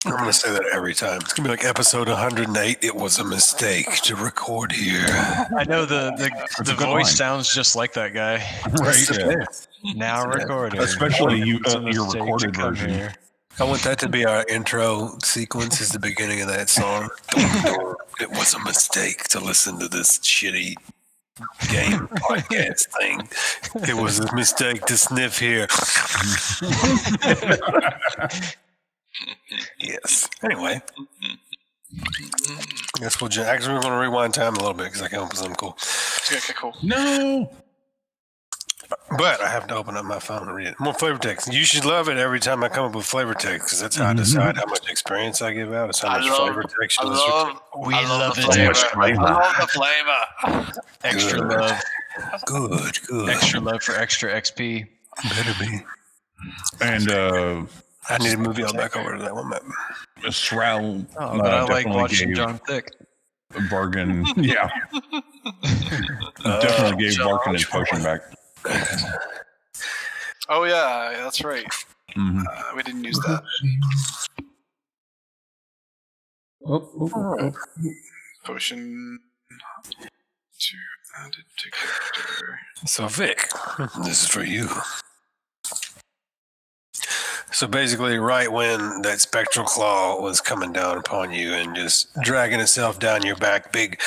I'm going to say that every time. It's going to be like episode 108. It was a mistake to record here. I know the voice line. Sounds just like that guy. Right. Yeah. Now recording. Especially your mistake to recorded come version. here. I want that to be our intro sequence, is the beginning of that song. It was a mistake to listen to this shitty game podcast thing. It was a mistake to sniff here. Yes. Anyway. I guess we're going to rewind time a little bit because I came up with something cool. Okay, cool. No. But I have to open up my phone and read it. More flavor text. You should love it every time I come up with flavor text because that's how I decide how much experience I give out. It's how much flavor text you listen to. We love the it. flavor. I love the flavor. Extra Good. love. Good. Extra love for extra XP. Better be. And I need to move y'all back over to that one map. Sral Oh, but I like definitely watching gave John Thick. Bargain. Yeah. Definitely gave Barkin his potion back. Oh yeah, that's right. Mm-hmm. We didn't use that. Potion to add it to character. So, Vic, this is for you. So basically, right when that spectral claw was coming down upon you and just dragging itself down your back, big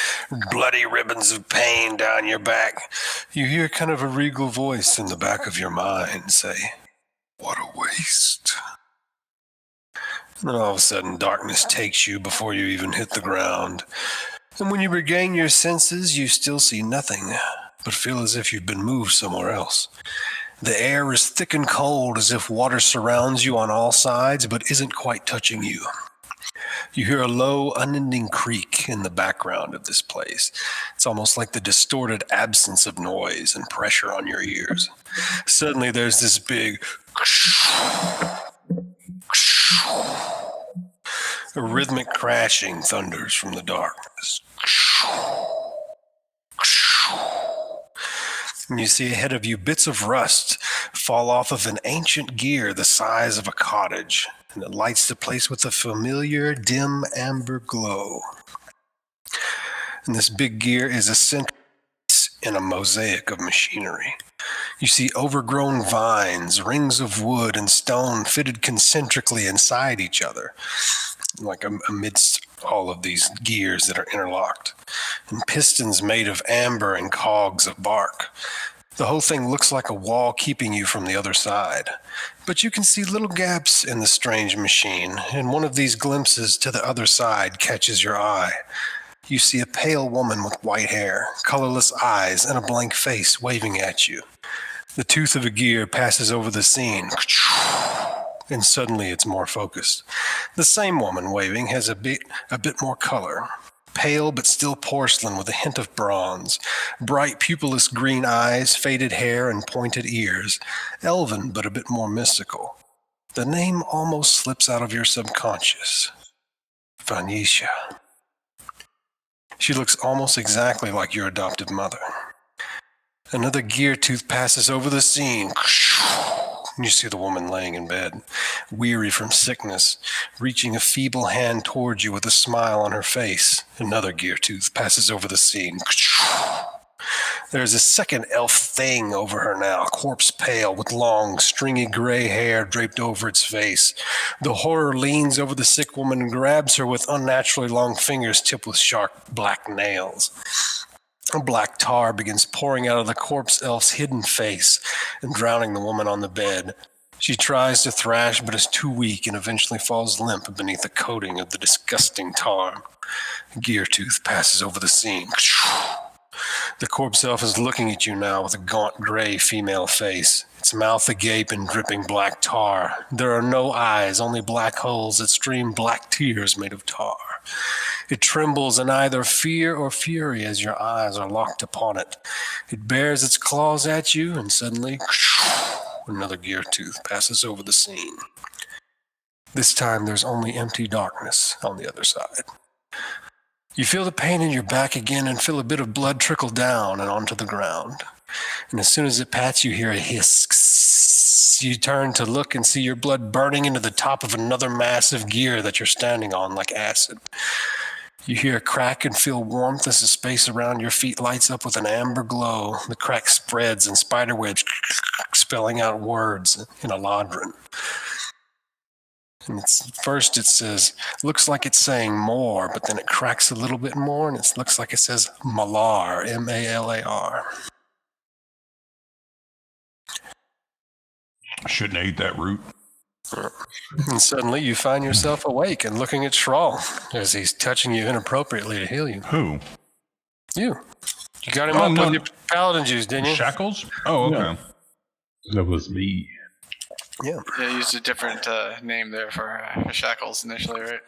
bloody ribbons of pain down your back, you hear kind of a regal voice in the back of your mind say, "What a waste." And then all of a sudden, darkness takes you before you even hit the ground. And when you regain your senses, you still see nothing, but feel as if you've been moved somewhere else. The air is thick and cold, as if water surrounds you on all sides, but isn't quite touching you. You hear a low, unending creak in the background of this place. It's almost like the distorted absence of noise and pressure on your ears. Suddenly, there's this big... A rhythmic crashing thunders from the darkness. And you see ahead of you bits of rust fall off of an ancient gear the size of a cottage, and it lights the place with a familiar, dim amber glow. And this big gear is a centerpiece in a mosaic of machinery. You see overgrown vines, rings of wood and stone fitted concentrically inside each other, like amidst all of these gears that are interlocked, and pistons made of amber and cogs of bark. The whole thing looks like a wall keeping you from the other side, but you can see little gaps in the strange machine, and one of these glimpses to the other side catches your eye. You see a pale woman with white hair, colorless eyes, and a blank face waving at you. The tooth of a gear passes over the scene, and suddenly it's more focused. The same woman waving has a bit more color. Pale but still porcelain with a hint of bronze. Bright pupilless green eyes, faded hair, and pointed ears. Elven but a bit more mystical. The name almost slips out of your subconscious. Vanisha. She looks almost exactly like your adopted mother. Another gear tooth passes over the scene. You see the woman laying in bed, weary from sickness, reaching a feeble hand towards you with a smile on her face. Another gear tooth passes over the scene. There's a second elf thing over her now, corpse pale, with long, stringy gray hair draped over its face. The horror leans over the sick woman and grabs her with unnaturally long fingers tipped with sharp black nails. A black tar begins pouring out of the corpse elf's hidden face and drowning the woman on the bed. She tries to thrash, but is too weak and eventually falls limp beneath the coating of the disgusting tar. Gear tooth passes over the scene. The corpse elf is looking at you now with a gaunt gray female face, its mouth agape and dripping black tar. There are no eyes, only black holes that stream black tears made of tar. It trembles in either fear or fury as your eyes are locked upon it. It bares its claws at you, and suddenly, another gear tooth passes over the scene. This time, there's only empty darkness on the other side. You feel the pain in your back again and feel a bit of blood trickle down and onto the ground. And as soon as it pats, you hear a hiss. you turn to look and see your blood burning into the top of another massive gear that you're standing on like acid. You hear a crack and feel warmth as the space around your feet lights up with an amber glow. The crack spreads and spiderwebs spelling out words in Eladrin. And first it says, looks like it's saying more, but then it cracks a little bit more and it looks like it says Malar, M-A-L-A-R. I shouldn't have ate that root. And suddenly you find yourself awake and looking at Schrahl as he's touching you inappropriately to heal you. Who? You got him up with your paladin juice, didn't you? Shackles? Oh, okay. No. That was me. Yeah. Yeah, you used a different name there for Shackles initially, right?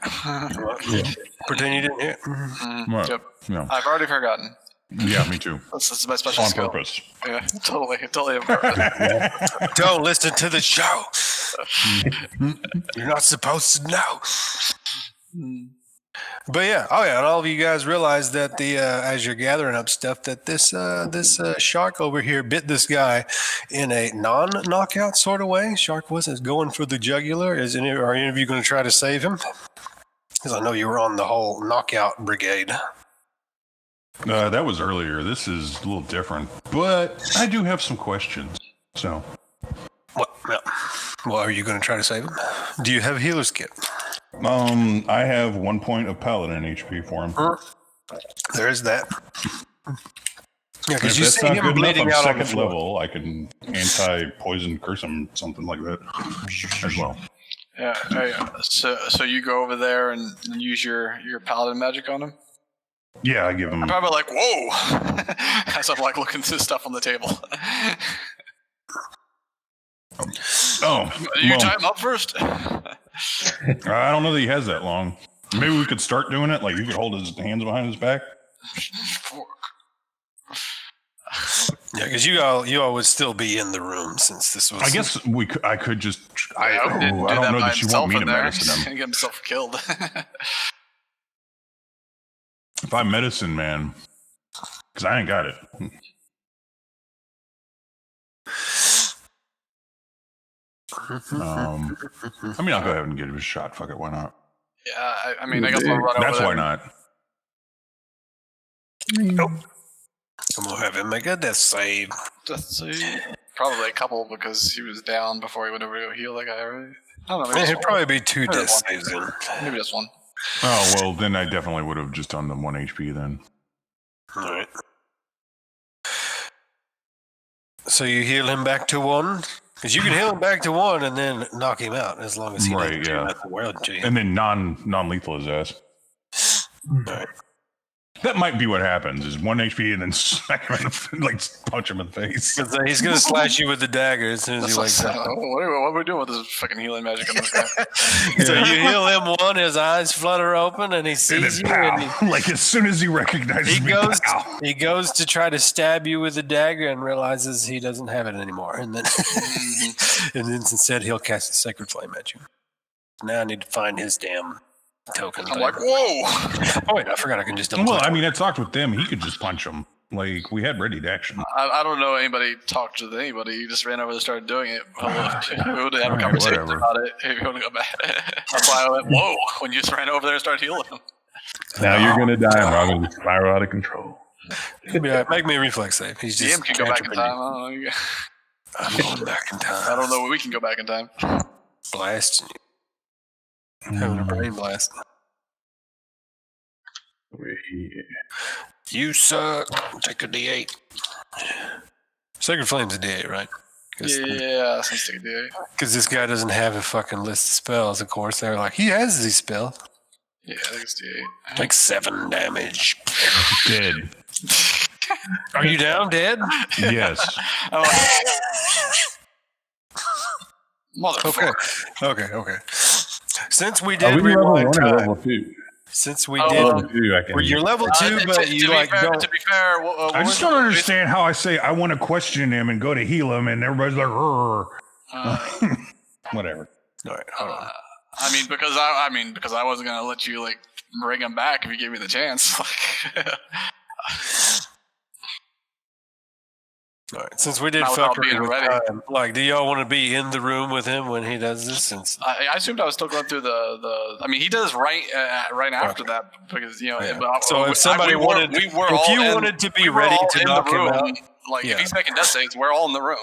Pretend you didn't hear. Right. Yep. Yeah. I've already forgotten. Yeah, me too. This is my special On skill. purpose. Yeah, totally on purpose. Don't listen to the show. You're not supposed to know. But yeah, and all of you guys realize that as you're gathering up stuff, that this shark over here bit this guy in a non-knockout sort of way. Shark wasn't going for the jugular. Are any of you going to try to save him? Because I know you were on the whole knockout brigade. That was earlier. This is a little different, but I do have some questions. So, What? Well, are you going to try to save him? Do you have a healer's kit? I have 1 point of paladin HP for him. There is that. Yeah, If because you that's see not him good enough, bleeding I'm out on the second floor. level. I can anti-poison curse him, something like that, as well. Yeah. So you go over there and use your paladin magic on him. Yeah, I give him. I'm probably like, whoa! As I'm like looking through stuff on the table. Oh, You well, tie him up first. I don't know that he has that long. Maybe we could start doing it. Like you could hold his hands behind his back. Yeah, because you all would still be in the room since this was. I guess I could just. I Oak didn't do don't know by that you himself want me to in there. medicine He's him. gonna get himself killed. If I medicine man, because I ain't got it. I mean, I'll go ahead and give it a shot. Fuck it, why not? Yeah, I mean, I guess I'll run over That's there. why not. I'm gonna have him make a death save. Just probably a couple because he was down before he went over to heal that guy, right? I don't know. Maybe, Man, just it'd one. probably be 2 Maybe death one. saves then. Maybe just one. Oh well, then I definitely would have just done the 1 HP then. All right. So you heal him back to 1? Because you can heal him back to 1 and then knock him out as long as he Right, doesn't do yeah. nothing wild to you. And then non-lethal his ass. All right. That might be what happens. Is 1 HP and then smack him in the, like punch him in the face. He's gonna slash you with the dagger as soon as he wakes up. What are we doing with this fucking healing magic on this guy? So you heal him 1, his eyes flutter open, and he And sees then you, and pow. Like as soon as he recognizes me, pow. he goes to try to stab you with the dagger and realizes he doesn't have it anymore, and then and then instead he'll cast a sacred flame at you. Now I need to find his damn token. I'm like, whoa! Oh wait, I forgot I can just double Well, click. I mean, I talked with them. He could just punch him. Like we had ready to action. I don't know anybody talked to anybody. He just ran over and started doing it. We would have a Alright, conversation whatever. about it if you want to go back. That's why I went, whoa, when you just ran over there and started healing him. Now you're gonna die, and we're gonna spiral out of control. Yeah, make me a reflex save. He's just DM can go back in cantripping time. you. I don't know. I'm going back in time. I don't know. We can go back in time. Blasting you. Having a brain blast. You suck. Take a D8. Sacred Flame's a D8, right? Yeah, since the day. Because this guy doesn't have a fucking list of spells, of course. They're like, he has these spells. Yeah, I think it's D8. Like 7 damage. Dead. Are you down, dead? Yes. I'm like, motherfucker. Okay. Since we Are did we level 1 rewind or time, level 2? since we Oh, did, Level 2, I can. well, you're level 2, but you like don't. To be fair, I just don't understand how I say I want to question him and go to heal him, and everybody's like, "Rrr." Whatever. All right, hold on. because I wasn't gonna let you like bring him back if you gave me the chance. All right. Since we did Not without fuck being with ready. time, like, do y'all want to be in the room with him when he does this? Since I assumed I was still going through the. I mean, he does right after that because Yeah. But So if somebody wanted, we were if all you in, wanted to be we were ready all to in knock the him room. out, Like Yeah. if he's making death saves, we're all in the room.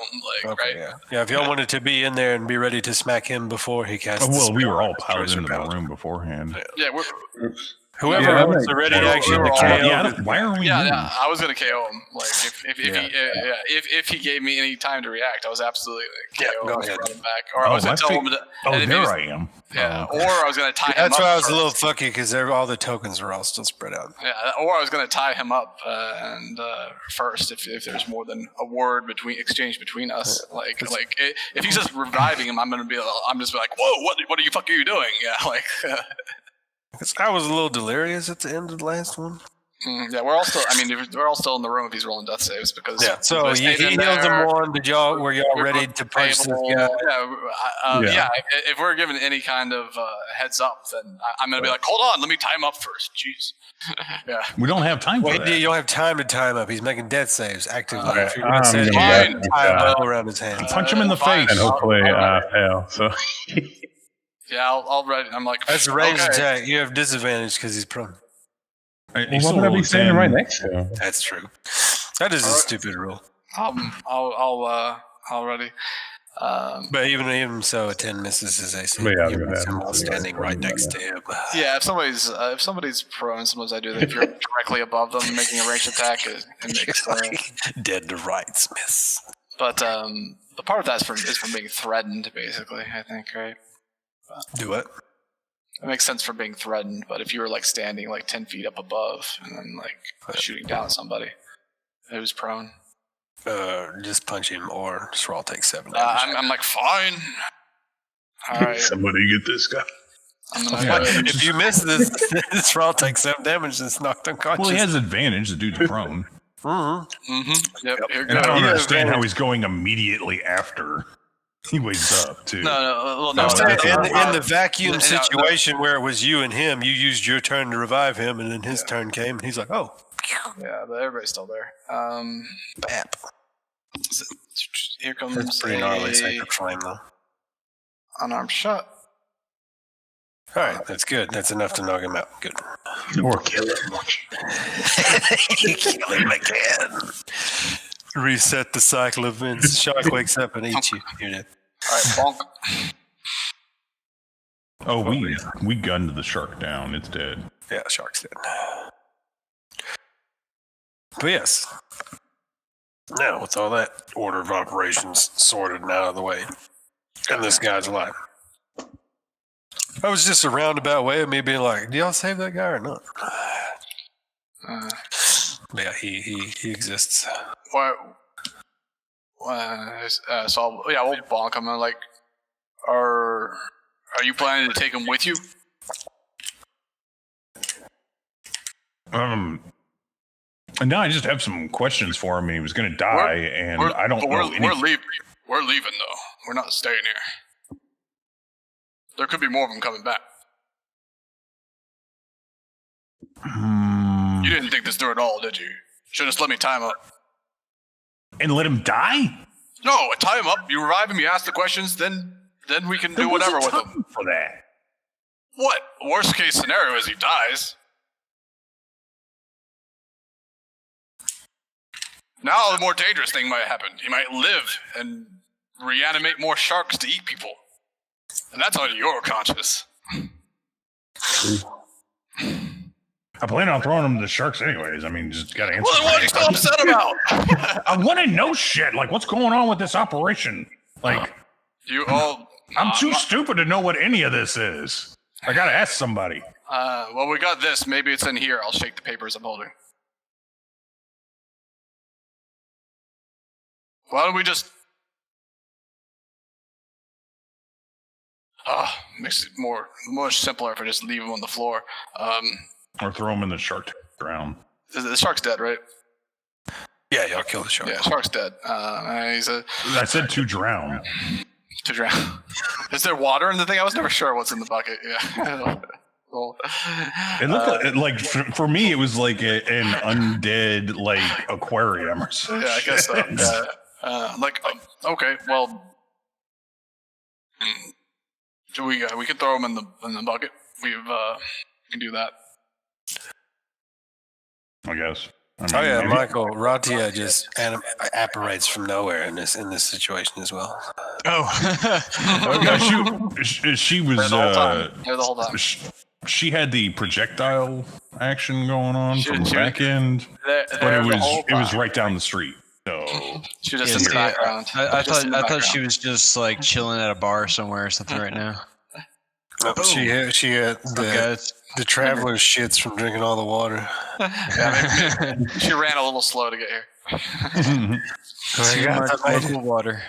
Like okay, right. yeah. If y'all wanted to be in there and be ready to smack him before he casts, the Well, we spell, were all destroys piled your into the powers. room beforehand. Yeah, we're, Whoever Yeah, wants that to ready makes action sense. to We're all- KO. Yeah, why are we? yeah, moving? yeah. I was gonna KO him. Like if he gave me any time to react, I was absolutely gonna KO go him, ahead. run him back, or I was gonna tell him to. Oh, and if he there was- I am. Yeah, Oh, or I was gonna tie him That's up. why I was a first. little fucky because all the tokens are all still spread out. Yeah, or I was going to tie him up first if there's more than a word exchange between us. If he's just reviving him, I'm just like, whoa, what the fuck are you doing? Yeah, like. 'Cause I was a little delirious at the end of the last one. Yeah, we're all still. I mean, we're all still in the room if he's rolling death saves because. Yeah. So because he Nathan healed there, him one. Were y'all we're ready both to punch this able- guy? Yeah. If we're given any kind of heads up, then I'm gonna be like, hold on, let me tie him up first. Jeez. Yeah. we don't have time for Well, that. you don't have time to time up. He's making death saves actively. Okay. If you're gonna say I'm gonna tie back a bow around his hand. Punch him in the Fine. face. And hopefully fail. So Yeah, I'll ready. I'm like, That's a ranged okay. attack. You have disavantage because he's prone. He's why still would I be rolling standing 10. right next to him? That's true. That is a stupid rule. I'll ready. But even so, a 10 misses his AC. But yeah, You go miss ahead. him while standing right next to him. Yeah, if somebody's prone, sometimes I do that. If you're directly above them, making a ranged attack, it makes. Dead to rights, miss. But the part of that is from being threatened, basically. I think, right? Do it. It makes sense for being threatened, but if you were like standing like 10 feet up above and then like shooting down at somebody who's prone, Just punch him or Sral takes 7 damage. I'm like, fine. All right. Somebody get this guy. I'm gonna If you miss this, Sral takes 7 damage and it's knocked unconscious. Well, he has advantage. The dude's prone. Yep, here And I don't He has understand how advantage. he's going immediately after he wakes up, too. No. I'm saying in the No, vacuum no. situation where it was you and him, you used your turn to revive him, and then his turn came, and he's like, "Oh, Yeah, but everybody's still there. bap." Here comes That's pretty gnarly sacred flame, though. unarmed shot. All right, that's good. That's enough to knock him out. Good. Or kill him. Kill him again. Reset the cycle of events. Shark wakes up and eats you. You're dead. All right, bonk. Oh, we gunned the shark down. It's dead. Yeah, shark's dead. But yes. Now, with all that order of operations sorted and out of the way, and this guy's alive. That was just a roundabout way of me being like, do y'all save that guy or not? But yeah, he exists. What? So we'll bonk him. And like, are you planning to take him with you? And now I just have some questions for him. He was going to die, and I don't know We're anything. leaving. We're leaving though. We're not staying here. There could be more of them coming back. You didn't think this through at all, did you? Should have just let me tie him up. And let him die? No, I tie him up. You revive him. You ask the questions. Then we can do whatever with him. For that. What? Worst case scenario is he dies. Now the more dangerous thing might happen. He might live and reanimate more sharks to eat people. And that's on your conscience. I plan on throwing him to the sharks anyways. I mean, just got to answer. Well, then what are you so upset about? I want to know shit. Like, what's going on with this operation? Like, You all... I'm too stupid to know what any of this is. I got to ask somebody. well, we got this. Maybe it's in here. I'll shake the papers I'm holding. Why don't we just... makes it more simpler if I just leave him on the floor. Or throw him in the shark ground. The shark's dead, right? Yeah, y'all kill the shark. Yeah, shark's dead. He's a... I said to drown. To drown. Is there water in the thing? I was never sure what's in the bucket. Yeah. Well, It looked like for me, it was like an undead like aquarium or something. Yeah, I guess so. Okay, well, do we can throw him in the bucket. We can do that. I guess. Oh yeah, Michael Ratia just apparates from nowhere in this situation as well. Oh. Yeah, she was There the whole time. She had the projectile action going on from the back end, but There it the whole was time. right down the street. So She was just in the background. I Just in the thought she background. was just like chilling at a bar somewhere or something right now. She had Okay. the traveler's shits from drinking all the water. Yeah, maybe she ran a little slow to get here. Too much local water.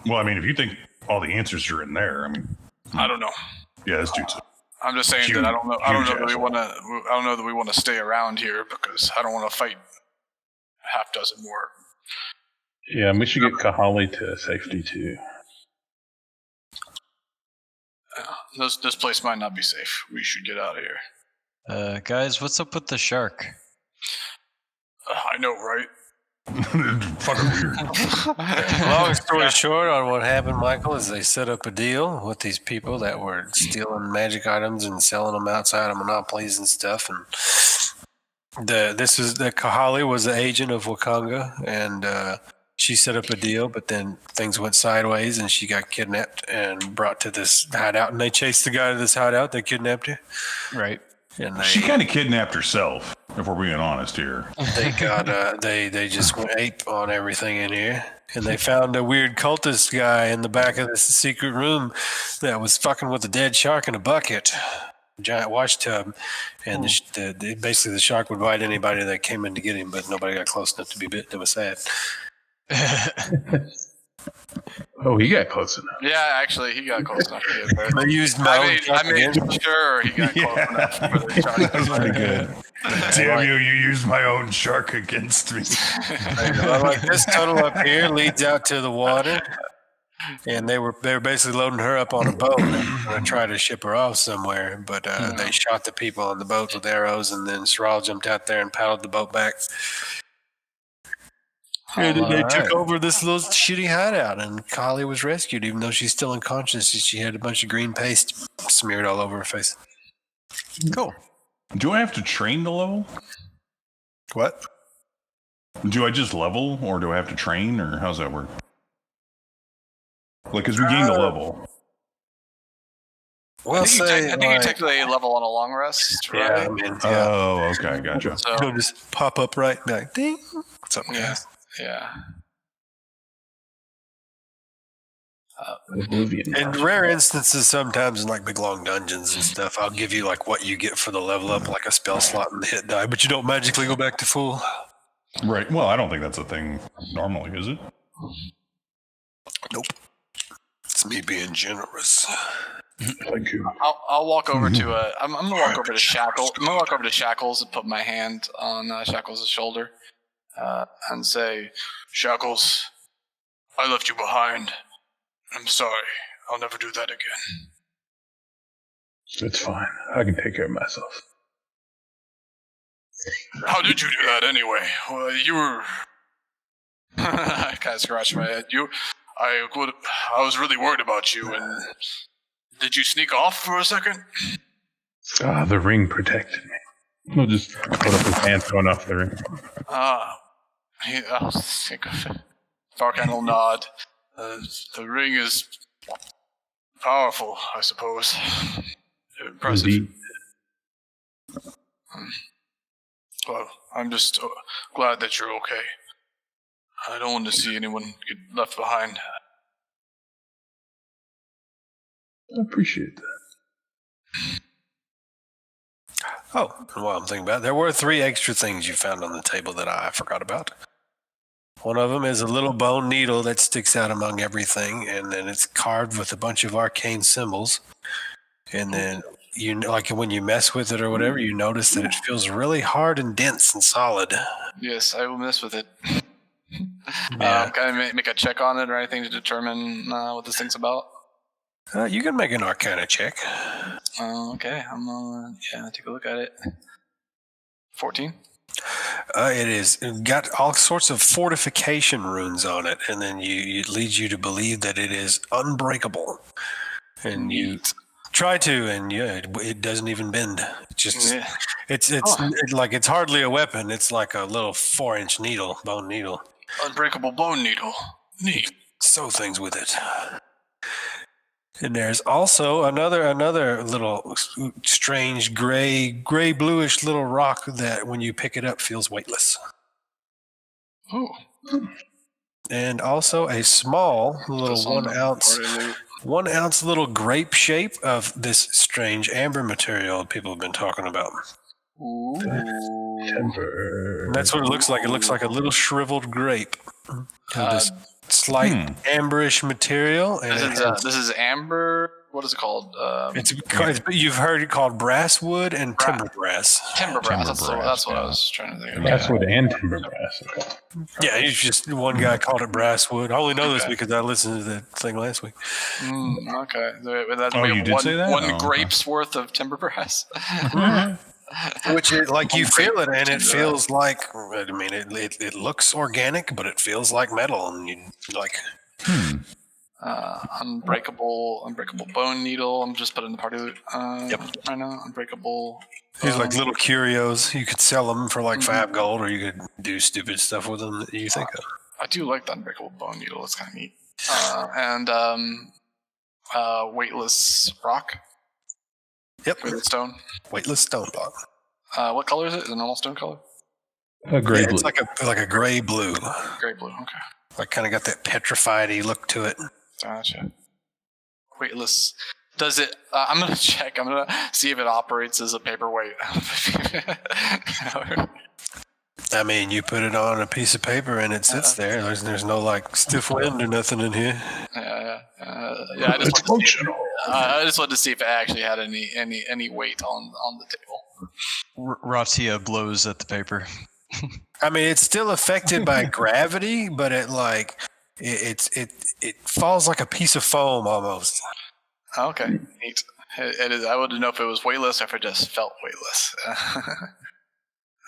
well, I mean, if you think all the answers are in there, I mean, I don't know. yeah, this dude's. I'm just saying Huge- that I don't know that we asshole. want to. I don't know that we want to stay around here because I don't want to fight half dozen more. Yeah, and we should get Kahali to safety too. This place might not be safe. We should get out of here. Guys, what's up with the shark? I know, right? Fucking weird. Long story short on what happened, Michael, is they set up a deal with these people that were stealing magic items and selling them outside of monopolies and stuff. And the Kahali was the agent of Wakanga, and she set up a deal, but then things went sideways, and she got kidnapped and brought to this hideout. And they chased the guy to this hideout. They kidnapped her. Right. And She kind of kidnapped herself, if we're being honest here. they got they just went ape on everything in here, and they found a weird cultist guy in the back of this secret room that was fucking with a dead shark in a bucket, giant wash tub, and basically the shark would bite anybody that came in to get him, but nobody got close enough to be bitten. It was sad. Oh, he got close enough. Yeah, actually, he got close enough to get there. They used my own I shark made against me. sure he got close enough for the shark. That was pretty good. Damn you used my own shark against me. I'm like, this tunnel up here leads out to the water, and they were basically loading her up on a boat and try to ship her off somewhere. But they shot the people on the boat with arrows, and then Saral jumped out there and paddled the boat back. And then they took over this little shitty hideout, and Kali was rescued, even though she's still unconscious. She had a bunch of green paste smeared all over her face. Cool. Do I have to train the level? What? Do I just level, or do I have to train, or how's that work? Like, because we gained a level. Well, I think you technically level on a long rest, yeah, right? I mean, Oh, okay, gotcha. So, It'll just pop up right and be like, ding. What's up, yeah, guys? yeah. Oblivion. In rare instances, sometimes in like big long dungeons and stuff, I'll give you like what you get for the level up, like a spell slot and the hit die, but you don't magically go back to full. Right. Well, I don't think that's a thing normally, is it? Nope. It's me being generous. Thank you. I'll walk over to I'm gonna walk over to Shackles. I'm gonna walk over to Shackles and put my hand on Shackles' shoulder and say, "Shackles, I left you behind. I'm sorry. I'll never do that again." It's fine. I can take care of myself. How did you do that anyway? Well, you were. I kind of scratched my head. I was really worried about you. And did you sneak off for a second? Ah, the ring protected me. He'll just put up his hand going off the ring. I'll think of it. Farkan will nod. The ring is powerful, I suppose. Impressive. Indeed. Well, I'm just glad that you're okay. I don't want to see anyone get left behind. I appreciate that. Oh, and while I'm thinking about it, there were 3 extra things you found on the table that I forgot about. One of them is a little bone needle that sticks out among everything, and then it's carved with a bunch of arcane symbols. And then, like when you mess with it or whatever, you notice that it feels really hard and dense and solid. Yes, I will mess with it. Yeah. Can I make a check on it or anything to determine what this thing's about? You can make an Arcana check. Okay, I'm take a look at it. 14. It is got all sorts of fortification runes on it, and then it leads you to believe that it is unbreakable. And you try to, and it doesn't even bend. It's just it's hardly a weapon. It's like a little 4-inch needle, bone needle. Unbreakable bone needle. Neat. Sew things with it. And there's also another little strange gray bluish little rock that when you pick it up feels weightless. Ooh. And also a small little 1 ounce little grape shape of this strange amber material people have been talking about. Ooh. And that's what it looks like. It looks like a little shriveled grape. This slight amberish material. And this is amber. What is it called? You've heard it called brass wood and timber brass. Timber brass. That's what I was trying to think of. Basswood and timber brass. Okay. Yeah, it's just one guy called it brass wood. I only know this because I listened to the thing last week. Okay. That's you did say that? One grape's worth of timber brass. Which, you feel it, and it feels like, it looks organic, but it feels like metal, and you like. Unbreakable bone needle. I'm just putting the party loot. Yep. I know. Unbreakable. These like little curios. You could sell them for like 5 gold, or you could do stupid stuff with them that you think of. I do like the unbreakable bone needle. It's kind of neat. And weightless rock. Yep. Weightless stone. Weightless stone block. What color is it? Is it a normal stone color? A gray blue. It's like a gray blue. Gray blue. Okay. Like kind of got that petrified-y look to it. Gotcha. Weightless. Does it? I'm gonna check. I'm gonna see if it operates as a paperweight. I mean, you put it on a piece of paper and it sits there. There's no like stiff wind or nothing in here. Yeah. It's functional. I just wanted to see if it actually had any weight on the table. Ratia blows at the paper. I mean, it's still affected by gravity, but it falls like a piece of foam almost. Okay, neat. It is. I wouldn't know if it was weightless or if it just felt weightless.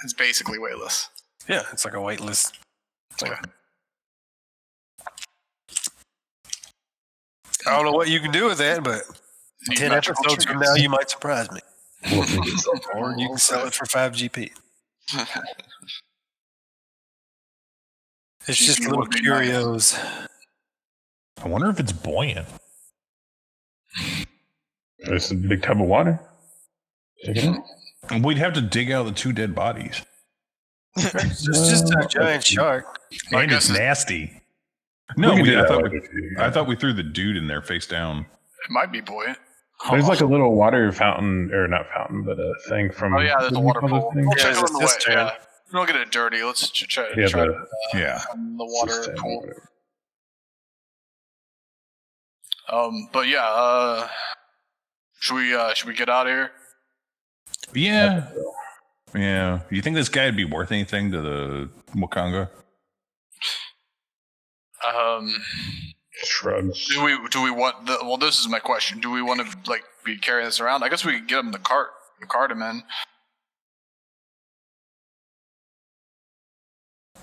It's basically weightless. Yeah, it's like a weightless. Okay. I don't know what you can do with that, but 10 episodes from now, you might surprise me. Or you can sell it for 5 GP. It's just little curios. I wonder if it's buoyant. It's a big tub of water. Check it out. And we'd have to dig out the 2 dead bodies. It's just a giant shark. And it's nasty. No, We can do I that thought later, too, yeah. I thought we threw the dude in there face down. It might be buoyant. There's like a little water fountain, or not fountain, but a thing from. Oh yeah, there's a water pool. We'll check Yeah, it on the way. cistern. Yeah. We don't get it dirty. Let's try Yeah, try the- Yeah. the water System, pool. whatever. But yeah, should we get out of here? Yeah. Yeah. Do you think this guy would be worth anything to the Wakanga? Shrugs. Do we want the? Well, this is my question. Do we want to be carrying this around? I guess we could get him in the cart. Cart him in.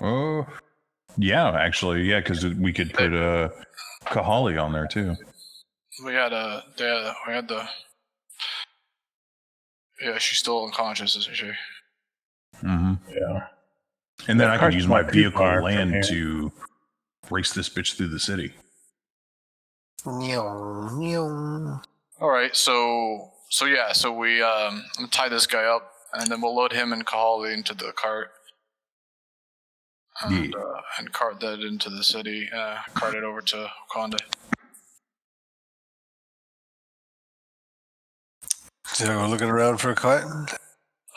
Oh. Yeah, actually, yeah, because we could put Kahali on there too. We had the. Yeah, she's still unconscious, isn't she? Mm-hmm. Yeah. And then That I could cart's use my not too vehicle far from land here. to race this bitch through the city. All right, so we I'm gonna tie this guy up, and then we'll load him and Kahali into the cart, and cart that into the city. Cart it over to Wakanda. So we're looking around for a cart.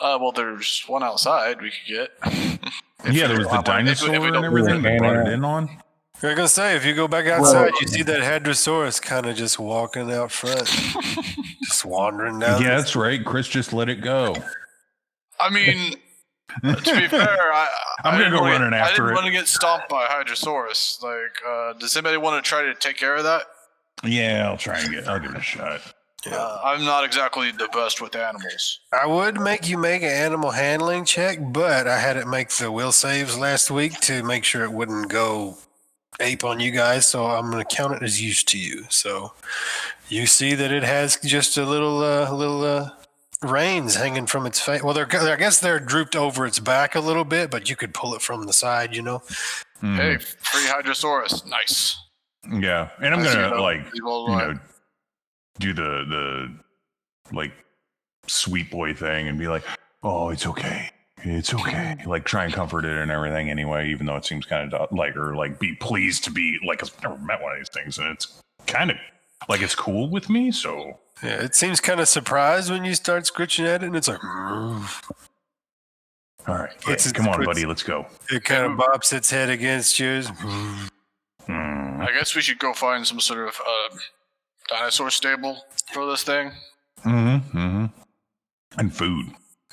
Well, there's one outside we could get. Yeah, there was the dinosaur and everything they brought it in on. I was gonna say, if you go back outside, you see that Hadrosaurus kind of just walking out front, just wandering down. Yeah, that's right. Chris just let it go. I mean, To be fair, I'm gonna go running I after didn't it. want to get stomped by Hydrosaurus. Like, does anybody want to try to take care of that? Yeah, I'll give it a shot. I'm not exactly the best with animals. I would make you make an animal handling check, but I had it make the will saves last week to make sure it wouldn't go ape on you guys. So I'm going to count it as used to you. So you see that it has just a little reins hanging from its face. Well, I guess they're drooped over its back a little bit, but you could pull it from the side, you know. Mhm. Hey, free Hydrosaurus, nice. Yeah, and I'm I see gonna that. do the like sweet boy thing and be like, oh, it's okay. It's okay. Like try and comfort it and everything anyway, even though it seems kind of like be pleased to be like, I've never met one of these things. And it's kind of like, it's cool with me. So Yeah, it seems kind of surprised when you start scritching at it, and it's like, all right, Puts come on, puts- buddy, let's go. it kind of bops its head against yours. I guess we should go find some sort of dinosaur stable for this thing. And food.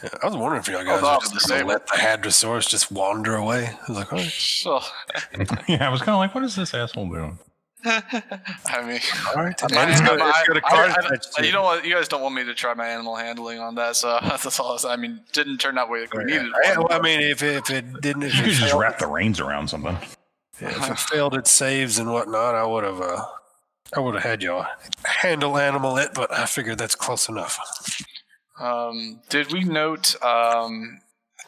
Yeah, I was wondering if y'all guys no, were the just going same. to let the Hadrosaurus just wander away. I was like, all right. So, Yeah, I was kind of like, what is this asshole doing? I mean, All right. I- It's got a card attached to you it. know what? You guys don't want me to try my animal handling on that, so that's all. I mean, didn't turn out like we needed. Yeah, one. well, I mean, if it didn't, if You it, could just failed, wrap the reins around something. if it failed its saves and whatnot, I would have had y'all handle animal it, but I figured that's close enough. Did we note?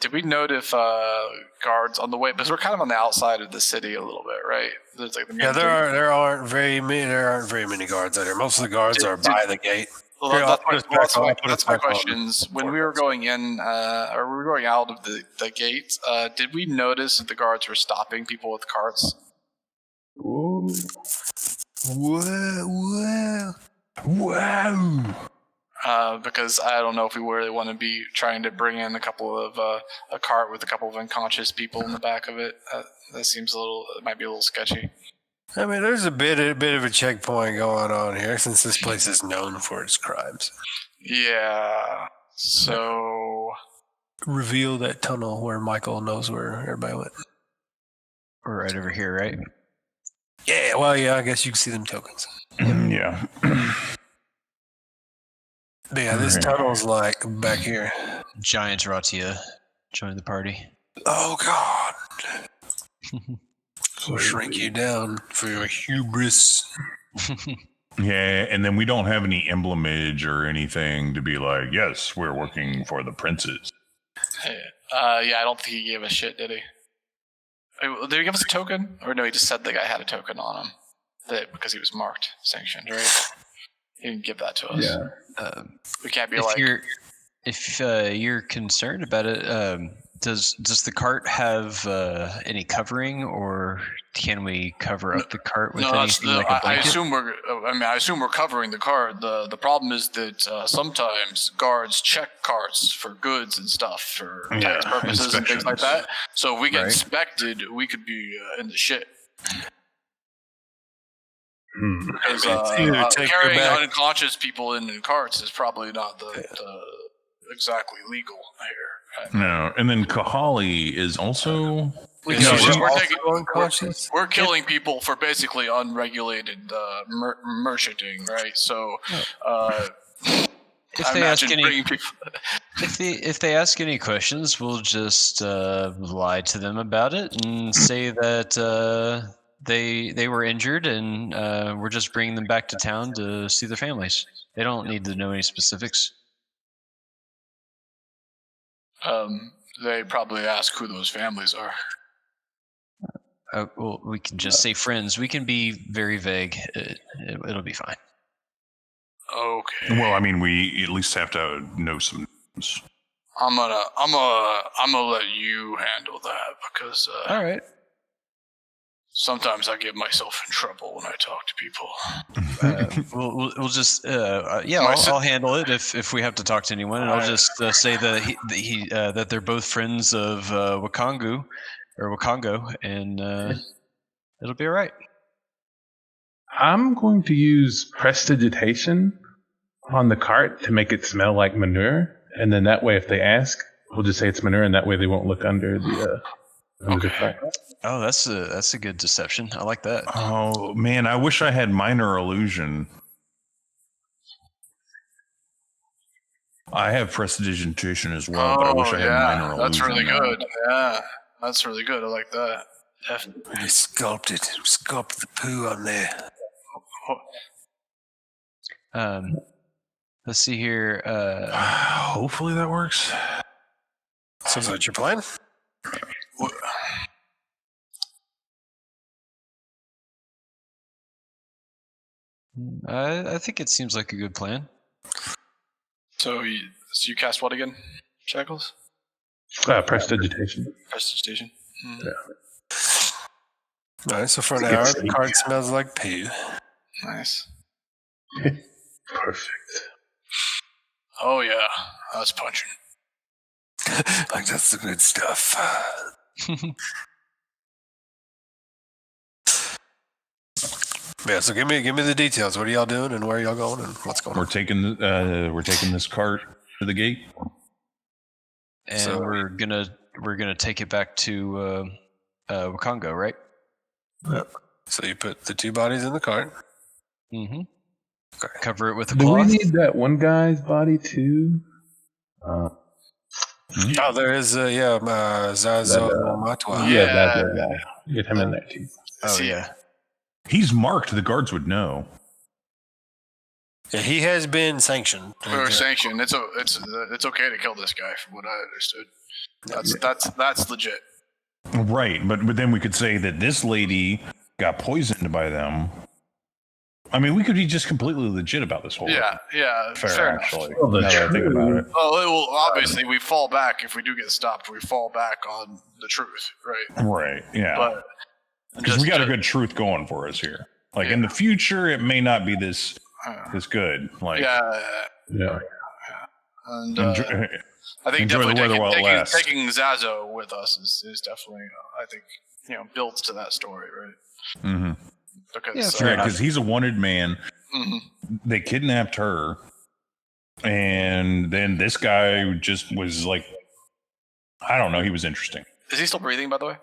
Did we note if guards on the way? Because we're kind of on the outside of the city a little bit, right? There's like the Yeah, there aren't very many guards out here. Most of the guards are by the gate. Well, Here, I'll that's put my, us back on. I'll put that's us my back on. questions. When we were going in, or we were going out of the gate, did we notice that the guards were stopping people with carts? Ooh. Wow. Because I don't know if we really want to be trying to bring in a couple of a cart with a couple of unconscious people in the back of it. That seems it might be a little sketchy. I mean, there's a bit of a checkpoint going on here since this place is known for its crimes. Yeah. So Reveal that tunnel where Michael knows where everybody went. We're right over here, right? Yeah, well, yeah, I guess you can see them tokens. Yeah. But yeah, this tunnel's like back here. Giant Ratia joined the party. Oh, God. We'll shrink you down for your hubris. Yeah, and then we don't have any emblemage or anything to be like, yes, we're working for the princes. yeah, I don't think he gave a shit, did he? Did he give us a token? Or no, he just said the guy had a token on him because he was marked sanctioned, right? He didn't give that to us. Yeah. We can't be If you're concerned about it, does the cart have any covering, or can we cover up the cart with anything like a I blanket? I assume we're covering the cart. The problem is that sometimes guards check carts for goods and stuff for tax purposes and things like that. So if we get inspected, we could be in the shit. Because carrying unconscious people in unconscious is probably not the exactly legal here. No, and then Kahali is also... We're killing people for basically unregulated merchanting, right? So, if they ask any questions, we'll just lie to them about it and say that they were injured and we're just bringing them back to town to see their families. They don't need to know any specifics. They probably ask who those families are. Well, we can just say friends. We can be very vague. It'll be fine. Okay. Well, I mean, we at least have to know some names. I'm gonna let you handle that because All right. sometimes I get myself in trouble when I talk to people. We'll just I'll handle it if we have to talk to anyone, and I'll just say that that they're both friends of Wakongo, and it'll be all right. I'm going to use prestidigitation on the cart to make it smell like manure. And then that way, if they ask, We'll just say it's Manure, and that way they won't look under the fire. Oh, that's a good deception. I like that. Oh man, I wish I had minor illusion. I have prestidigitation as well, but I wish I had minor illusion. That's really now. good. Yeah, that's really good. I like that. Definitely. Really sculpt the poo on there. Let's see here. Hopefully that works. So is that your plan? I think it seems like a good plan. So you cast what again? Shackles? Prestidigitation. Prestidigitation. Yeah. All right, so for an hour, the cart smells like poo. Nice. Perfect. Oh yeah, that's punching. Like, that's the good stuff. Yeah, so give me the details. What are y'all doing, and where are y'all going, and what's going We're on? taking this cart to the gate. And So- we're gonna take it back to Wakongo, right? So you put the two bodies in the cart. Mm-hmm. Okay. Cover it with a Do we cloth. need that one guy's body too? Oh, there is, Zazo Matwa. Yeah, that's that guy. Get him in there too. Oh yeah. He's marked. The guards would know. Yeah, he has been sanctioned. We're sanctioned. It's okay to kill this guy, from what I understood. That's legit. Right, but then we could say that this lady got poisoned by them. I mean, we could be just completely legit about this whole Yeah, fair enough. actually. Well, the now that I think about it. Well, obviously we fall back if we do get stopped. We fall back on the truth, right? Right, yeah. But Because we got a good truth going for us here. Like in the future, it may not be this good. Like Yeah. and enjoy, I think enjoy the definitely weather while it lasts. taking Zazo with us is definitely, I think, builds to that story, right? mm-hmm. Because fair Because he's a wanted man. mhm. They kidnapped her, and then this guy just was like, I don't know. He was interesting. Is he still breathing, by the way?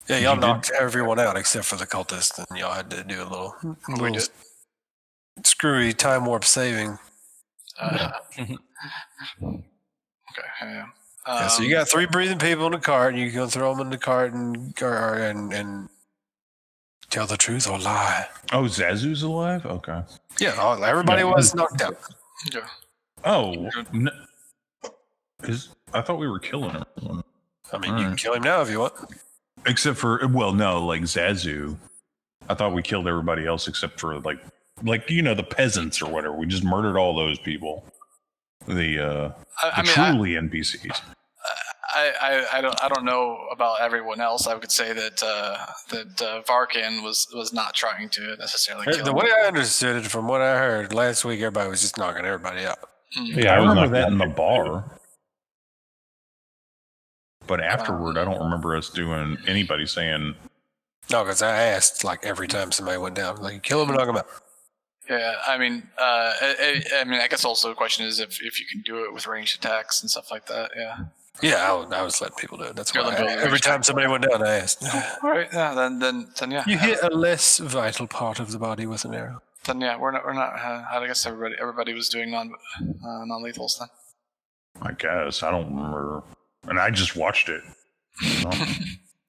Yeah, y'all You did- knocked everyone out except for the cultist, and y'all had to do a little did. screwy time warp saving. Okay. Yeah. Yeah, so you got 3 breathing people in the cart, and you can throw them in the cart and tell the truth or lie. Oh, Zazu's alive? Okay. Yeah, everybody was knocked out. Yeah. Oh, I thought we were killing her. I mean, you can kill him now if you want. Except for, well, no, like Zazu. I thought we killed everybody else except for like the peasants or whatever. We just murdered all those people. The truly NPCs. I don't know about everyone else. I could say that Varkan was not trying to necessarily kill The him. way I understood it, from what I heard last week, everybody was just knocking everybody out. Yeah, I was remember not that in the bar. But afterward, I don't remember us doing anybody saying. No, because I asked like every time somebody went down, like kill him and knock him out. Yeah, I mean, I guess also the question is if you can do it with ranged attacks and stuff like that. Yeah. Yeah, I was letting people do it. That's why You're letting people every time somebody went down, I asked. All right. Yeah. Then yeah. You hit a less vital part of the body with an arrow. Then yeah, we're not. I guess everybody was doing non-lethals then. I guess I don't remember, and I just watched it.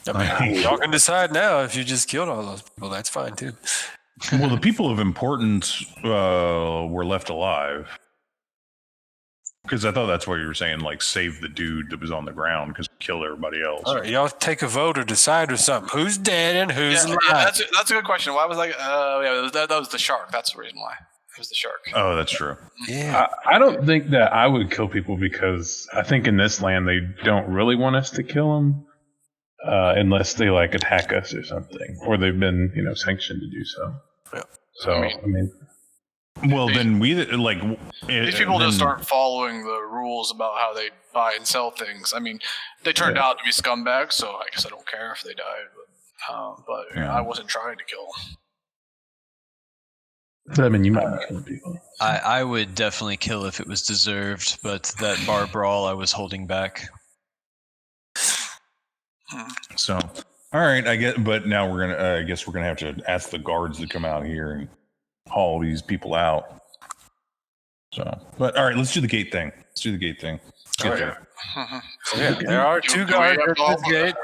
I mean, y'all can decide now if you just killed all those people. That's fine too. Well, the people of importance were left alive. Because I thought that's what you were saying, like save the dude that was on the ground because we killed everybody else. All right, y'all take a vote or decide with something. Who's dead and who's alive? Yeah, that's a good question. Why was that was the shark. That's the reason why. It was the shark. Oh, that's true. Yeah. I don't think that I would kill people because I think in this land they don't really want us to kill them unless they like attack us or something, or they've been sanctioned to do so. Yeah. So I mean, Well, then we like These people just aren't following the rules about how they buy and sell things. I mean, they turned out to be scumbags, so I guess I don't care if they died. But Yeah. I wasn't trying to kill them. But I mean, you might be killing people. I would definitely kill if it was deserved, but that bar brawl I was holding back. So, all right, I get. But now we're gonna. I guess we're gonna have to ask the guards to come out here and haul these people out. So, but all right, let's do the gate thing. Let's do the gate thing. Let's get there. So, yeah, there are two guards at all- the gate.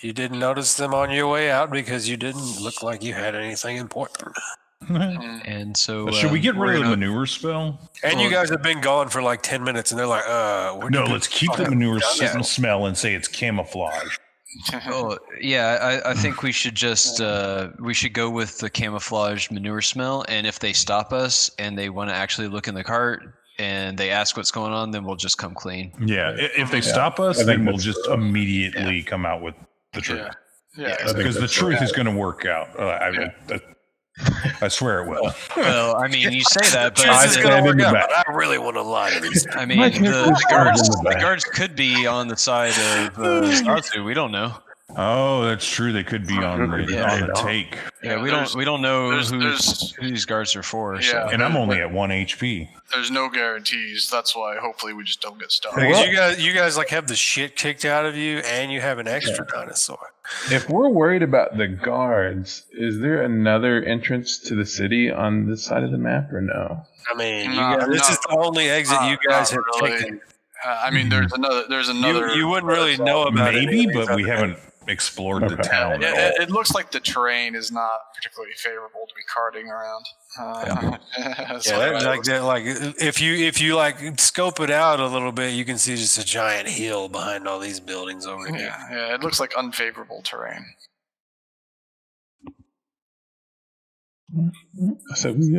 You didn't notice them on your way out because you didn't look like you had anything important. And so Should we get we're rid of the gonna- manure spell? And you guys have been gone for like 10 minutes, and they're like, No, let's keep the manure Yeah. smell and say it's camouflage. Oh yeah, I think we should just we should go with the camouflage manure smell, and if they stop us and they want to actually look in the cart and they ask what's going on, then we'll just come clean. Yeah, if they stop us, I think then we'll that's- just immediately come out with the truth. Yeah. I think Because the that's truth is going to work out. I swear it will. Well, I mean, you say that, but This is stand gonna in work the out, back. but I really want to lie to these. I mean, My character's in the back. guards could be on the side of Zartu. We don't know. Oh, that's true. They could be on the take. Yeah, we there's- don't know there's- who these guards are for. So. Yeah. And I'm only at 1 HP. There's no guarantees. That's why hopefully we just don't get stuck. Because you guys like have the shit kicked out of you, and you have an extra dinosaur. If we're worried about the guards, is there another entrance to the city on this side of the map or no? I mean, No, this no. is the only exit you guys have Not really. taken. I mean, there's another. You wouldn't really know about it. Maybe, anyways, but we other haven't explored the Okay. town at all. It looks like the terrain is not particularly favorable to be carting around. That's Yeah, what that's it like looks that. Like if you like scope it out a little bit, you can see just a giant hill behind all these buildings over here. Yeah, it looks like unfavorable terrain. So we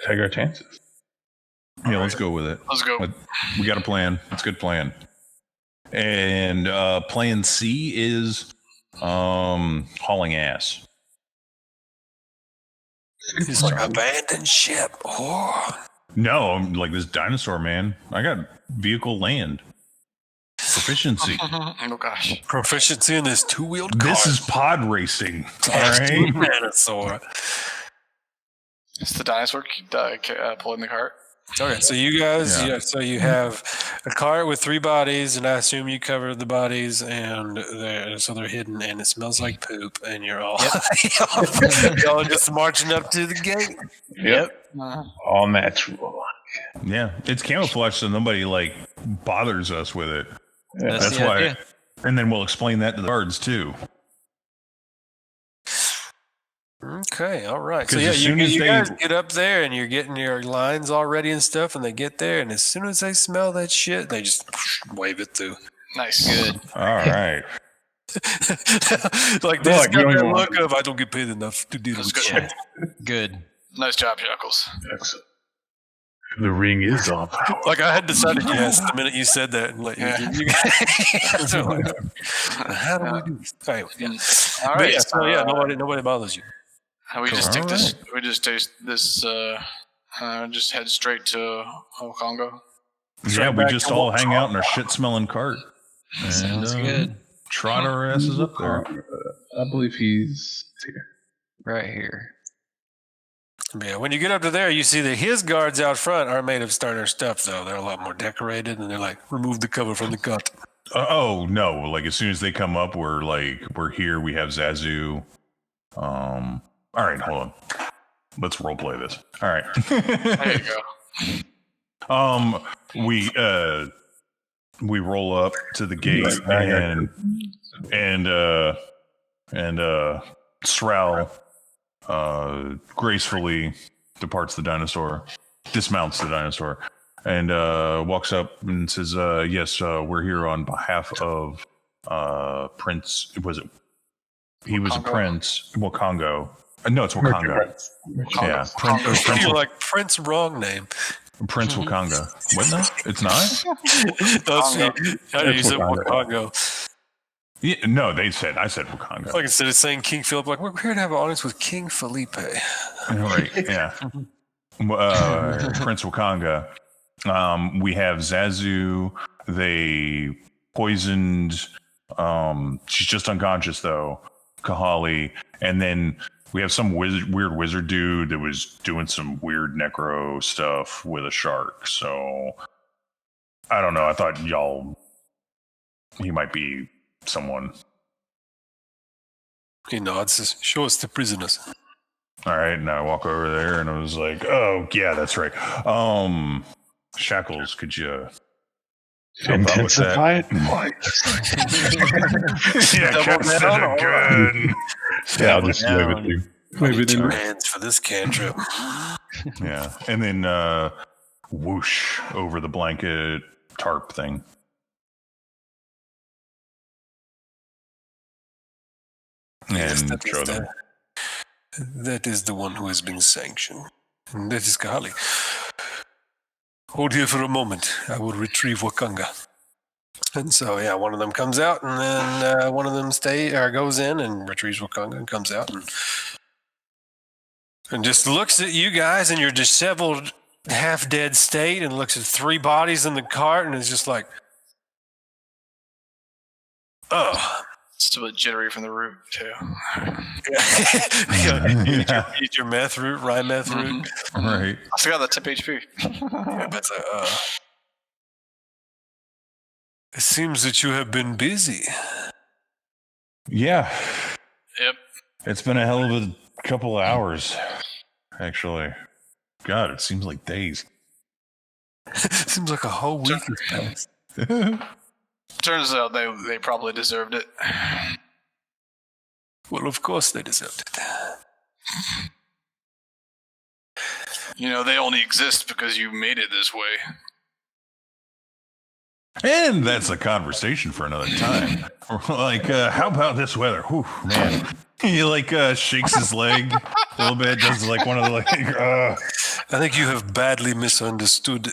take our chances. Yeah, let's go with it. Let's go. But we got a plan. It's a good plan. And plan C is hauling ass. It's like abandoned ship. Oh. No, I'm like this dinosaur man. I got vehicle land. Proficiency. Oh gosh. Proficiency in this two-wheeled car. This is pod racing. All Team right. dinosaur. Is the dinosaur pulling the cart? Okay, so you guys, Yeah. so you have a cart with 3 bodies, and I assume you covered the bodies, and so they're hidden, and it smells like poop, and you're all y'all just marching up to the gate. Yep. All natural. Yeah, it's camouflage, so nobody like bothers us with it. Yeah. That's the why. idea. And then we'll explain that to the guards too. Okay, all right. So 'Cause yeah, as soon as you they- guys get up there, and you're getting your lines all ready and stuff, and they get there, and as soon as they smell that shit, they just wave it through. Nice. Good. All right. Like They're this like, got you don't that even look of I don't get paid enough to do That's this good. shit. Good. Nice job, Jackals. Excellent. The ring is all power. Like I had decided yes the minute you said that. And like, Yeah. you guys are like, how do we do this? Anyway, yeah. All But right. yeah, so yeah, nobody bothers you. We just take All this. We just take this. Just head straight to Congo. Yeah, we back just to all what- hang out in our shit-smelling cart. And, Sounds good. Trot our asses up there. I believe he's here. Right here. Yeah, when you get up to there, you see that his guards out front are made of starter stuff, though. They're a lot more decorated, and they're like, remove the cover from the cut. Oh no! Like as soon as they come up, we're here. We have Zazu. All right, hold on. Let's roleplay this. All right. There you go. We roll up to the gate and Sral gracefully departs the dinosaur, dismounts the dinosaur, and walks up and says, "Yes, we're here on behalf of Prince. Was it? He was a Wakongo? prince. Wakongo. No, it's Wakongo. Yeah, Prince You're like, Prince, wrong name. Prince Wakanga. What? No, it's not. How do you say Wakongo. Wakongo? Yeah, no, I said Wakanga. Like instead of saying King Philip, like, we're here to have an audience with King Felipe. Right. Yeah. Prince Wakanga. We have Zazu. They poisoned. She's just unconscious though. Kahali, and then We have some weird wizard dude that was doing some weird necro stuff with a shark. So I don't know. I thought he might be someone. He nods, says, show us the prisoners. All right, and I walk over there, and I was like, "Oh, yeah, that's right." Shackles, could you help out with that? Intensify it? Yeah, Double Cap said down, it all good. Yeah, I'll just wave down. it to Maybe Wave it two in. hands for this cantrip. Yeah, and then whoosh over the blanket tarp thing. Yes, And show them. that is the one who has been sanctioned. And that is Kahali. Hold here for a moment. I will retrieve Wakanga. And so, yeah, one of them comes out, and then one of them goes in and retrieves Wakanga and comes out and just looks at you guys in your disheveled, half-dead state and looks at 3 bodies in the cart and is just like, oh. It's a bit jittery from the root too. Eat your meth root, rye meth root. Right. I still got that tip HP. Yeah, but it seems that you have been busy. Yeah. Yep. It's been a hell of a couple of hours, actually. God, it seems like days. Seems like a whole week has passed. Turns out they probably deserved it. Well, of course they deserved it. You know, they only exist because you made it this way. And that's a conversation for another time. Like, how about this weather? Whew, man. He shakes his leg a little bit, does like one of the I think you have badly misunderstood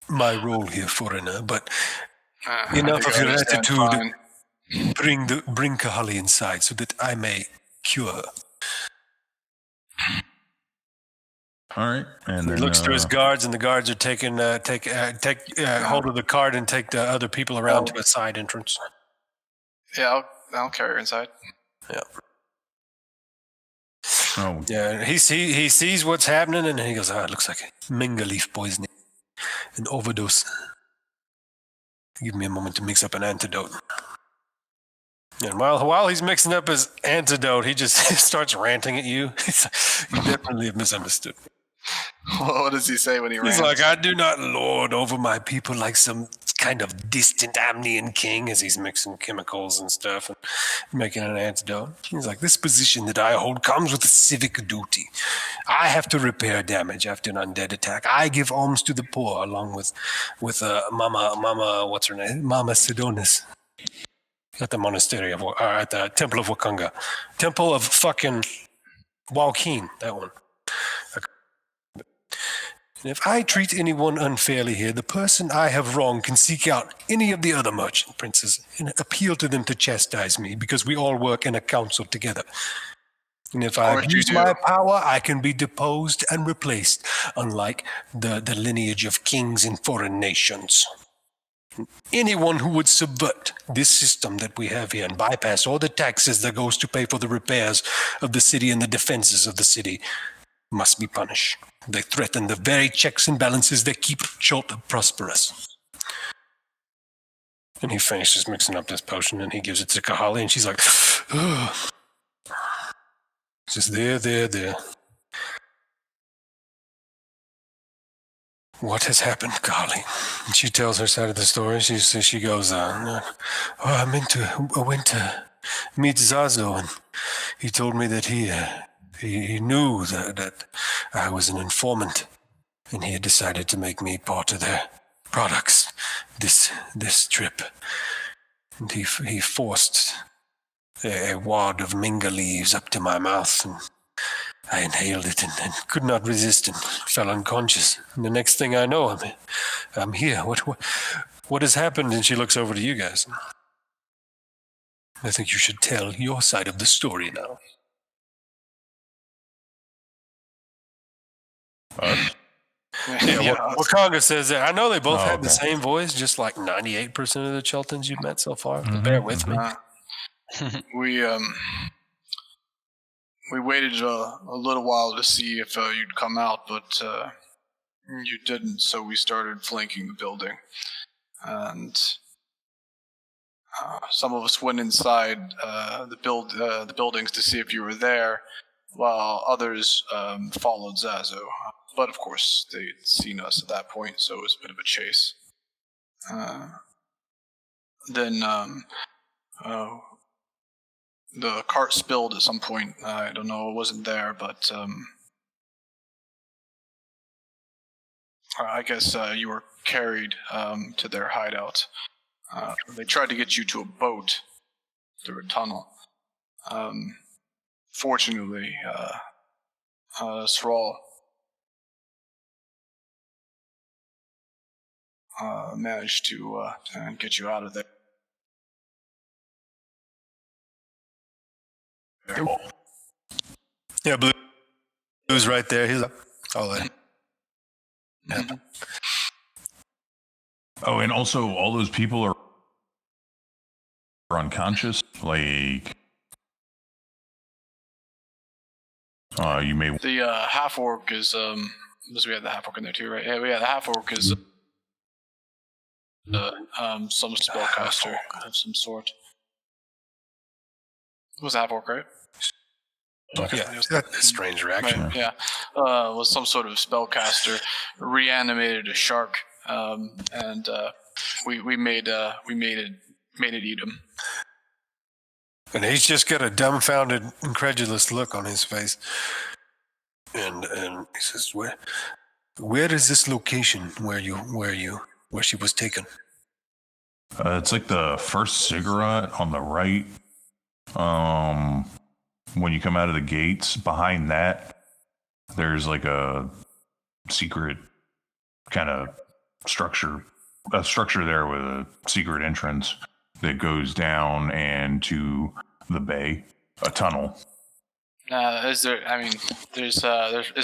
my role here, foreigner, but enough of your attitude. Bring Kahali inside so that I may cure her. All right. And He then looks to his guards, and the guards are taking take hold of the cart and take the other people around to a side entrance. Yeah, I'll carry her inside. Yeah. Oh, Yeah, he sees what's happening, and he goes, it looks like minga leaf poisoning, an overdose. Give me a moment to mix up an antidote. And while he's mixing up his antidote, he just starts ranting at you. You definitely have misunderstood. What does he say when he He's rants? like, I do not lord over my people like some kind of distant Amnian king, as he's mixing chemicals and stuff and making an antidote. He's like, this position that I hold comes with a civic duty. I have to repair damage after an undead attack. I give alms to the poor, along with Mama, what's her name? Mama Sidonis. At the monastery at the Temple of Wakanga. Temple of fucking Walkeen, that one. And if I treat anyone unfairly here, the person I have wronged can seek out any of the other merchant princes and appeal to them to chastise me, because we all work in a council together. And if I abuse my power, I can be deposed and replaced, unlike the lineage of kings in foreign nations. Anyone who would subvert this system that we have here and bypass all the taxes that goes to pay for the repairs of the city and the defenses of the city must be punished. They threaten the very checks and balances that keep Chult prosperous. And he finishes mixing up this potion, and he gives it to Kahali, and she's like, oh. Just there. What has happened, Kahali? And she tells her side of the story. She goes, I went to meet Zazo, and he told me that he knew that I was an informant, and he had decided to make me part of their products this trip. And he forced a wad of minga leaves up to my mouth, and I inhaled it and could not resist and fell unconscious. And the next thing I know, I'm here. What has happened? And she looks over to you guys. I think you should tell your side of the story now. us? Yeah, Wakanga says that. I know they both have the okay. same voice, just like 98% of the Chultans you've met so far. But bear with me. we waited a little while to see if you'd come out, but you didn't. So we started flanking the building, and some of us went inside the buildings to see if you were there, while others followed Zazu. But of course, they'd seen us at that point, so it was a bit of a chase. Then the cart spilled at some point. I don't know, it wasn't there, but I guess you were carried to their hideout. They tried to get you to a boat through a tunnel. Fortunately, Thrall managed to get you out of there. Yeah, Blue's right there. He's like, all in. Mhm. Oh, and also all those people are unconscious. Like, you may. The half orc is because we had the half orc in there too, right? Yeah, the half orc is some spellcaster of some sort. It was a half orc, right? Yeah, that's a strange reaction. Right, yeah. Was some sort of spellcaster, reanimated a shark, and we made it eat him. And he's just got a dumbfounded, incredulous look on his face. And he says, "Where is this location where she was taken?" It's like the first cigarette on the right. When you come out of the gates, behind that, there's like a secret kind of structure there with a secret entrance that goes down and to the bay, a tunnel. Is there? I mean, is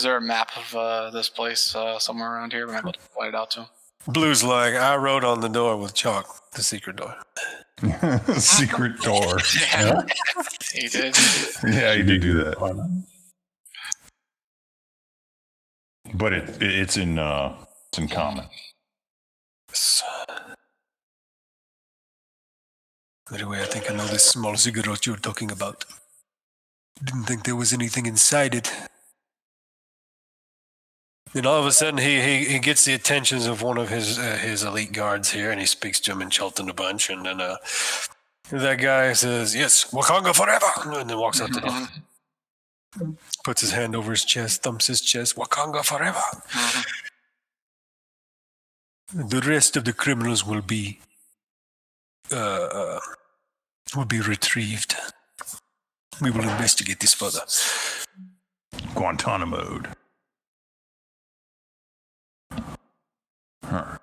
there a map of this place somewhere around here? We might be able to point it out to him. Blue's like, I wrote on the door with chalk, the secret door. Secret door. Yeah, he did. Yeah, he did do that. But it's in common. Anyway, I think I know this small cigarette you're talking about. Didn't think there was anything inside it. Then all of a sudden, he gets the attentions of one of his elite guards here, and he speaks to him in Chelton a bunch. And then that guy says, "Yes, Wakanga forever," and then walks out the door. Puts his hand over his chest, thumps his chest. Wakanga forever. The rest of the criminals will be retrieved. We will investigate this further. Guantanamo. Huh.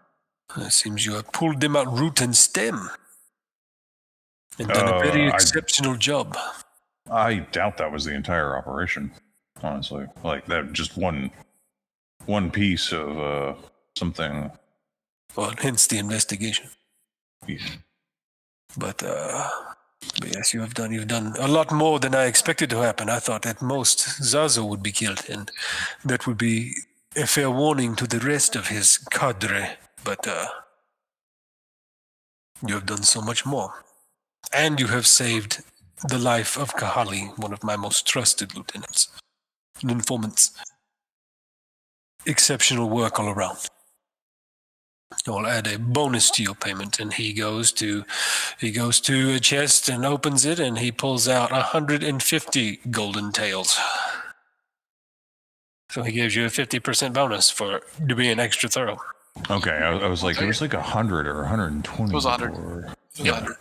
It seems you have pulled them out root and stem. And done a very exceptional job. I doubt that was the entire operation, honestly. Like, that just one piece of something. Well, hence the investigation. Yeah. But yes, you've done a lot more than I expected to happen. I thought at most Zazo would be killed, and that would be a fair warning to the rest of his cadre. But you have done so much more. And you have saved the life of Kahali, one of my most trusted lieutenants and informants. Exceptional work all around. I'll add a bonus to your payment, and he goes to a chest and opens it, and he pulls out 150 golden tails. So he gives you a 50% bonus to be an extra thorough. Okay, I was like, it was like 100 or 120. It was 100. Or... It was 100.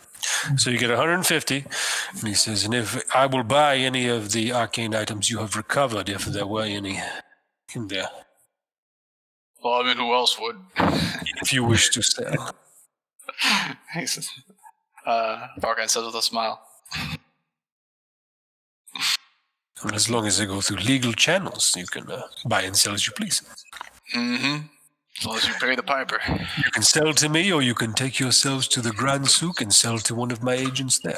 So you get 150, and he says, and if I will buy any of the arcane items you have recovered, if there were any in there. Well, I mean, who else would? If you wish to sell. Bargain says with a smile. And as long as they go through legal channels, you can buy and sell as you please. Mm-hmm. As long as you pay the piper. You can sell to me, or you can take yourselves to the Grand Souk and sell to one of my agents there.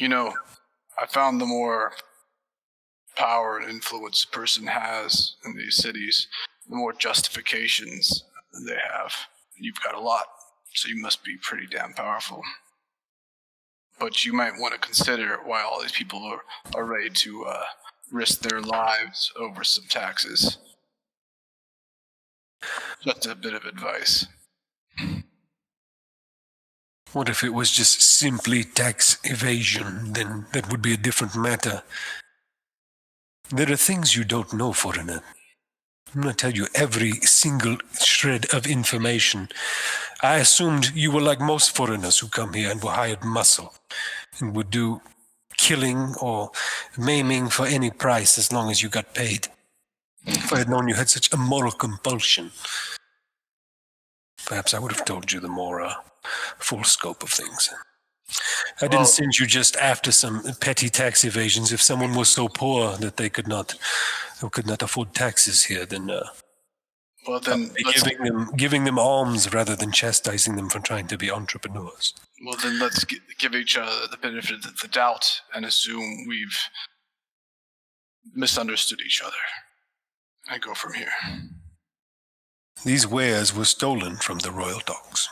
You know, I found the more power and influence a person has in these cities, the more justifications they have. You've got a lot, so you must be pretty damn powerful. But you might want to consider why all these people are ready to risk their lives over some taxes. Just a bit of advice. What if it was just simply tax evasion? Then that would be a different matter. There are things you don't know, foreigner. I'm going to tell you every single shred of information. I assumed you were like most foreigners who come here and were hired muscle and would do killing or maiming for any price as long as you got paid. If I had known you had such a moral compulsion, perhaps I would have told you the more full scope of things. I didn't send you just after some petty tax evasions. If someone was so poor that they could not afford taxes here, then giving them alms rather than chastising them for trying to be entrepreneurs. Well, then let's give each other the benefit of the doubt and assume we've misunderstood each other and go from here. These wares were stolen from the royal dogs.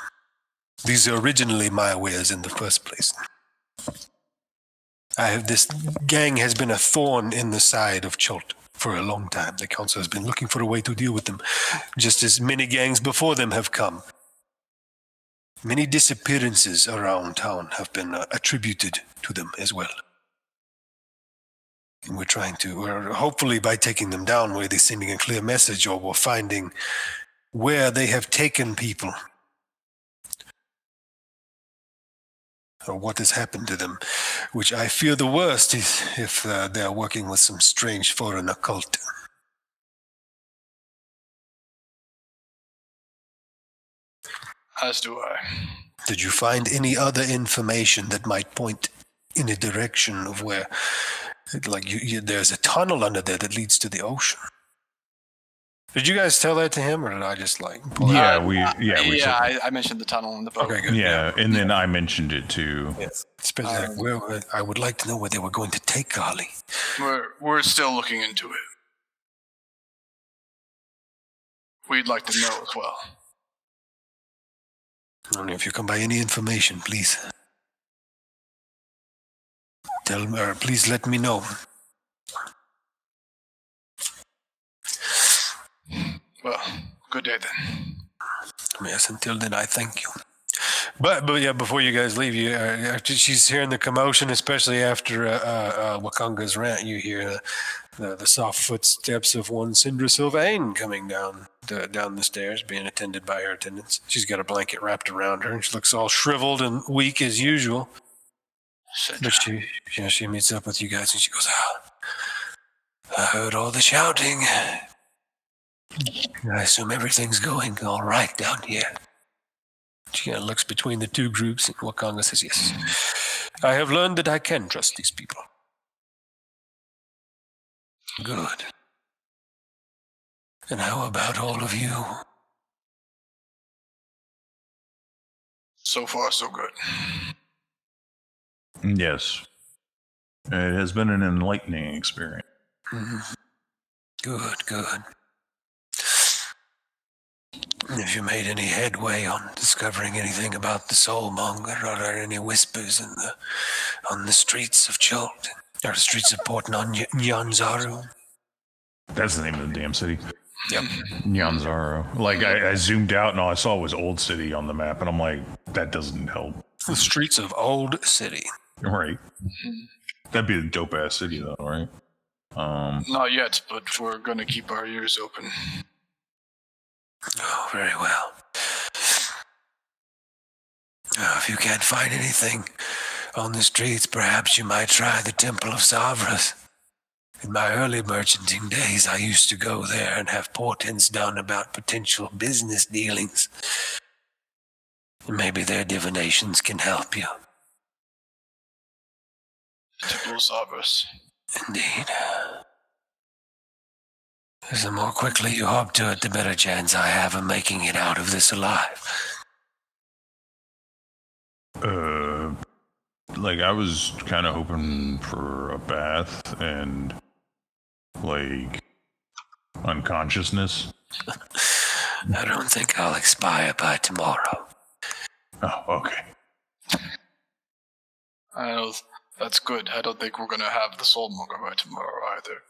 These are originally my wares in the first place. This gang has been a thorn in the side of Chult for a long time. The council has been looking for a way to deal with them, just as many gangs before them have come. Many disappearances around town have been attributed to them as well. And we're hopefully by taking them down, we're either sending a clear message or we're finding where they have taken people or what has happened to them, which I fear the worst is if they're working with some strange foreign occult. As do I. Did you find any other information that might point in a direction of where, there's a tunnel under there that leads to the ocean? Did you guys tell that to him, or did I just pull it out? I mentioned the tunnel in the boat. Okay, good. Yeah, and then I mentioned it too. Yes. I would like to know where they were going to take Carly. We're still looking into it. We'd like to know as well. Only if you come by any information, please. Please let me know. Well, good day then. Yes, until then, I thank you. But yeah, before you guys leave, after she's hearing the commotion, especially after Wakanga's rant, you hear the soft footsteps of one Sindra Sylvain coming down the stairs, being attended by her attendants. She's got a blanket wrapped around her, and she looks all shriveled and weak as usual. But she meets up with you guys, and she goes, I heard all the shouting. I assume everything's going all right down here. She kind of looks between the two groups, and Wakanga says, yes. I have learned that I can trust these people. Good. And how about all of you? So far, so good. Yes. It has been an enlightening experience. Mm-hmm. Good. Have you made any headway on discovering anything about the Soulmonger? Are there any whispers on the streets of Chult? Or the streets of Port Nyanzaru? That's the name of the damn city. Yep. Nyanzaru. I zoomed out and all I saw was Old City on the map, and I'm like, that doesn't help. The streets of Old City. Right. That'd be a dope ass city though, right? Not yet, but we're gonna keep our ears open. Oh, very well. If you can't find anything on the streets, perhaps you might try the Temple of Savras. In my early merchanting days, I used to go there and have portents done about potential business dealings. Maybe their divinations can help you. Temple of Savras. Indeed. The more quickly you hop to it, the better chance I have of making it out of this alive. I was kind of hoping for a bath and like unconsciousness. I don't think I'll expire by tomorrow. Oh, okay. I know that's good. I don't think we're gonna have the soulmonger by tomorrow either.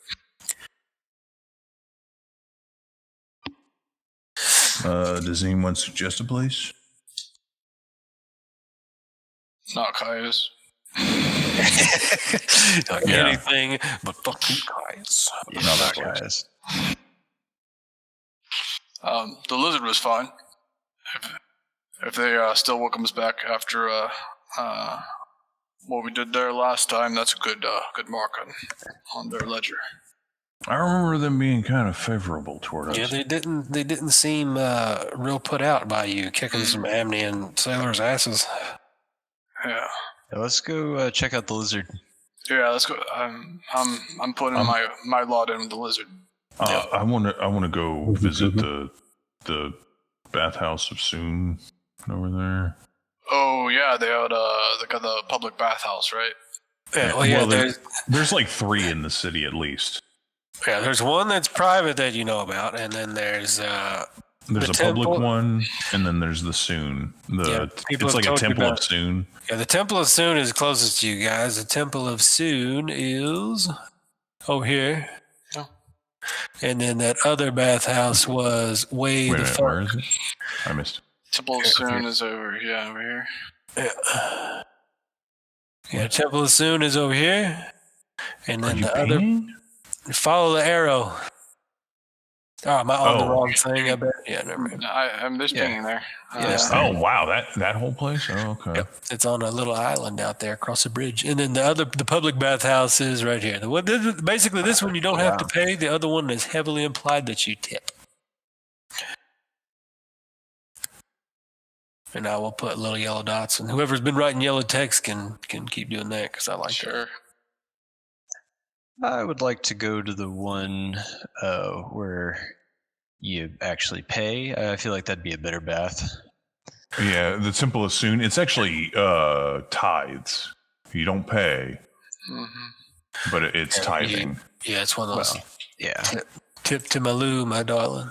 Does anyone suggest a place? Not Caius. Like Yeah. anything but fucking guys. Yeah, not guys. The lizard was fine. If they still welcome us back after what we did there last time, that's a good mark on their ledger. I remember them being kind of favorable toward us. Yeah, they didn't seem real put out by you kicking some Amnian sailors' asses. Yeah. Yeah, let's go check out the lizard. Yeah, let's go. I'm putting my lot in with the lizard. I want to go visit the bathhouse of Soon over there. Oh yeah, they got the public bathhouse, right? Yeah, well, yeah, Well, there's like 3 in the city at least. there's one that's private that you know about, and then there's There's the a public temple- one, and then there's the Soon. people It's have like a told you temple about of Soon. yeah. The Temple of Soon is closest to you guys. The Temple of Soon is over here. Oh. And then that other bathhouse was way Wait a the minute, far. where is it? I missed. Temple of Soon is over here. Yeah, Temple of Soon is over here. And Are then you the other painting? follow the arrow. Oh, am I on the Oh. wrong thing? I bet. Yeah, never mind. I'm there's Yeah. pinging there. Yes. Oh wow, that whole place. Oh, okay. Yep, it's on a little island out there across the bridge. And then the public bathhouse is right here. Basically, this one you don't have to pay. The other one is heavily implied that you tip. And I will put little yellow dots, and whoever's been writing yellow text can keep doing that because I like that. Sure. I would like to go to the one where you actually pay. I feel like that'd be a better bath. Yeah, the Temple of Soon. It's actually tithes. You don't pay, Mm-hmm. but it's Yeah, tithing. Yeah, it's one of those. Well, yeah. Tip to Malou, my darling.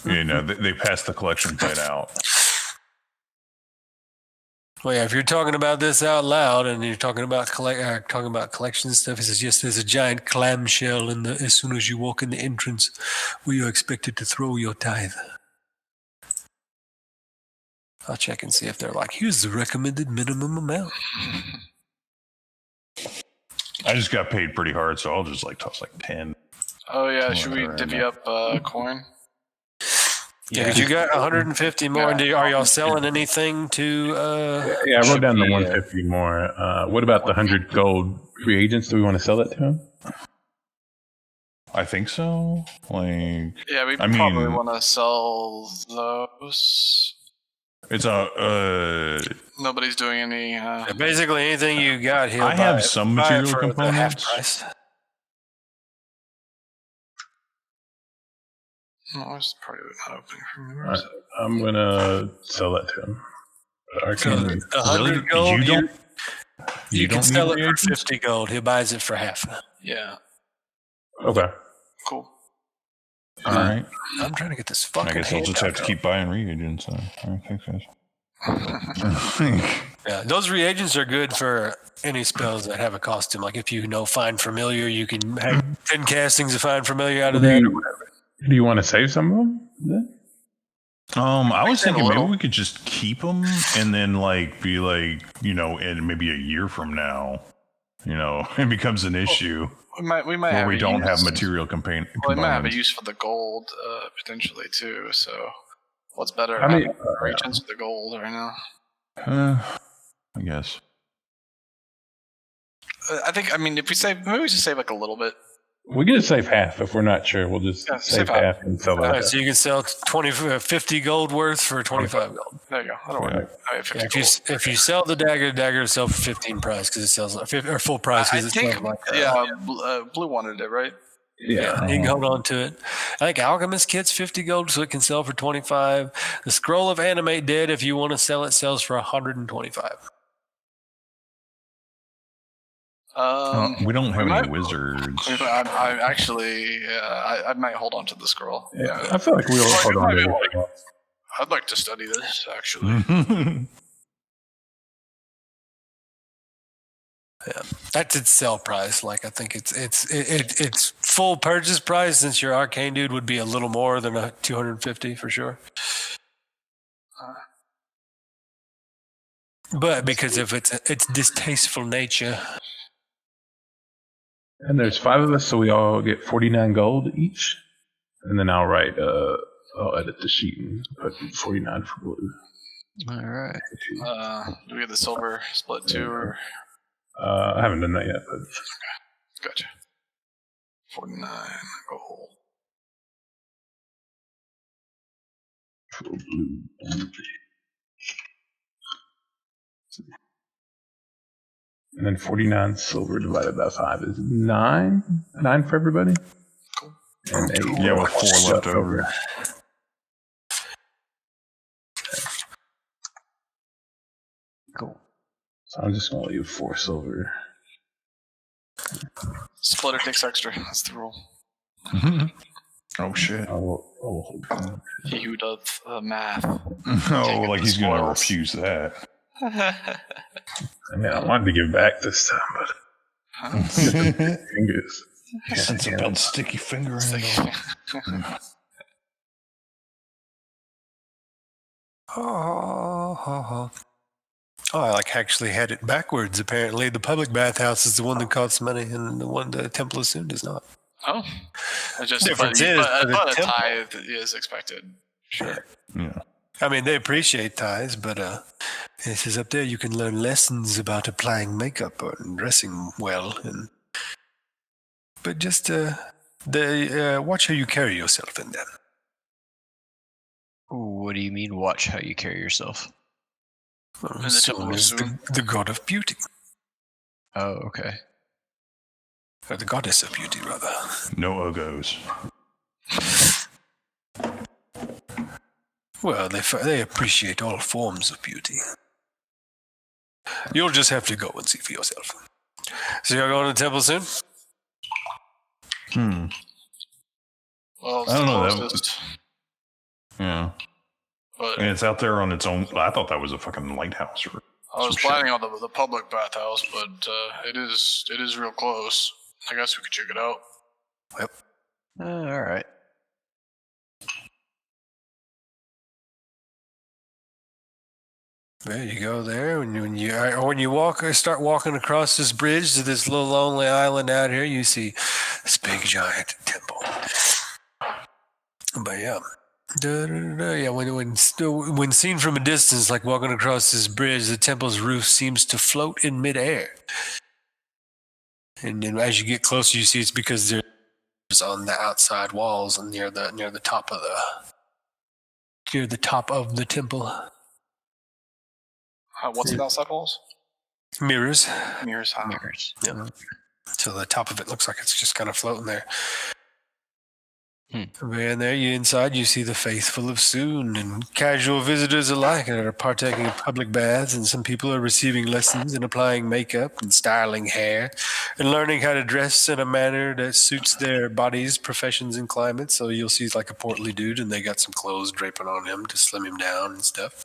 You know, they pass the collection plate out. Well, yeah, if you're talking about this out loud and you're talking about collection stuff, it says yes, there's a giant clamshell as soon as you walk in the entrance, where you're expected to throw your tithe. I'll check and see if they're like, here's the recommended minimum amount. I just got paid pretty hard, so I'll just like toss like 10. Oh yeah, should we Whatever, divvy up coin? Yeah, because you got 150 more. And are y'all selling anything to? Yeah, I wrote down the be, 150 more. What about the 100 gold reagents? Do we want to sell that to him? I think so. Like Yeah, we I probably mean- want to sell those. it's a. Nobody's doing any. Basically, anything you got here. I have some material components. Half price. No, it's probably not opening for me. Where is it? I'm gonna sell that to him. So Arcane. 100 Really? gold. You don't. You can don't sell need it for reagents? 50 gold. He buys it for half. Yeah, Okay. cool. All right. I'm trying to get this fucking. I guess I'll just have to keep buying reagents. I think so. Yeah, those reagents are good for any spells that have a costume. Like if you know Find Familiar, you can have 10 castings of Find Familiar out of that. Or whatever. Do you want to save some of them? then? I was Makes it a thinking maybe little. we could just keep them and then like be like, you know, in maybe a year from now, you know, it becomes an issue We might where have we a don't have use- material Well, we might have a components. use for the gold potentially too. So, what's better? I mean, having reagents or the gold right now? I guess. I think. I mean, if we save, maybe we just save like a little bit. We can just save half if we're not sure. We'll just Yeah, save save half. half and sell All right, that. so you can sell 50 gold worth for 25 gold. There you go. That'll work. Yeah. I have 50 Yeah, gold. if you sell the dagger will sell for 15 price because it sells or full price I because it think, sells like Blue wanted it, right? Yeah. You can hold on to it. I think Alchemist Kit's 50 gold, so it can sell for 25. The Scroll of Animate Dead, if you want to sell it, sells for 125. We don't have might- any wizards. I actually, I might hold on to the scroll. Yeah, I feel like we'll hold on to everything else. I'd like to study this, actually. That's its sell price. Like, I think it's full purchase price, since your arcane dude would be a little more than a 250 for sure. But because of its distasteful nature. And there's 5 of us, so we all get 49 gold each. And then I'll write, I'll edit the sheet and put 49 for blue. All right. Do we get the silver split too? Or? I haven't done that yet, but Gotcha. 49 gold. for blue. And then 49 silver divided by 5 is 9. 9 for everybody. Cool. And 8. Yeah, with 4 left over. Cool. So I'm just going to leave 4 silver. Splitter takes extra. That's the rule. Oh shit! Oh, He who does math. Oh, like he's gonna spoils. refuse that. I mean, I wanted to give back this time, but fingers. It's about sticky finger. Oh, I actually had it backwards. Apparently, the public bathhouse is the one that costs money, and the one the Temple of Soon does not. Oh, it's just Difference is, for the but a temple- tithe is expected. Sure. Yeah. I mean, they appreciate tithes, but it says up there you can learn lessons about applying makeup and dressing well, but just watch how you carry yourself in them. What do you mean? Watch how you carry yourself. Well, the Soon Temple of is Soon? the god of beauty, Oh, okay. or the goddess of beauty, rather. No ogos. Well, they appreciate all forms of beauty. You'll just have to go and see for yourself. So you're going to the temple soon? Well, it's I don't know, the that closest, Yeah. but And it's out there on its own. I thought that was a fucking lighthouse. Or I was some planning on the public bathhouse, but it is real close. I guess we could check it out. All right. There you go. There, when you start walking across this bridge to this little lonely island out here, you see this big giant temple. But yeah, yeah. When seen from a distance, like walking across this bridge, the temple's roof seems to float in midair. And then as you get closer, you see it's because there's on the outside walls and near the top of the temple. What's the outside walls? Mirrors. Mirrors. Huh? Mirrors. Yeah. So the top of it looks like it's just kind of floating there. And there, inside, you see the faithful of Soon and casual visitors alike that are partaking in public baths, and some people are receiving lessons in applying makeup and styling hair and learning how to dress in a manner that suits their bodies, professions, and climates. So you'll see like a portly dude, and they got some clothes draping on him to slim him down and stuff.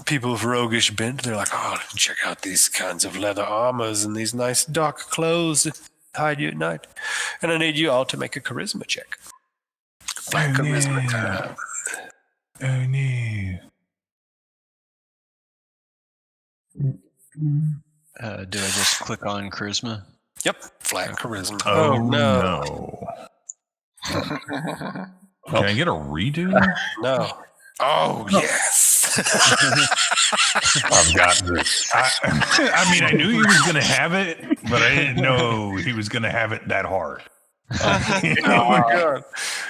People of roguish bent, they're like, oh, check out these kinds of leather armors and these nice dark clothes that hide you at night. And I need you all to make a charisma check. Flat charisma time. Oh no. Do I just click on charisma? Yep, flat charisma. Oh, no. no. Can I get a redo? No. Oh, yes. I've got this. I mean, I knew he was going to have it, but I didn't know he was going to have it that hard. Oh, my God.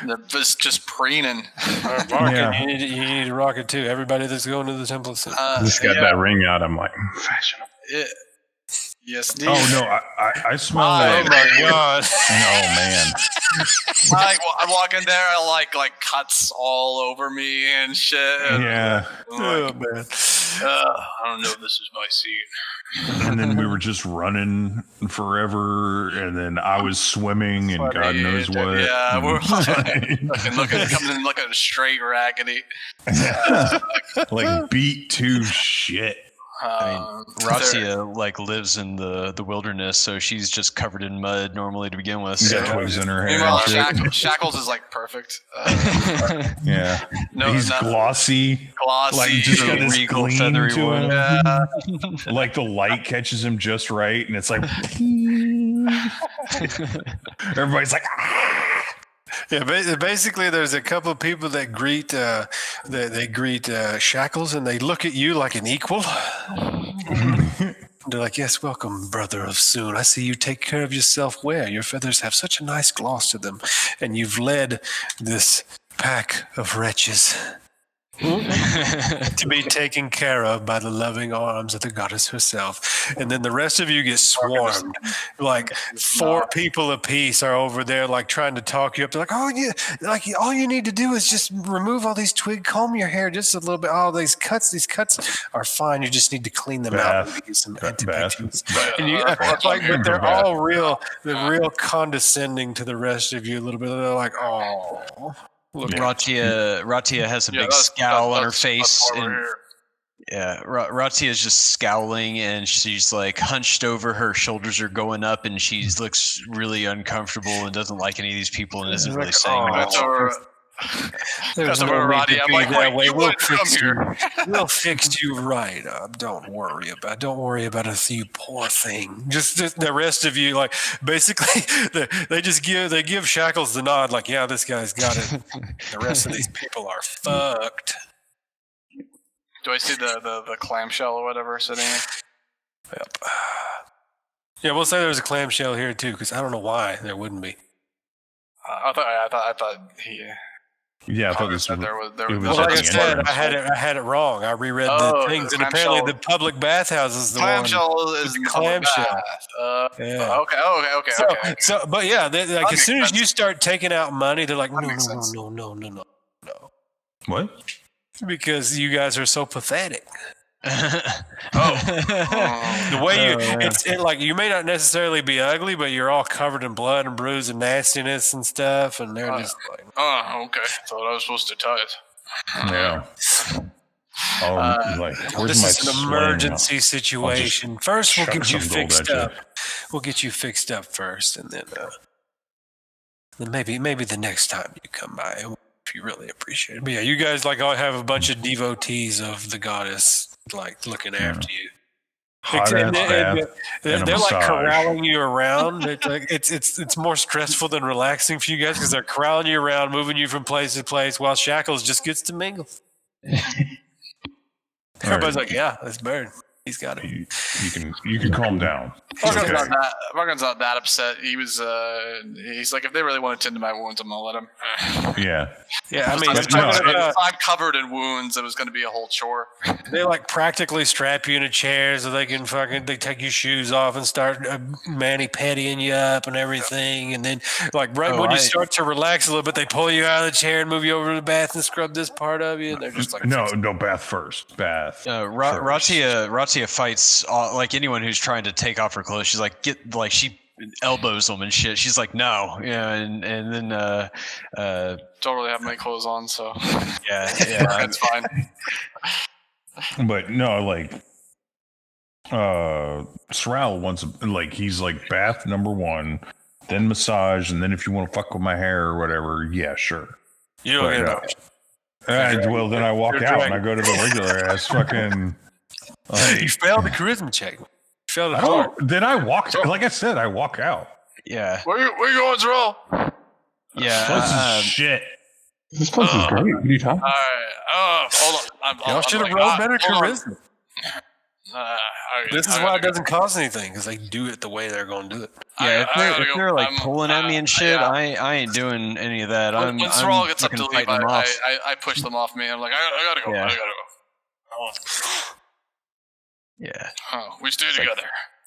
They're just preening. Mark, Yeah. you need to rock it, too. Everybody that's going to the temple. I just got that ring out. I'm like, fashionable. Yes, dude. Oh no, I smell Oh, it. my God. Oh man. I walk in there, I like cuts all over me and shit. And Yeah. I'm Oh, like, man. I don't know if this is my seat. And then we were just running forever, and then I was swimming, and God knows what. Yeah, we're looking, like coming in looking straight raggedy. beat to shit. I mean, Ratia like lives in the wilderness, so she's just covered in mud normally to begin with. She's So. got twigs in her hair. Meanwhile, and shit. Shackles is like perfect. Yeah. No, He's not glossy. glossy. Like just got this regal, gleam feathery to him. one. Yeah. Like the light catches him just right, and it's like everybody's like, ah! Yeah, basically, there's a couple of people that greet they greet Shackles, and they look at you like an equal. They're like, "Yes, welcome, brother of Soon. I see you take care of yourself well. Your feathers have such a nice gloss to them, and you've led this pack of wretches to be taken care of by the loving arms of the goddess herself." And then the rest of you get swarmed. Like 4 people apiece are over there, like trying to talk you up. They're like, "Oh, yeah, like all you need to do is just remove all these twigs, comb your hair just a little bit. All these cuts are fine. You just need to clean them out and get some antibiotics." And you, but they're all they're real condescending to the rest of you a little bit. They're like, "Oh." Look, Ratia has a big scowl on her face, and Ratia is just scowling, and she's like hunched over. Her shoulders are going up, and she looks really uncomfortable and doesn't like any of these people, and isn't really saying much. There's no over need Roddy. to I'm be like, that wait, way. you We'll wouldn't come fix you. here. We'll fix you right up. Don't worry about a you poor thing. Just the rest of you, like basically, they give Shackles the nod, like, yeah, this guy's got it. The rest of these people are fucked. Do I see the clamshell or whatever sitting there? Yep. Yeah, we'll say there's a clamshell here too, because I don't know why there wouldn't be. I thought he. Yeah, I thought this was. There was Well, like I at the said, entrance. I had it wrong. I reread Oh, the things, the and apparently clamshell. the public bathhouse is the Clamshell is the the clamshell. bath. Yeah. Okay. So, but yeah, like That as soon makes as you start taking out money, they're like, That no, makes sense. no, What? because you guys are so pathetic. Oh. The way like you may not necessarily be ugly, but you're all covered in blood and bruise and nastiness and stuff, and they're just like, Oh, okay. Thought I was supposed to tie it. Yeah. Oh, like, where's this my is an sling emergency situation. First, we'll chuck get you some gold fixed at you. up. We'll get you fixed up first, and then maybe the next time you come by, if you really appreciate it. But yeah, you guys like all have a bunch of devotees of the goddess, like looking after you. Hot And ass bath. they're and a like massage. corralling you around. It's like it's more stressful than relaxing for you guys because they're corralling you around, moving you from place to place, while Shackles just gets to mingle. Everybody's like, "Yeah, that's Bird. He's got it." You can calm down. Morgan's Okay. not that upset. He's like, if they really want to tend to my wounds, I'm gonna let him. Yeah. Yeah, I mean, If they're talking about- I'm covered in wounds. It was gonna be a whole chore. they like practically strap you in a chair so they can they take your shoes off and start mani-pettying you up and everything, and then like when you start to relax a little bit, they pull you out of the chair and move you over to the bath and scrub this part of you, and they're just like, No, bath first. Bath. first. Ratia fights like anyone who's trying to take off her clothes. She's like, she elbows them and shit. She's like, no, yeah, and then Don't really have my clothes on, so yeah, that's fine. But no, like Sorrel wants he's like bath number 1, then massage, and then if you want to fuck with my hair or whatever, yeah, sure. you don't get But, it. well, then I walk You're out dragging. and I go to the regular ass fucking. You failed the charisma check. You failed it I hard. don't. Then I walk. Like I said, I walk out. yeah. Where you going, Zerol? This Yeah, is shit. This place is great. What are you talking All right. Hold on. Y'all should have rolled better hold on. charisma. All right, This is I why it gotta doesn't cost anything, because they do it the way they're going to do it. yeah. If I gotta they're, go. like I'm- pulling at me and shit, yeah. I ain't doing any of that. When I'm Zerol gets up fucking to leave, fighting them off. I push them off me. I'm like, I gotta go. Yeah. I gotta go. Yeah. Oh, we stay together.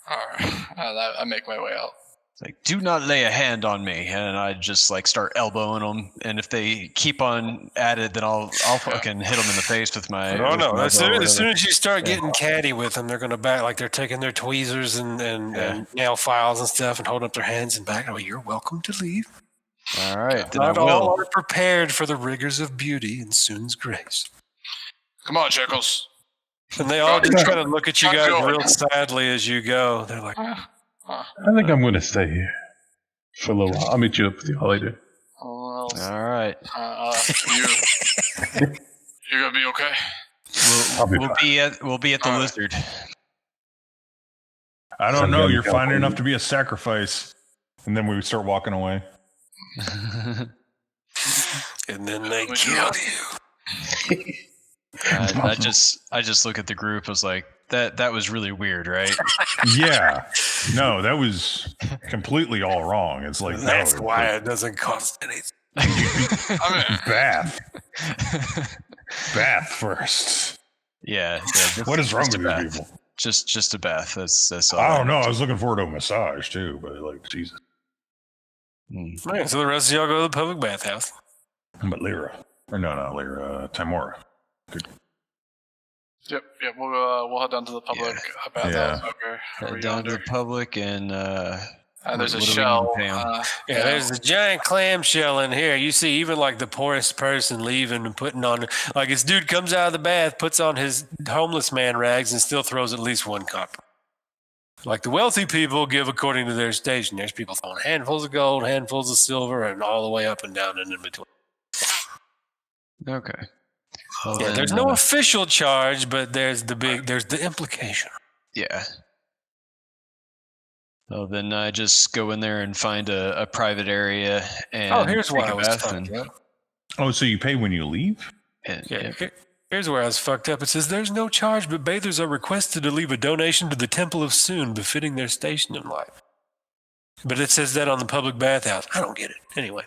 I make my way out. It's like, do not lay a hand on me, and I just like start elbowing them. And if they keep on at it, then I'll fucking hit them in the face with my. Oh no! my As bow or soon whatever. as you start getting catty with them, they're going to back like they're taking their tweezers and nail files and stuff and holding up their hands and back. Oh, you're welcome to leave. All right, then I Not all will. are prepared for the rigors of beauty and Soon's grace. Come on, Checkles. And they all just kind of look at you Not guys going. real sadly as you go. They're like, I think I'm going to stay here for a little while. I'll meet you up with y'all later. Well, All right, you're gonna be okay. I'll be we'll fine. be at the All right. lizard. I don't I'm know. going to You're fine California. enough to be a sacrifice. And then we would start walking away. and then they Would you kill like- you. I just look at the group. I was like, that was really weird, right? Yeah. No, that was completely all wrong. It's like, That's no, why it doesn't cost anything. I mean, bath. Bath first. Yeah. What is wrong just with a you bath. people? Just a bath. That's all. I don't know. I was looking forward to a massage too, but like, Jesus. Mm. Right, so the rest of y'all go to the public bathhouse. But Lyra. Or no, not Lyra. Timora. Yep. We'll head down to the public bathhouse. Yeah. Over Down to yonder. the public and There's a what do we shell. need to pay 'em? Yeah, there's a giant clamshell in here. You see, even like the poorest person leaving and putting on, like this dude comes out of the bath, puts on his homeless man rags, and still throws at least one copper. Like the wealthy people give according to their station. There's people throwing handfuls of gold, handfuls of silver, and all the way up and down and in between. Okay. Well, Yeah, then, there's no official charge, but there's the implication. Yeah. Well, then I just go in there and find a private area and Oh, here's why take I a was bath fucked and, up. Oh, so you pay when you leave? and- Yeah, here's where I was fucked up. It says there's no charge, but bathers are requested to leave a donation to the Temple of Soon, befitting their station in life. But it says that on the public bathhouse. I don't get it. Anyway,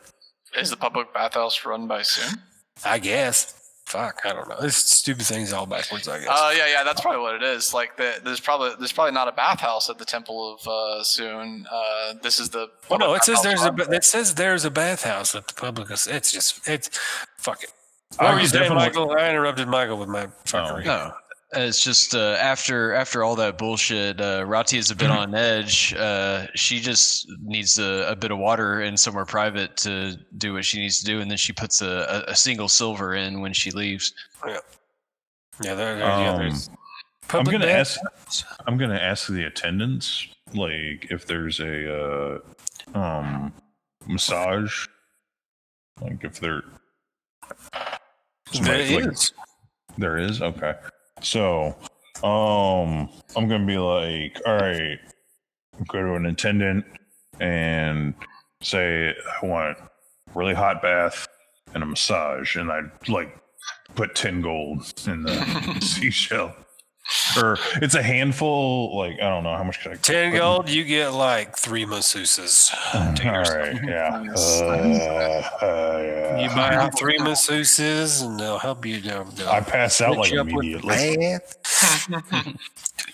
Is the public bathhouse run by Soon? I guess. Fuck, I don't know. This stupid thing's all backwards, I guess. Yeah, that's probably what it is. Like, there's probably not a bathhouse at the Temple of Soon. This is the. Well, no, it says bathhouse there's a bathhouse at the public. It's fuck it. I What were could you saying, definitely- Michael? I interrupted Michael with my fuckery. No, it's just after all that bullshit, Rati is a bit on edge. She just needs a bit of water and somewhere private to do what she needs to do, and then she puts a single silver in when she leaves. Yeah, there's I'm public gonna bath- ask. I'm gonna ask the attendants, like, if there's a massage, like if there. There like- is. There is? Okay. So, I'm gonna be like, all right, go to an attendant and say I want a really hot bath and a massage, and I'd like put 10 gold in the seashell. Or it's a handful, like I don't know how much could I 10 put in- gold, you get like 3 masseuses. to All yourself. right, yeah. Yeah. You buy out 3 masseuses, and they'll help you. I pass out like hook you up with immediately. bath.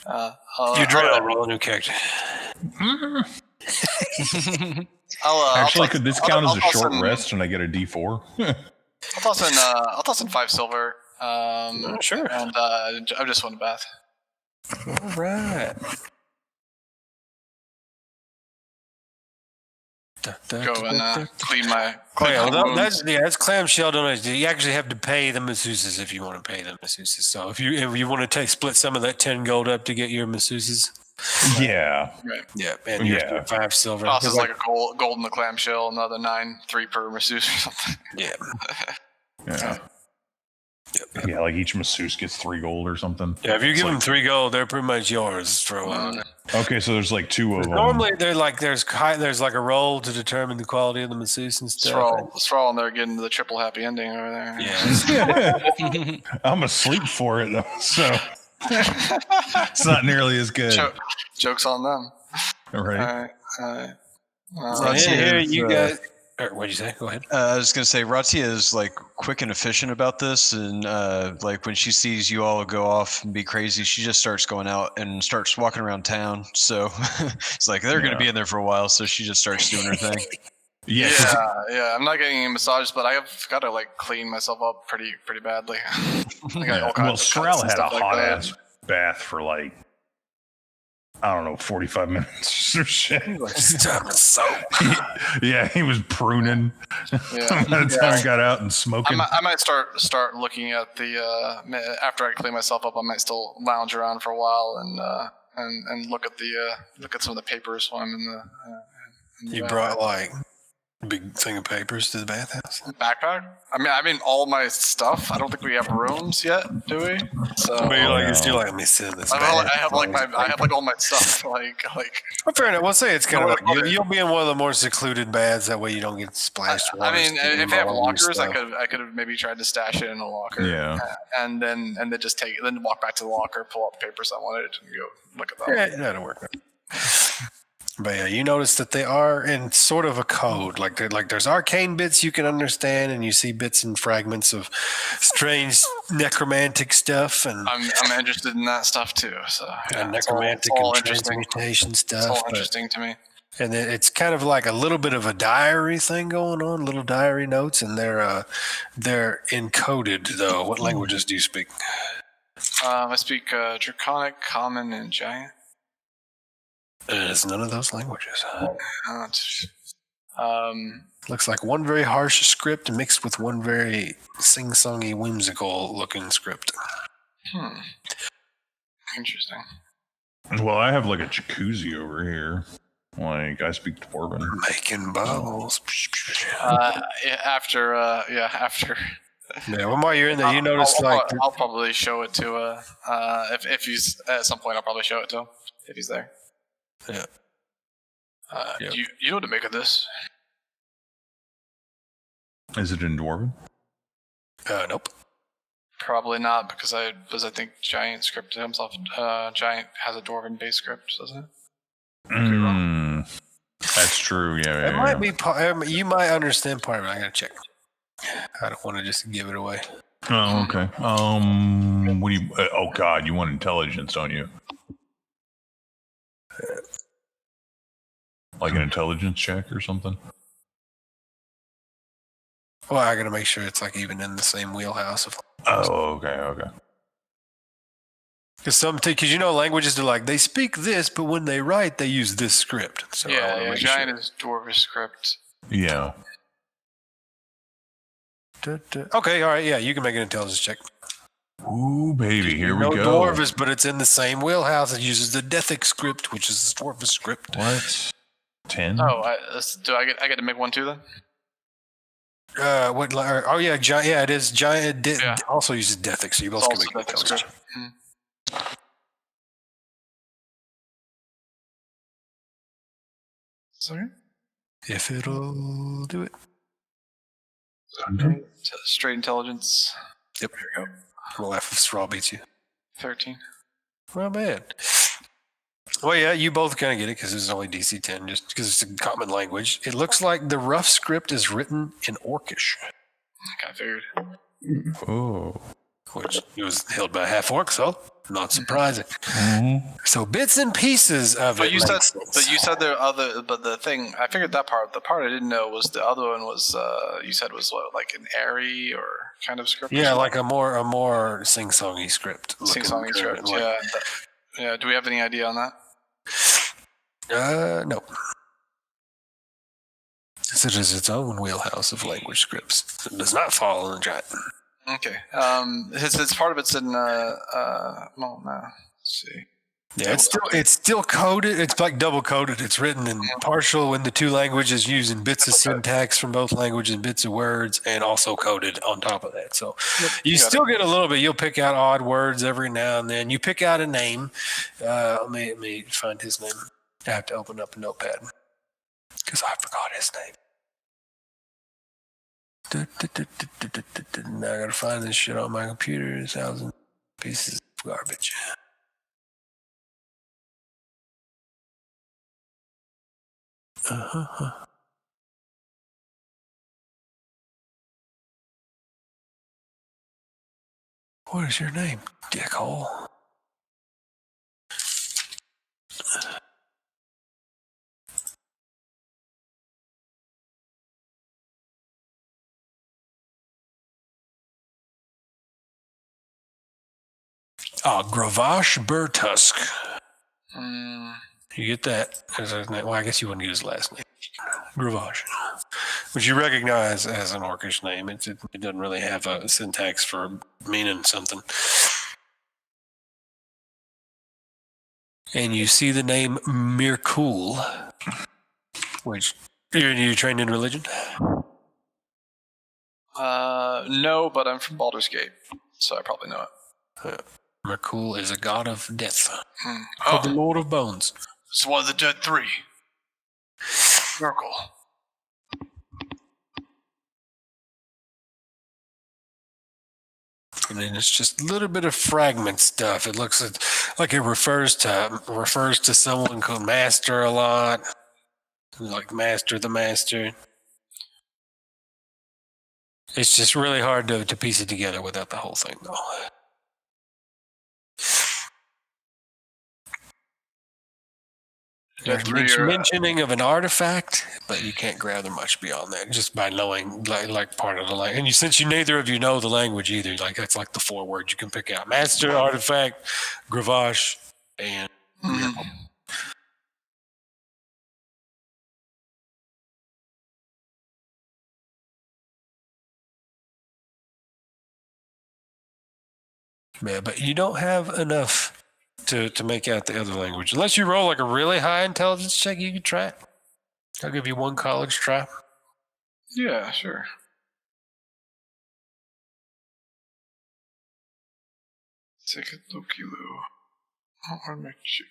You You draw roll a new character. Actually, could this count as a short rest? rest and I get a D4? I'll toss in 5 silver. Sure. And I just want a bath. All right. Go and clean my. Oh, yeah, my wounds. that's clamshell donation. You actually have to pay the masseuses if you want to pay the masseuses. So if you want to split some of that 10 gold up to get your masseuses, Yeah. Right. yeah, and you have to Yeah. do 5 silver. Tosses like a gold in the clamshell, another 9, 3 per masseuse or something. Yeah. Yeah. Yeah, like each masseuse gets 3 gold or something. Yeah, if you give It's them 3 gold, they're pretty much yours for a while. Okay, so there's like 2 of them. Normally, there's like a roll to determine the quality of the masseuse and stuff. Thrall, and they're getting the triple happy ending over there. Yeah. I'm asleep for it though, so it's not nearly as good. Joke's on them. Right? All right. So here you guys. What'd you say? Go ahead. I was gonna say Ratia is like quick and efficient about this, and like when she sees you all go off and be crazy, she just starts going out and starts walking around town. So it's like they're gonna be in there for a while, so she just starts doing her thing. Yeah. 'cause Yeah. I'm not getting any massages, but I've got to like clean myself up pretty badly. I got all Well, kinds of cuts Strel and had a stuff like hot that. ass bath for like, I don't know, 45 minutes or shit. Yeah, he was pruning. Yeah. By the time he got out and smoking. I might start looking at the after I clean myself up. I might still lounge around for a while and look at some of the papers while I'm in the You brought like a big thing of papers to the bathhouse? backpack. I mean all my stuff. I don't think we have rooms yet, do we? So But you're like, no. you're like, let me sit in this I have bath. like all my stuff like Well, fair enough. We'll say it's kind of No, like you'll be in one of the more secluded baths. That way you don't get splashed. I mean, if they have all over your lockers, stuff. I could have maybe tried to stash it in a locker. Yeah. And then just then walk back to the locker, pull out the papers I wanted, and go look at them. Yeah, that'll work. But yeah, you notice that they are in sort of a code. Like there's arcane bits you can understand, and you see bits and fragments of strange necromantic stuff and I'm interested in that stuff too. So yeah, necromantic it's all and interesting. transmutation It's stuff. all but- interesting to me. And it's kind of like a little bit of a diary thing going on, little diary notes, and they're encoded though. What languages do you speak? I speak Draconic, Common, and Giant. It's none of those languages. Looks like one very harsh script mixed with one very sing-songy, whimsical-looking script. Interesting. Well, I have like a jacuzzi over here. Like, I speak Dwarven. Making bubbles. After. Yeah, well, while you're in there, you notice I'll probably show it to if he's at some point. I'll probably show it to him if he's there. Yeah. Yep. You know what to make of this? Is it in Dwarven? Nope. Probably not because I think Giant scripted himself. Giant has a Dwarven based script, doesn't it? That's true. Yeah. It might be. You might understand part of it. I gotta check. I don't want to just give it away. Oh, okay. What do you? Oh God, you want intelligence, don't you? Like an intelligence check or something? Well, I gotta make sure it's like even in the same wheelhouse of. Oh, okay. Because you know languages are like they speak this, but when they write they use this script. So I wanna Yeah. make Giant sure. is Dwarvish script. Yeah. Okay, all right, yeah, you can make an intelligence check. Ooh, baby, here we No go. Dwarvish, but it's in the same wheelhouse. It uses the Dethic script, which is the Dwarvish script. What? 10? Oh, I get to make one too then? What? Oh yeah, giant. Yeah, it is giant. Yeah. Also uses Dethic, so you both It's can also make an Dethic intelligence script. check. Sorry? If it'll do it. Straight intelligence. Yep. Here we go. We'll laugh if Straw beats you. 13. Not bad. Well, yeah, you both kind of get it because it's only DC 10, just because it's a common language. It looks like the rough script is written in Orcish, I figured. Oh. which was held by half orc, so not surprising. Mm-hmm. So bits and pieces of But it. you said, make sense. but you said there are other. But the thing I figured that part. The part I didn't know was the other one was. You said was what, like an airy or kind of script. Yeah, like a more sing-songy script. sing songy script. Like, Yeah. Yeah. Do we have any idea on that? No. It is its own wheelhouse of language scripts. It does not fall in the giant. Okay. It's part of it's in. Well, no. Let's see. Yeah, it's still coded. It's like double coded. It's written in partial in the two languages, using bits of syntax from both languages, bits of words, and also coded on top of that. So you still get a little bit. You'll pick out odd words every now and then. You pick out a name. Let me find his name. I have to open up a notepad because I forgot his name. Now I gotta find this shit on my computer. 1,000 pieces of garbage. What is your name, dickhole? Gravash Burtusk. You get that as his name? Well, I guess you wouldn't use his last name. Gravash. Which you recognize as an Orcish name. It doesn't really have a syntax for meaning something. And you see the name Mirkul, which you're trained in religion? No, but I'm from Baldur's Gate, so I probably know it. Mirkul is a god of death. Oh, The Lord of Bones. it's one of the Dead Three. Miracle. And then it's just a little bit of fragment stuff. It looks like it refers to someone called Master a lot. Like Master the Master. It's just really hard to piece it together without the whole thing, though. There's mentioning of an artifact, but you can't gather much beyond that just by knowing like part of the language. And since neither of you know the language either, like that's like the 4 words you can pick out: Master, artifact, Gravash, and Miracle. Yeah, but you don't have enough to make out the other language. Unless you roll like a really high intelligence check, you can try it. I'll give you 1 college try. Yeah, sure. Take a Lokilu. Where did she go?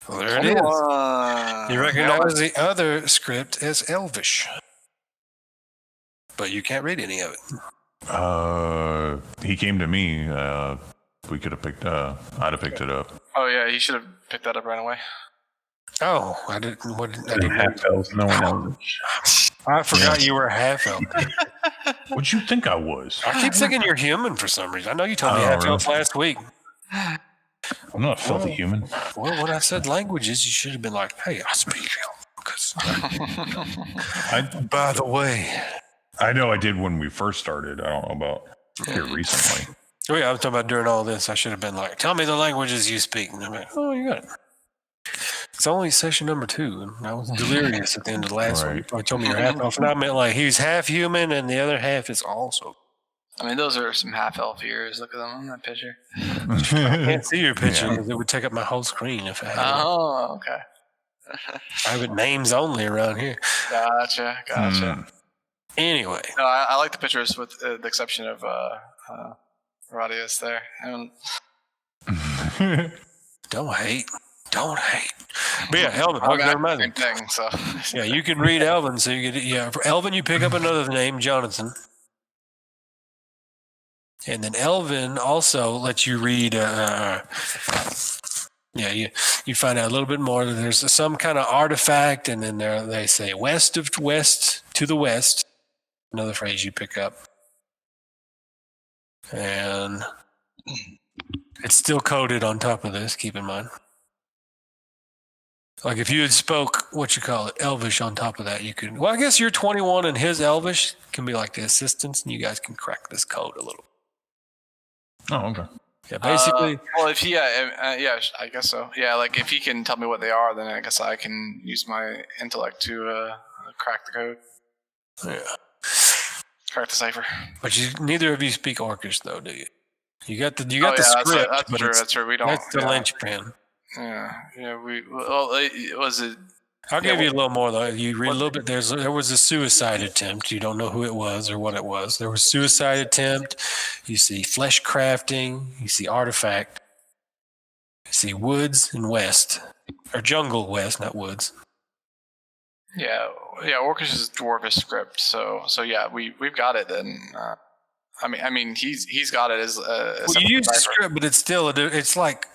Well, there it is. You recognize the other script as Elvish. But you can't read any of it. He came to me. We could have I'd have picked it up. Oh yeah, he should have picked that up right away. Oh, I didn't half elves, no one Elvish. I forgot you were half elf. What'd you think I was? I keep thinking you're human for some reason. I know you told me half elf last week. I'm not a filthy human. Well, when I said languages, you should have been like, "Hey, I speak elf." By the way, I know I did when we first started. I don't know about here recently. Oh yeah, I was talking about during all this. I should have been like, "Tell me the languages you speak." And I'm like, "Oh, you got it." It's only session number 2, and I was delirious at the end of the last one. You probably told me you're half elf, and I meant like he's half human, and the other half is also. I mean, those are some half elf ears. Look at them on that picture. I can't see your picture because it would take up my whole screen if I had it. Oh, okay. I have it names only around here. Gotcha. Anyway. No, I like the pictures with the exception of Radius there. Don't hate. But yeah, Elvin. Never mind. Thing, so. Yeah, you can read Elvin. So you get for Elvin, you pick up another name, Jonathan. And then Elvin also lets you read. You find out a little bit more. There's some kind of artifact, and then they say west to the west. Another phrase you pick up, and it's still coded on top of this. Keep in mind, like if you had spoke Elvish on top of that, you could. Well, I guess you're 21, and his Elvish can be like the assistants, and you guys can crack this code a little. Oh, okay. Yeah, basically. Well, if I guess so. Yeah, like if he can tell me what they are, then I guess I can use my intellect to crack the code. Yeah. Crack the cipher. But neither of you speak Orcish, though, do you? You got the script. That's true. We don't. That's the linchpin. Yeah. Was it? I'll give you a little more, though. You read a little bit. There was a suicide attempt. You don't know who it was or what it was. There was suicide attempt. You see flesh crafting. You see artifact. You see woods and west. Or jungle west, not woods. Yeah. Orcish is dwarvish script. So yeah, we've got it then. I mean, he's got it as. You use the script, but it's like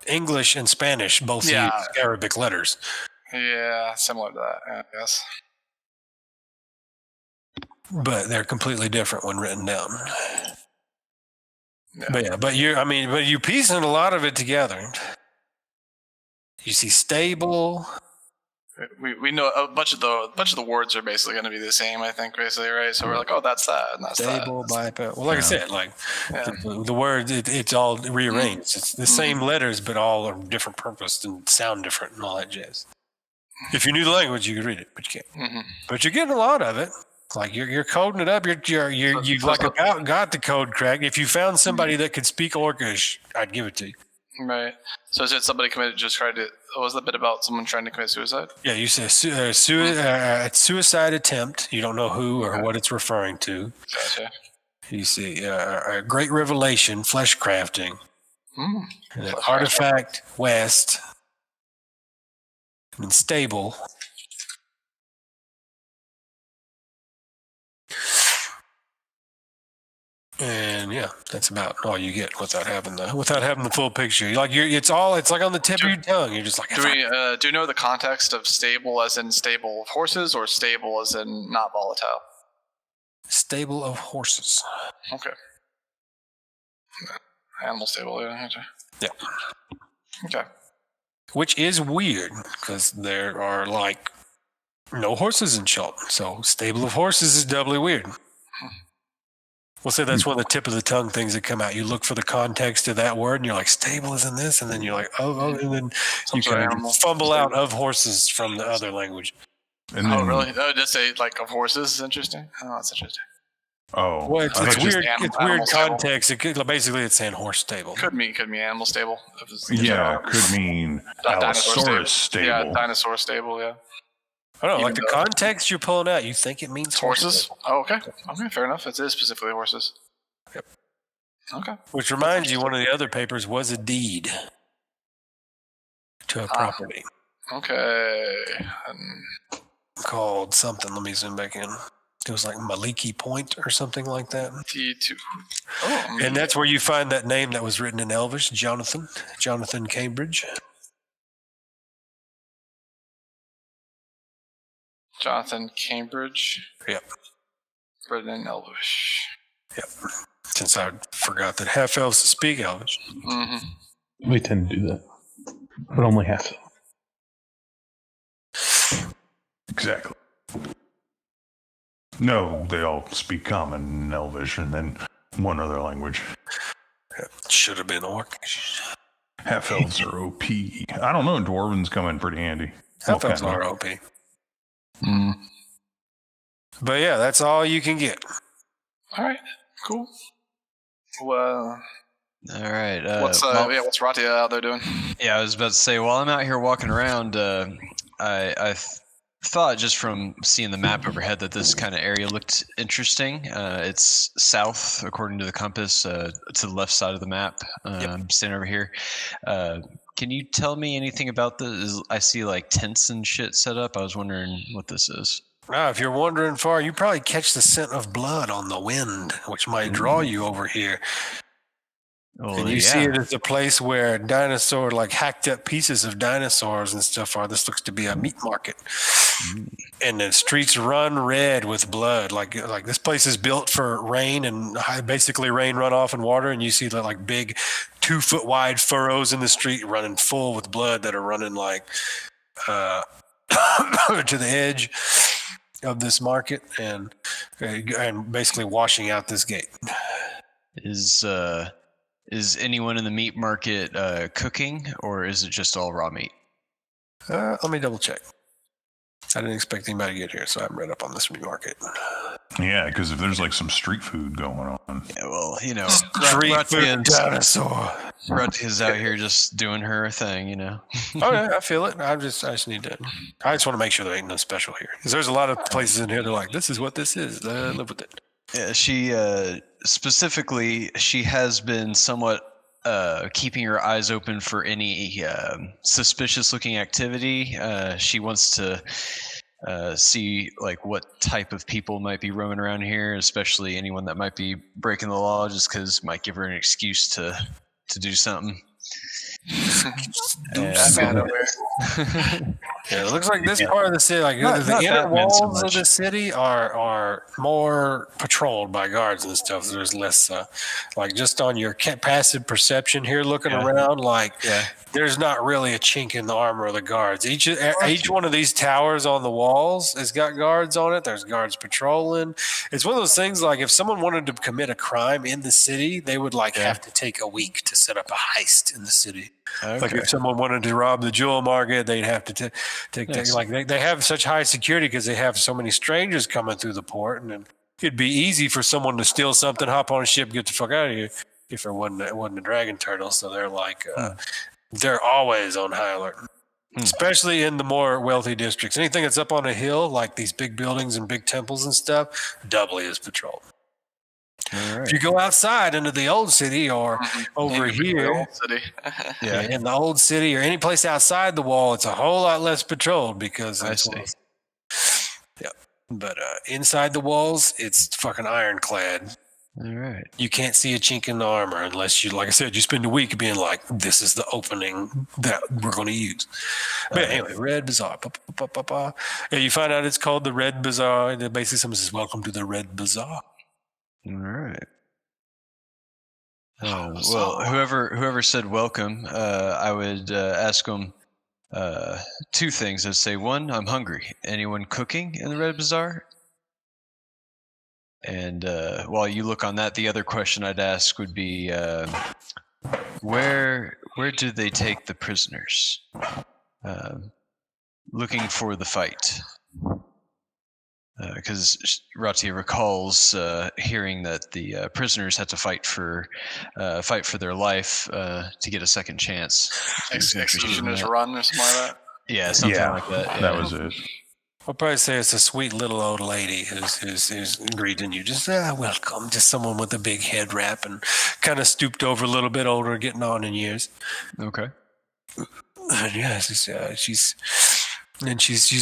English and Spanish both use Arabic letters. Yeah, similar to that, I guess. but they're completely different when written down. Yeah. But you're piecing a lot of it together. You see stable. We know a bunch of the words are basically going to be the same, I think, basically, right? So we're like, oh, that's that, and that's Stable, that. biped. Well, like I said, like the word, it's all rearranged. It's the same letters, but all are different purpose and sound different and all that jazz. If you knew the language, you could read it, but you can't. Mm-hmm. But you're getting a lot of it. Like you're coding it up. You've like about got the code cracked. If you found somebody that could speak Orcish, I'd give it to you. Right. So is it somebody tried to? What was the bit about someone trying to commit suicide? Yeah, you say suicide attempt. You don't know who or what it's referring to. Gotcha. You see a great revelation, flesh crafting, Mm. and then artifact west, and then stable. And yeah, that's about all you get without having the full picture. It's like on the tip of your tongue. You're just like, Do you know the context of stable as in stable of horses or stable as in not volatile? stable of horses. Okay. Animal stable, yeah. Yeah. Okay. Which is weird because there are like no horses in Shelton, so stable of horses is doubly weird. We'll say that's one of the tip of the tongue things that come out. You look for the context of that word, and you're like, stable is in this, and then you're like, oh, and then you kind of fumble out of horses from the other language. And then, Oh, really? Oh, just say like of horses is interesting. Oh, that's interesting. Oh, Well, it's I thought weird. just- It's animal weird stable. context. Basically, it's saying horse stable. Could mean animal stable. If it's Yeah, could mean Dinosaur Allosaurus stable. Yeah, dinosaur stable. Yeah. I don't know, like Even the though- context you're pulling out, you think it means Horses. Oh, okay. Okay, fair enough. It is specifically horses. Yep. Okay. Which reminds you, one of the other papers was a deed to a property Okay. called something. Let me zoom back in. It was like Maliki Point or something like that. D2. Oh, And that's where you find that name that was written in Elvish, Jonathan Cambridge. Jonathan Cambridge. Yep. Written in Elvish. Yep. Since I forgot that half elves speak Elvish. Mm-hmm. We tend to do that, but only half. Exactly. No, they all speak common in Elvish and then one other language. Should have been Orc. Half elves are OP. I don't know. Dwarven's come in pretty handy. Half elves Okay. are OP. Mm. But yeah, that's all you can get. All right. Cool. Well, All right. what's Ratia out there doing? Yeah, I was about to say, while I'm out here walking around, I thought just from seeing the map overhead that this kind of area looked interesting. It's south, according to the compass, to the left side of the map. I'm standing over here. Can you tell me anything about this? I see like tents and shit set up. I was wondering what this is. Now, if you're wandering far, you probably catch the scent of blood on the wind, which might draw you over here. Well, And you see it as a place where dinosaur, like hacked up pieces of dinosaurs and stuff are. This looks to be a meat market. And the streets run red with blood. Like this place is built for rain and basically rain runoff and water. And you see the like big 2-foot wide furrows in the street running full with blood that are running like to the edge of this market and basically washing out this gate. Is anyone in the meat market cooking, or is it just all raw meat? Let me double check. I didn't expect anybody to get here, so I'm right up on this meat market. Yeah, because if there's like some street food going on. Yeah, well, you know, Street food dinosaur. Ratia's out here just doing her thing, you know. Oh yeah, I feel it. I just need to. I just want to make sure there ain't no special here. Because there's a lot of places in here. They're like, this is what this is. Live with it. Yeah, she specifically, she has been somewhat keeping her eyes open for any suspicious-looking activity. She wants to see like what type of people might be roaming around here, especially anyone that might be breaking the law, just because might give her an excuse to do something. Batman over here. Yeah, it looks like this part of the city, like Not the inner Batman so walls of much. the city, are more patrolled by guards and stuff. There's less, like just on your passive perception here, looking Yeah. around, like Yeah. there's not really a chink in the armor of the guards. Each one of these towers on the walls has got guards on it. There's guards patrolling. It's one of those things like if someone wanted to commit a crime in the city, they would have to take a week to set up a heist in the city. Like Okay. if someone wanted to rob the jewel market, they'd have to take Nice. like they have such high security because they have so many strangers coming through the port, and then it'd be easy for someone to steal something, hop on a ship, get the fuck out of here. If it wasn't a dragon turtle, so they're like they're always on high alert, especially in the more wealthy districts. Anything that's up on a hill, like these big buildings and big temples and stuff, doubly is patrolled. All right. If you go outside into the old city or over In the here. old city. Yeah. In the old city or any place outside the wall, it's a whole lot less patrolled because I it's see. yeah. But inside the walls, it's fucking ironclad. All right. You can't see a chink in the armor unless you, like I said, you spend a week being like, "This is the opening that we're going to use." But anyway, Red Bazaar. Yeah, you find out it's called the Red Bazaar. And basically, someone says, "Welcome to the Red Bazaar." All right. Well, whoever said welcome, I would ask them two things. I'd say, one, I'm hungry. Anyone cooking in the Red Bazaar? And while you look on that, the other question I'd ask would be, where do they take the prisoners? Looking for the fight. Because Ratia recalls hearing that the prisoners had to fight for their life to get a second chance. Executioner's run or something like that. Yeah, something like that. Yeah. That was it. I'll probably say it's a sweet little old lady who's greeting you. Just welcome. Just someone with a big head wrap and kind of stooped over a little bit older, getting on in years. Okay. And yeah, she's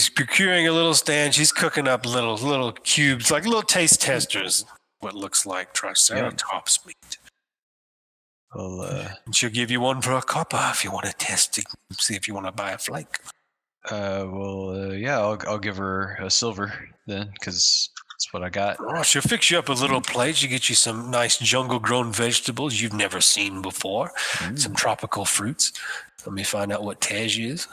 procuring a little stand. She's cooking up little cubes, like little taste testers. What looks like Triceratops meat. Well, And she'll give you one for a copper if you want to test it. See if you want to buy a flake. yeah, I'll give her a silver then, because that's what I got. Oh, she'll fix you up a little plate. She'll get you some nice jungle-grown vegetables you've never seen before. Some tropical fruits. Let me find out what Tej is.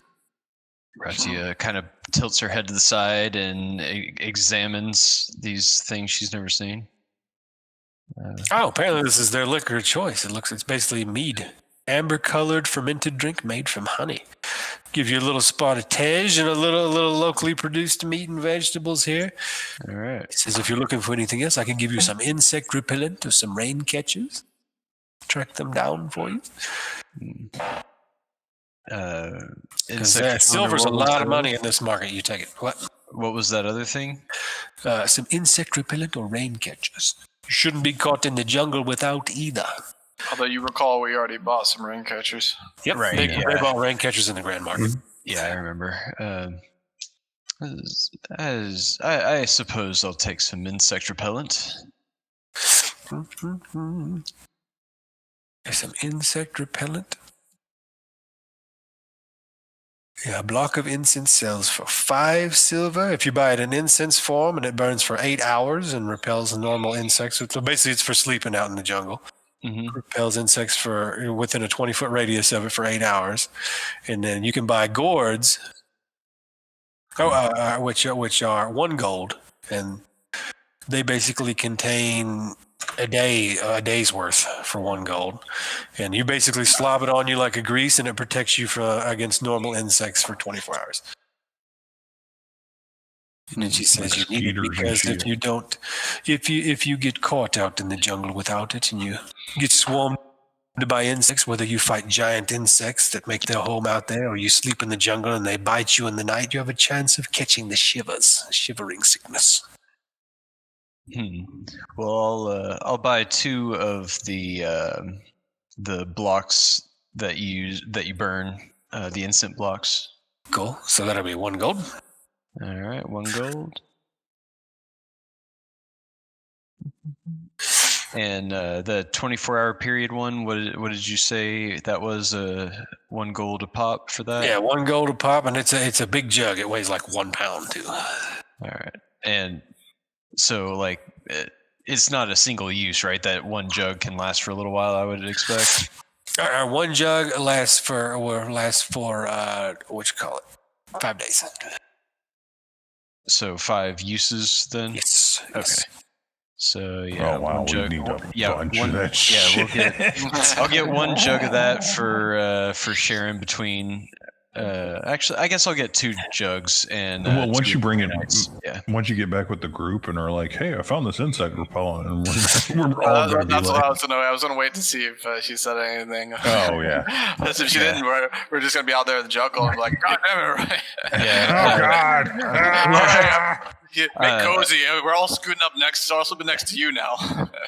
Ratia kind of tilts her head to the side and examines these things she's never seen. Oh, apparently this is their liquor of choice. It's basically mead. Amber-colored fermented drink made from honey. Give you a little spot of Tej and a little locally produced meat and vegetables here. All right. It says if you're looking for anything else, I can give you some insect repellent or some rain catchers. Track them down for you. Because silver's a lot of money in this market. You take it. What was that other thing? Some insect repellent or rain catchers. You shouldn't be caught in the jungle without either. Although you recall we already bought some rain catchers. Yep, Right, They yeah. bought rain catchers in the Grand Market. Yeah, I remember. I suppose I'll take some insect repellent. There's some insect repellent. Yeah, a block of incense sells for 5 silver. If you buy it in incense form and it burns for 8 hours and repels the normal insects. So basically it's for sleeping out in the jungle. Mm-hmm. Repels insects for within a 20-foot radius of it for 8 hours. And then you can buy gourds, which are 1 gold. And they basically contain a day's worth for 1 gold. And you basically slob it on you like a grease, and it protects you against normal insects for 24 hours. And then she says you need it because if you get caught out in the jungle without it and you get swarmed by insects, whether you fight giant insects that make their home out there or you sleep in the jungle and they bite you in the night, you have a chance of catching the shivering sickness. Well, I'll buy 2 of the blocks that you burn, the instant blocks. Cool. So that'll be 1 gold. All right, 1 gold. And the 24-hour period one, what did you say that was? 1 gold a pop for that? Yeah, 1 gold a pop, and it's a big jug. It weighs like 1 pound too. All right. And so like it's not a single use, right? That 1 jug can last for a little while, I would expect. 1 jug lasts for what you call it, 5 days. So 5 uses then. Yes. Okay. Yes. So yeah. Oh wow, 1 we jug. need a bunch one, of that yeah, shit. I'll get 1 jug of that for sharing between. Actually, I guess I'll get 2 jugs and. Well, once 2 you bring it, nights. Yeah. once you get back with the group and are like, "Hey, I found this insect repellent," and we're all gonna be That's what like, I was gonna. I was gonna wait to see if she said anything. "Oh yeah, Because if she didn't, we're just gonna be out there in the jungle and be like, God damn it, right? Yeah. oh god." Get cozy. We're all scooting up next. It's also been next to you now.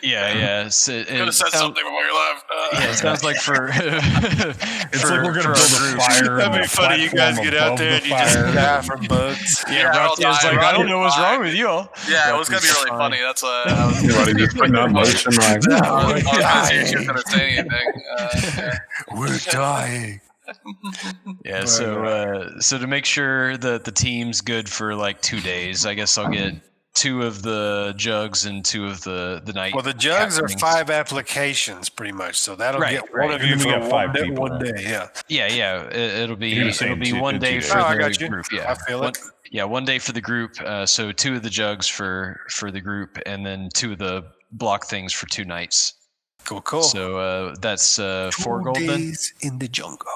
Yeah. So Could have said something before you left. Yeah, it sounds like for. It's like we're gonna build a fire. That'd be funny. You guys get out there and you just die from bugs. Yeah, I'll Ratia's die. like, I don't know what's Rodney's wrong with you all. Yeah, it was gonna be really funny. That's what I was. Everybody just putting on motion like, I was gonna see if she was gonna say anything. We're dying. Yeah, so to make sure that the team's good for like 2 days, I guess I'll get 2 of the jugs and 2 of the night. Well, the jugs are captains. 5 applications, pretty much. So that'll Right, get one right. of you And we for got 5 1 day. people 1 then. day, yeah. Yeah, it'll be You're gonna say in 1 2 day days. for Oh, I the got you. group. Yeah, I feel it. Yeah, 1 day for the group. So 2 of the jugs for the group, and then 2 of the block things for 2 nights. Cool. So that's 4 gold then. days in the jungle.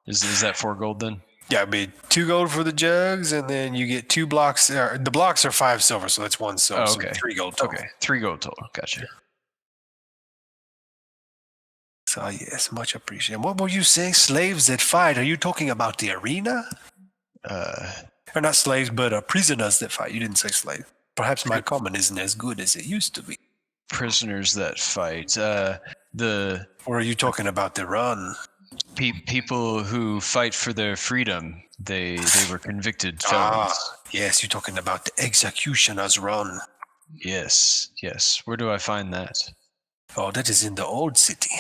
Is that 4 gold then? Yeah, it'd be 2 gold for the jugs, and then you get 2 blocks. The blocks are 5 silver, so that's 1 silver. Oh, So okay. 3 gold total. Okay, 3 gold total. Gotcha. So yes, much appreciated. What were you saying? Slaves that fight? Are you talking about the arena? Or not slaves, but prisoners that fight. You didn't say slave. Perhaps my common isn't as good as it used to be. Prisoners that fight. The Or are you talking about the run? people who fight for their freedom. They were convicted felons. Yes, you're talking about the executioner's run. Yes. Where do I find that? Oh, that is in the old city.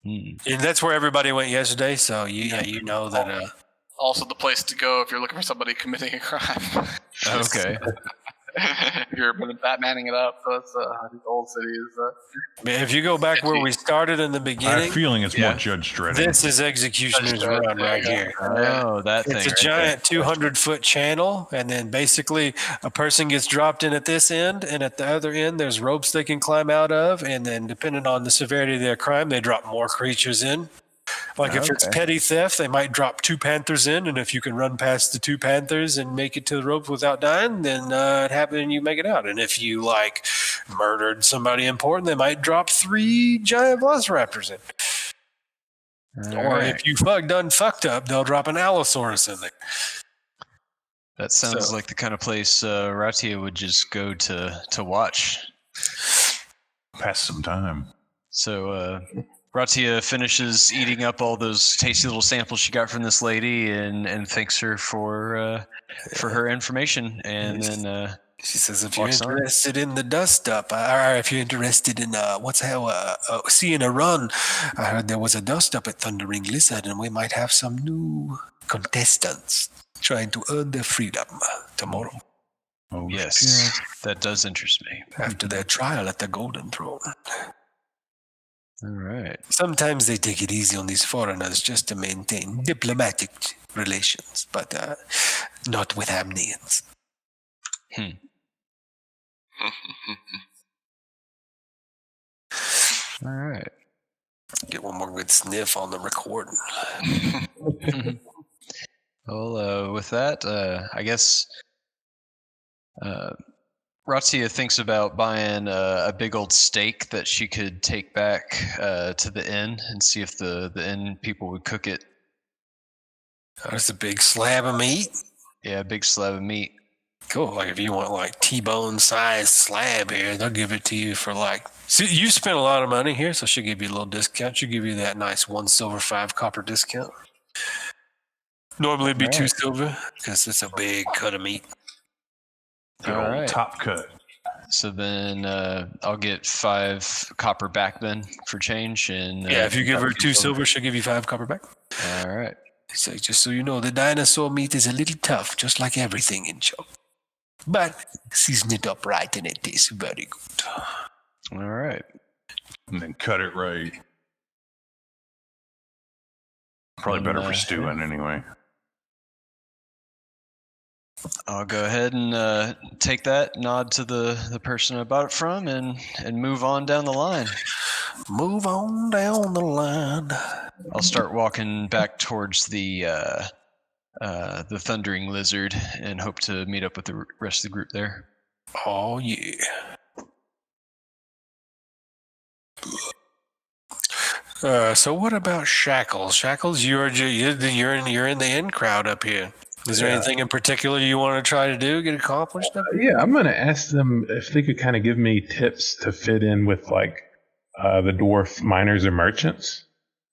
Mhm. And that's where everybody went yesterday, so you know that... Also, the place to go if you're looking for somebody committing a crime. Okay. If you're Batmaning it up, so it's these old cities. if you go back where we started in the I have beginning, a feeling it's Yeah. more Judge Dredd. this is Executioner's Run right here. Oh, that thing. It's a right giant 200-foot channel, and then basically a person gets dropped in at this end, and at the other end there's ropes they can climb out of, and then depending on the severity of their crime, they drop more creatures in. Like if it's Okay. petty theft, they might drop 2 panthers in, and if you can run past the 2 panthers and make it to the ropes without dying, then it happened and you make it out. And if you like murdered somebody important, they might drop 3 giant velociraptors in. there. Or Alright. if you done fucked up, they'll drop an allosaurus in there. That sounds So- like the kind of place Ratia would just go to watch. Pass some time. So Ratia finishes eating up all those tasty little samples she got from this lady, and thanks her for her information. And then She says, if you're Walks on. interested in the dust up, or if you're interested in seeing a run, I heard there was a dust up at Thundering Lizard, and we might have some new contestants trying to earn their freedom tomorrow Oh, yes, shit. that does interest me. after their trial at the Golden Throne. All right. Sometimes they take it easy on these foreigners just to maintain diplomatic relations, but not with Amnians. All right. Get one more good sniff on the recording. Well, with that, I guess Ratia thinks about buying a big old steak that she could take back to the inn and see if the inn people would cook it. There's a big slab of meat. Yeah, a big slab of meat. Cool. Like if you want like T-bone size slab here, they'll give it to you for like. See, you spent a lot of money here, so she'll give you a little discount. She'll give you that nice 1 silver 5 copper discount. Normally it'd be 2 silver because it's a big cut of meat. Good All old right. top cut. So then I'll get 5 copper back then for change. And Yeah, if you give her 2 2 silver, she'll give you 5 copper back. All right. So just so you know, the dinosaur meat is a little tough, just like everything in Chult. But season it up right and it tastes very good. All right. And then cut it right. Probably better for stewing anyway. I'll go ahead and take that, nod to the person I bought it from, and move on down the line. Move on down the line. I'll start walking back towards the Thundering Lizard and hope to meet up with the rest of the group there. Oh yeah. So what about Shackles? Shackles, you're in the in crowd up here. Is there anything in particular you want to try to do, get accomplished? Yeah, I'm going to ask them if they could kind of give me tips to fit in with like the dwarf miners or merchants.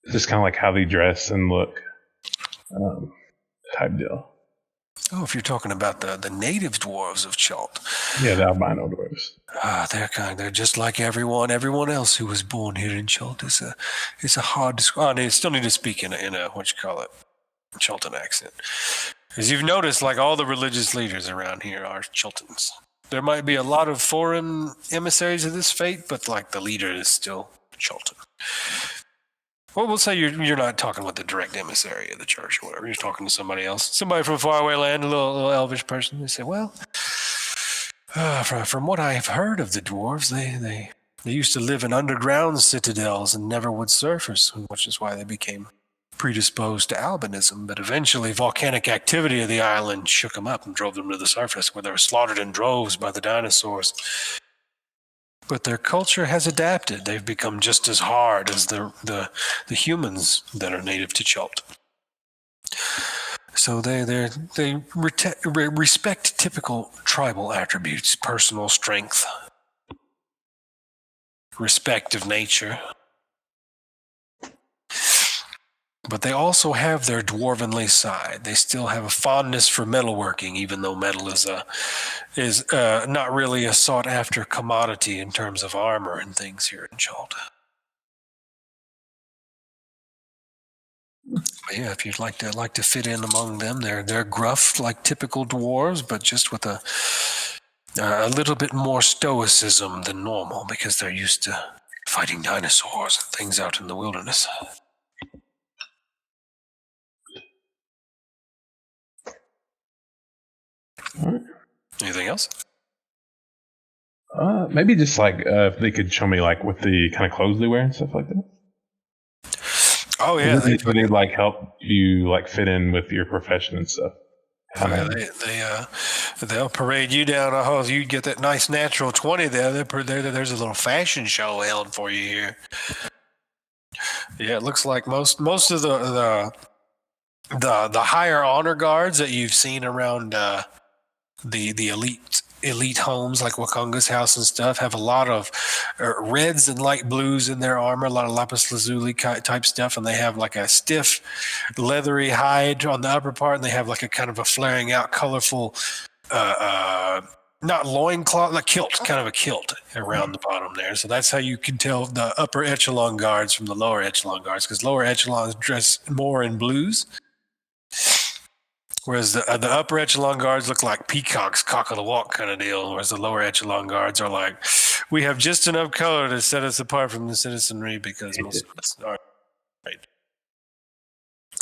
Just kind of like how they dress and look, type deal. Oh, if you're talking about the native dwarves of Chult. Yeah, the albino dwarves. They're just like everyone else who was born here in Chult. It's a hard. They still need to speak in a what you call it, Chultan accent. As you've noticed, like all the religious leaders around here are Chultans. There might be a lot of foreign emissaries of this fate, but like the leader is still Chultan. Well, we'll say you're not talking with the direct emissary of the church or whatever. You're talking to somebody else, somebody from faraway land, a little elvish person. They say, well, from what I've heard of the dwarves, they used to live in underground citadels and never would surface, which is why they became predisposed to albinism. But eventually, volcanic activity of the island shook them up and drove them to the surface, where they were slaughtered in droves by the dinosaurs. But their culture has adapted. They've become just as hard as the humans that are native to Chult. So they respect typical tribal attributes: personal strength, respect of nature. But they also have their dwarvenly side. They still have a fondness for metalworking, even though metal is not really a sought-after commodity in terms of armor and things here in Chult. But yeah, if you'd like to fit in among them, they're gruff like typical dwarves, but just with a little bit more stoicism than normal, because they're used to fighting dinosaurs and things out in the wilderness. All right. Anything else? Maybe just like if they could show me like what the kind of clothes they wear and stuff like that. Oh yeah, they like help you like fit in with your profession and stuff. They'll parade you down. Oh, you get that nice natural 20 there. There's a little fashion show held for you here. Yeah, it looks like most of the higher honor guards that you've seen around the elite homes like Wakonga's house and stuff have a lot of reds and light blues in their armor, a lot of lapis lazuli type stuff, and they have like a stiff leathery hide on the upper part, and they have like a kind of a flaring out colorful not loincloth, like kilt, kind of a kilt around the bottom there. So that's how you can tell the upper echelon guards from the lower echelon guards, because lower echelons dress more in blues, whereas the upper echelon guards look like peacocks, cock of the walk kind of deal, whereas the lower echelon guards are like, we have just enough color to set us apart from the citizenry because most of us are right.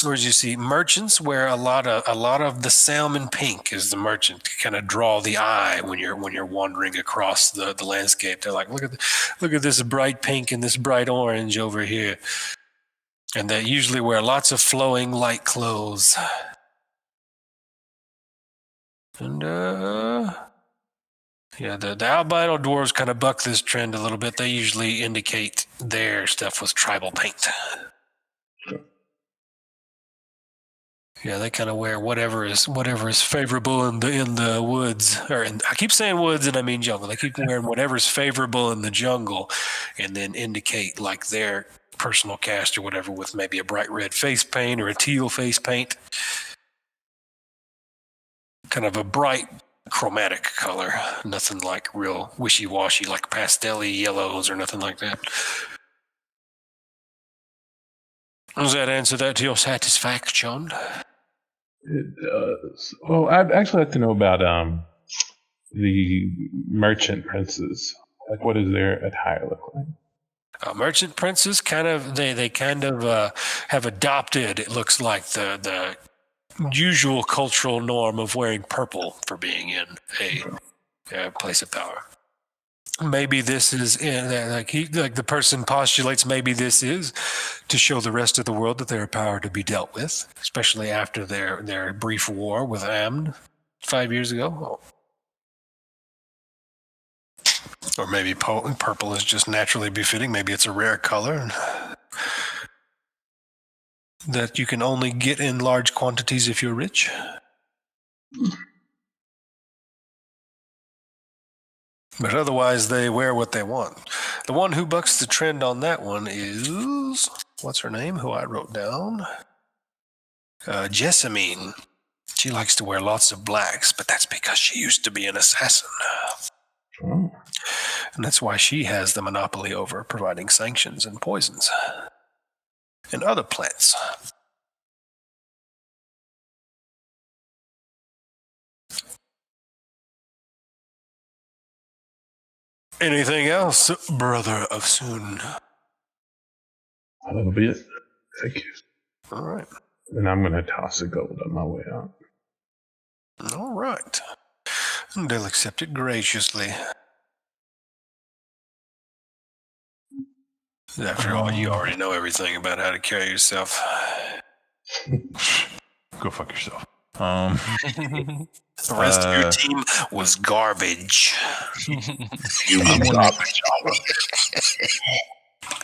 Whereas you see merchants wear a lot of the salmon pink is the merchant to kind of draw the eye when you're wandering across the landscape. They're like, look at this bright pink and this bright orange over here, and they usually wear lots of flowing light clothes. And yeah, the albino dwarves kind of buck this trend a little bit. They usually indicate their stuff with tribal paint. Yeah, they kind of wear whatever is favorable in the woods, I keep saying woods and I mean jungle. They keep wearing whatever's favorable in the jungle, and then indicate like their personal caste or whatever with maybe a bright red face paint or a teal face paint. Kind of a bright chromatic color. Nothing like real wishy-washy, like pastel-y yellows or nothing like that. Does that answer that to your satisfaction? It does. Well, I'd actually like to know about the merchant princes. Like, what does their attire look like? Merchant princes they kind of have adopted, it looks like, the usual cultural norm of wearing purple for being in a place of power. Maybe this is like the person postulates. Maybe this is to show the rest of the world that they're a power to be dealt with, especially after their brief war with Amn 5 years ago. Or maybe purple is just naturally befitting. Maybe it's a rare color that you can only get in large quantities if you're rich. But otherwise, they wear what they want. The one who bucks the trend on that one is, what's her name, who I wrote down? Jessamine. She likes to wear lots of blacks, but that's because she used to be an assassin. Oh. And that's why she has the monopoly over providing sanctions and poisons and other plants. Anything else, brother of Soon? That'll be it. Thank you. All right. And I'm going to toss a gold on my way out. All right. And they'll accept it graciously. After all, you already know everything about how to carry yourself. Go fuck yourself. The rest of your team was garbage.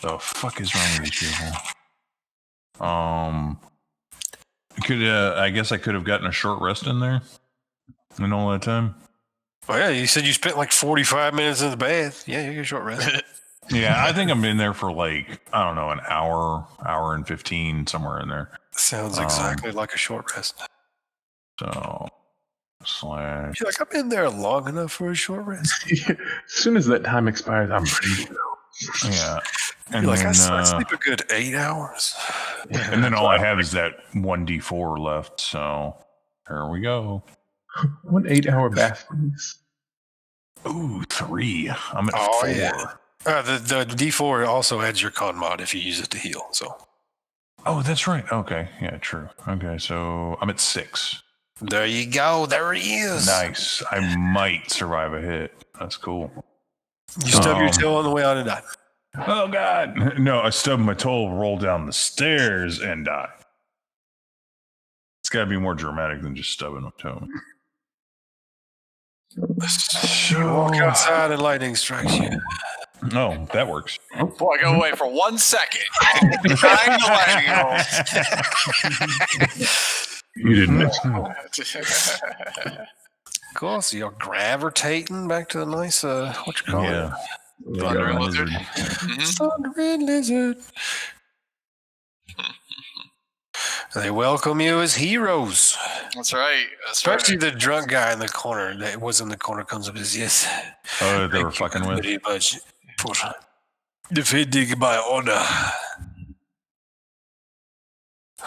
The fuck is wrong with these people? I guess I could have gotten a short rest in there in all that time. Oh yeah, you said you spent like 45 minutes in the bath. Yeah, you get a short rest. Yeah, I think I'm in there for like, I don't know, an hour and 15, somewhere in there. Sounds exactly like a short rest. So, slash. You're like, I've been there long enough for a short rest. As soon as that time expires, I'm ready to go. Yeah. And You're like, then, I sleep a good 8 hours. and then all I have is that 1d4 left. So, here we go. 1 8-hour bath, please. Ooh, 3. I'm at 4. Yeah. The D4 also adds your con mod if you use it to heal. So. Oh, that's right. Okay. Yeah, true. Okay, so I'm at 6. There you go. There he is. Nice. I might survive a hit. That's cool. You stub your toe on the way out and die. Oh, God. No, I stubbed my toe, roll down the stairs, and die. It's got to be more dramatic than just stubbing my toe. You walk outside and lightning strikes you. No, that works. Boy, I go away for 1 second. Behind the lightning bolt. You didn't miss. Cool. So you're gravitating back to the nice, what you call it? Thundering lizard. Thundering lizard. They welcome you as heroes. That's right. Especially the drunk guy in the corner that was in the corner comes up and says, yes. Oh, they were Thank you fucking with. very much for defending my honor.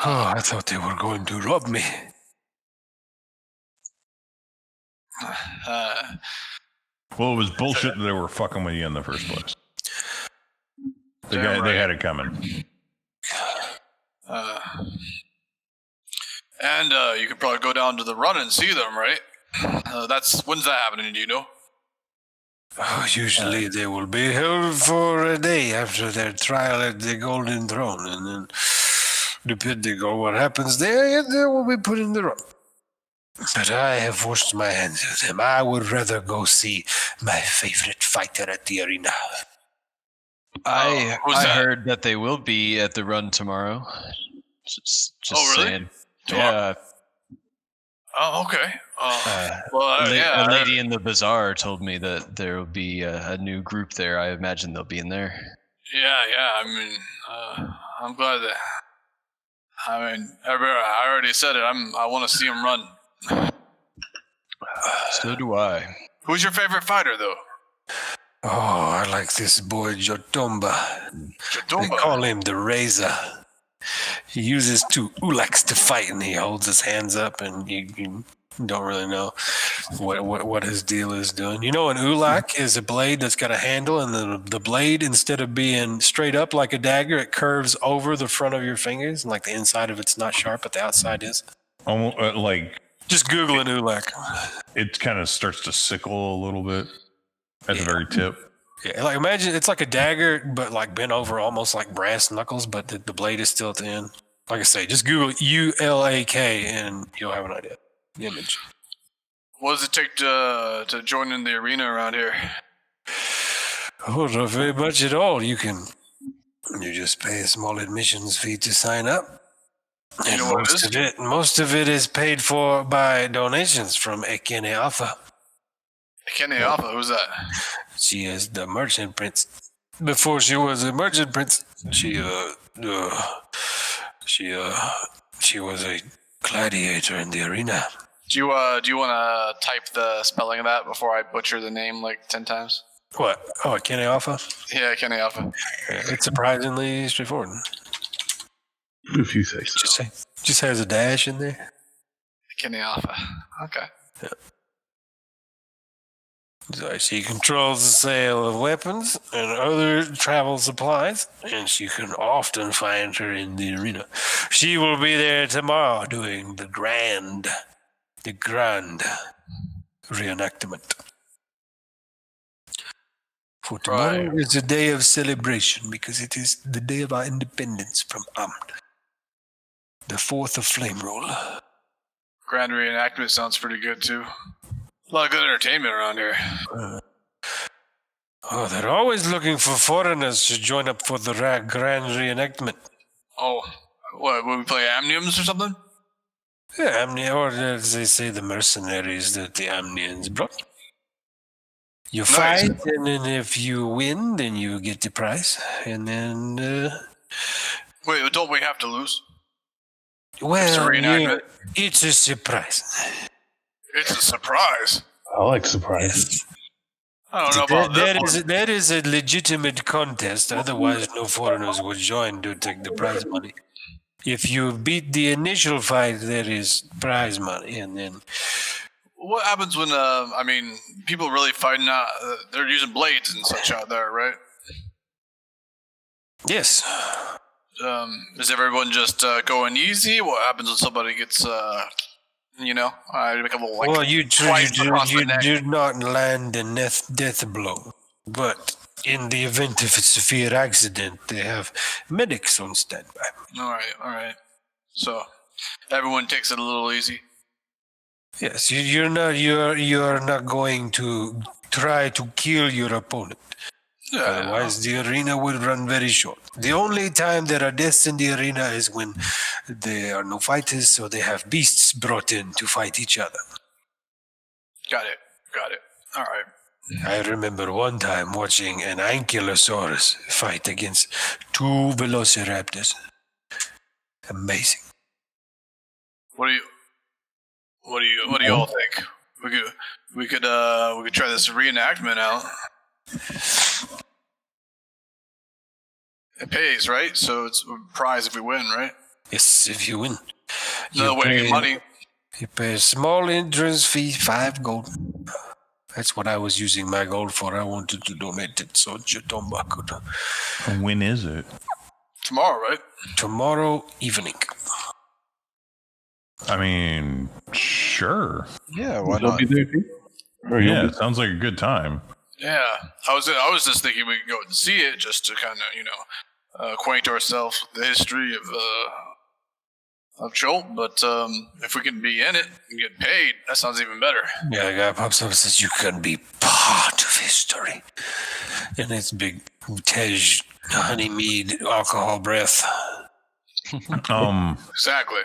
Oh, I thought they were going to rob me. Well, it was bullshit that they were fucking with you in the first place. They had it coming. And you could probably go down to the run and see them, right? When's that happening? Do you know? Oh, usually they will be held for a day after their trial at the Golden Throne, and then, depending on what happens there, they will be put in the run. But I have washed my hands of them. I would rather go see my favorite fighter at the arena. I who's that? heard that they will be at the run tomorrow. Just Oh, really? saying. Tomorrow? Yeah. Oh, okay. A lady in the bazaar told me that there will be a new group there. I imagine they'll be in there. Yeah. I mean, I'm glad that. I mean, I already said it. I want to see him run. So do I. Who's your favorite fighter, though? Oh, I like this boy Jotomba. They Jatumba. call him the Razor. He uses two ulaks to fight, and he holds his hands up, and you don't really know what his deal is doing. You know, an ulak is a blade that's got a handle, and the blade, instead of being straight up like a dagger, it curves over the front of your fingers, and like the inside of it's not sharp, but the outside is. Almost like Just Google an ulak. it kind of starts to sickle a little bit at the very tip. Yeah, like imagine it's like a dagger, but like bent over, almost like brass knuckles, but the blade is still at the end. Like I say, just Google ULAK, and you'll have an idea. The image. What does it take to join in the arena around here? Oh, not very much at all. You just pay a small admissions fee to sign up. You And know what it is? most of it is paid for by donations from Ekene Alpha. Kenny Alpha, who's that? She is the merchant prince. Before she was a merchant prince, she was a gladiator in the arena. Do you want to type the spelling of that before I butcher the name like 10 times? What? Oh, Ekene Alpha? Yeah, Kenny Alpha. It's surprisingly straightforward. If you say so. Just has a dash in there. Kenny Alpha. Okay. So she controls the sale of weapons and other travel supplies, and you can often find her in the arena. She will be there tomorrow doing the grand reenactment. For tomorrow is a day of celebration because it is the day of our independence from Amd. The 4th of Flame Roll. Grand reenactment sounds pretty good too. A lot of good entertainment around here. They're always looking for foreigners to join up for the grand reenactment. Oh, what? Will we play Amniums or something? Yeah, or as they say, the mercenaries that the Amnians brought. You Nice. fight, and then if you win, then you get the prize. And then, Wait, don't we have to lose? well, It's a reenactment. it's a surprise. It's a surprise. I like surprises. I don't know about this one. That is a legitimate contest. Otherwise, no foreigners would join to take the prize money. If you beat the initial fight, there is prize money, and then What happens when, people really fighting out, they're using blades and such out there, right? yes, Is everyone just going easy? What happens when somebody gets, I make a little like well, you twice across the neck. do not land a death blow, but in the event of a severe accident, they have medics on standby. All right. So everyone takes it a little easy. Yes, you are not going to try to kill your opponent. Yeah. Otherwise, the arena would run very short. The only time there are deaths in the arena is when there are no fighters, so they have beasts brought in to fight each other. Got it. All right. I remember one time watching an Ankylosaurus fight against 2 velociraptors. Amazing. What do you all think? We could try this reenactment out. It pays, right? So it's a prize if we win, right? Yes, if you win. Another way to get money. You pay a small entrance fee, 5 gold. That's what I was using my gold for. I wanted to donate it so Jotomba could. When is it? Tomorrow, right? Tomorrow evening. I mean, sure. Yeah, why You'll not? be there too? Or you'll Yeah, be- it sounds like a good time. Yeah. I was just thinking we could go and see it just to kind of, acquaint ourselves with the history of Jolt. But if we can be in it and get paid, that sounds even better. Yeah, the guy pops up and says, you can be part of history. And it's big Tej honey mead alcohol breath. Exactly.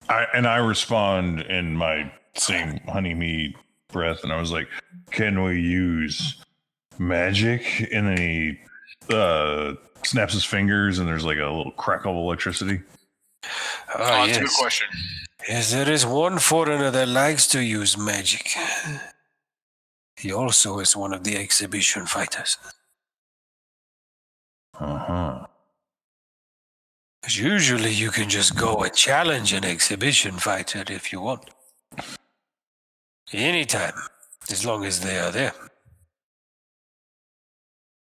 I respond in my same honey mead breath, and I was like, "Can we use magic?" And then he snaps his fingers, and there's like a little crackle of electricity. That's a good question. Yes, there is one foreigner that likes to use magic. He also is one of the exhibition fighters. Uh-huh. Usually you can just go and challenge an exhibition fighter if you want. Anytime, as long as they are there.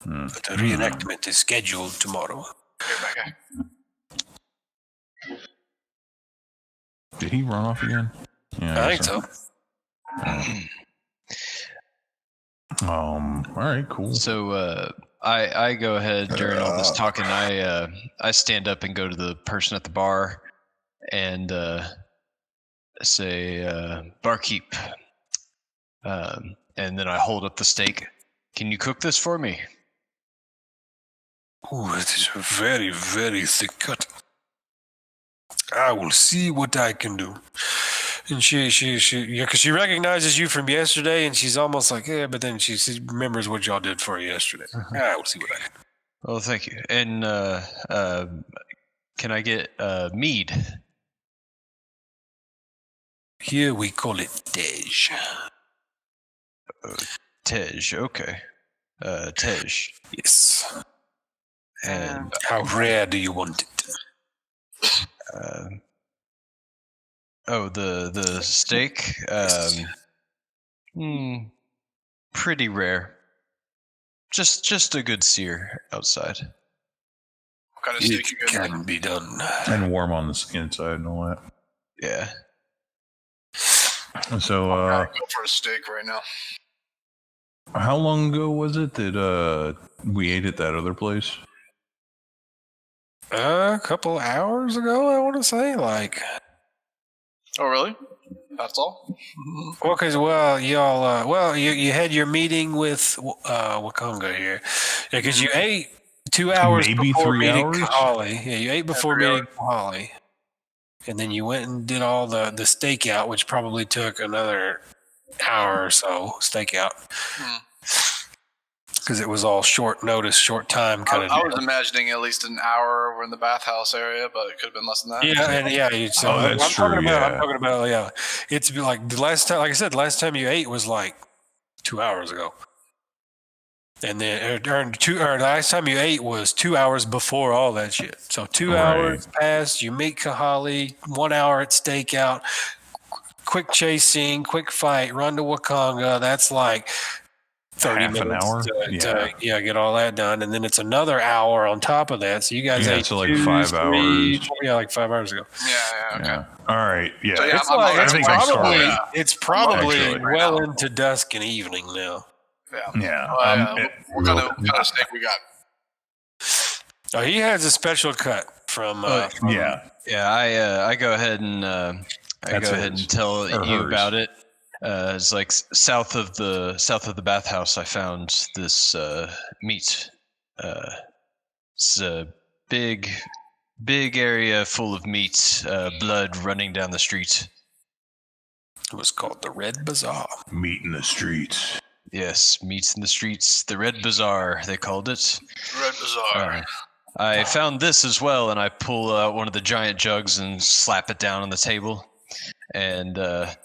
But the reenactment is scheduled tomorrow. Here, my guy. Did he run off again? Yeah, I think so. All right, cool. So I go ahead during all this talking. I stand up and go to the person at the bar and say, "Barkeep," and then I hold up the steak. Can you cook this for me? Oh, it is a very, very thick cut. I will see what I can do. And she, yeah, because she recognizes you from yesterday, and she's almost like, yeah, but then she remembers what y'all did for her yesterday. I will see what I can do. Oh, thank you. And can I get mead? Here we call it Tej. Tej, okay. Tej. Yes. And How rare do you want it? the steak. Pretty rare. Just a good sear outside. What kind of It steak you got? can be done. And warm on the inside and all that. Yeah. So, I'll go for a steak right now. how long ago was it that we ate at that other place? A couple hours ago, I want to say. Like, Oh, really? That's all? well, because, y'all, you had your meeting with Wakanga here. Yeah, because you ate 2 hours Maybe before 3 meeting hours? Kahali. Yeah, you ate before 3 meeting Kahali. And then you went and did all the stakeout, which probably took another hour or so, stakeout. Because it was all short notice, short time kind of I was imagining at least an hour over in the bathhouse area, but it could have been less than that. Yeah, and so Oh, that's I'm talking true, about. yeah. I'm talking about. Yeah, it's like the last time. Like I said, the last time you ate was like 2 hours ago, and then the last time you ate was 2 hours before all that shit. So 2 Right. hours passed. You meet Kahali. 1 hour at stakeout. Quick chasing, quick fight. Run to Wakanga. That's like 30 Half an minutes hour? to get all that done, and then it's another hour on top of that. So you guys Yeah, ate so like 2, 5 3, hours. Yeah, like 5 hours ago. Yeah, okay. Yeah. All right. Yeah. So, yeah, It's, I'm- like, I'm- it's I think I'm probably starving. it's probably Actually. well into dusk and evening now. Yeah. Yeah. What kind of steak we got? Oh, he has a special cut from. yeah. Yeah, I go ahead and That's his. tell Or you hers. about it. It's like south of the bathhouse. I found this meat. It's a big area full of meat, blood running down the street. It was called the Red Bazaar. Meat in the streets. Yes, meats in the streets. The Red Bazaar, they called it. Red Bazaar. I found this as well, and I pull out one of the giant jugs and slap it down on the table. And I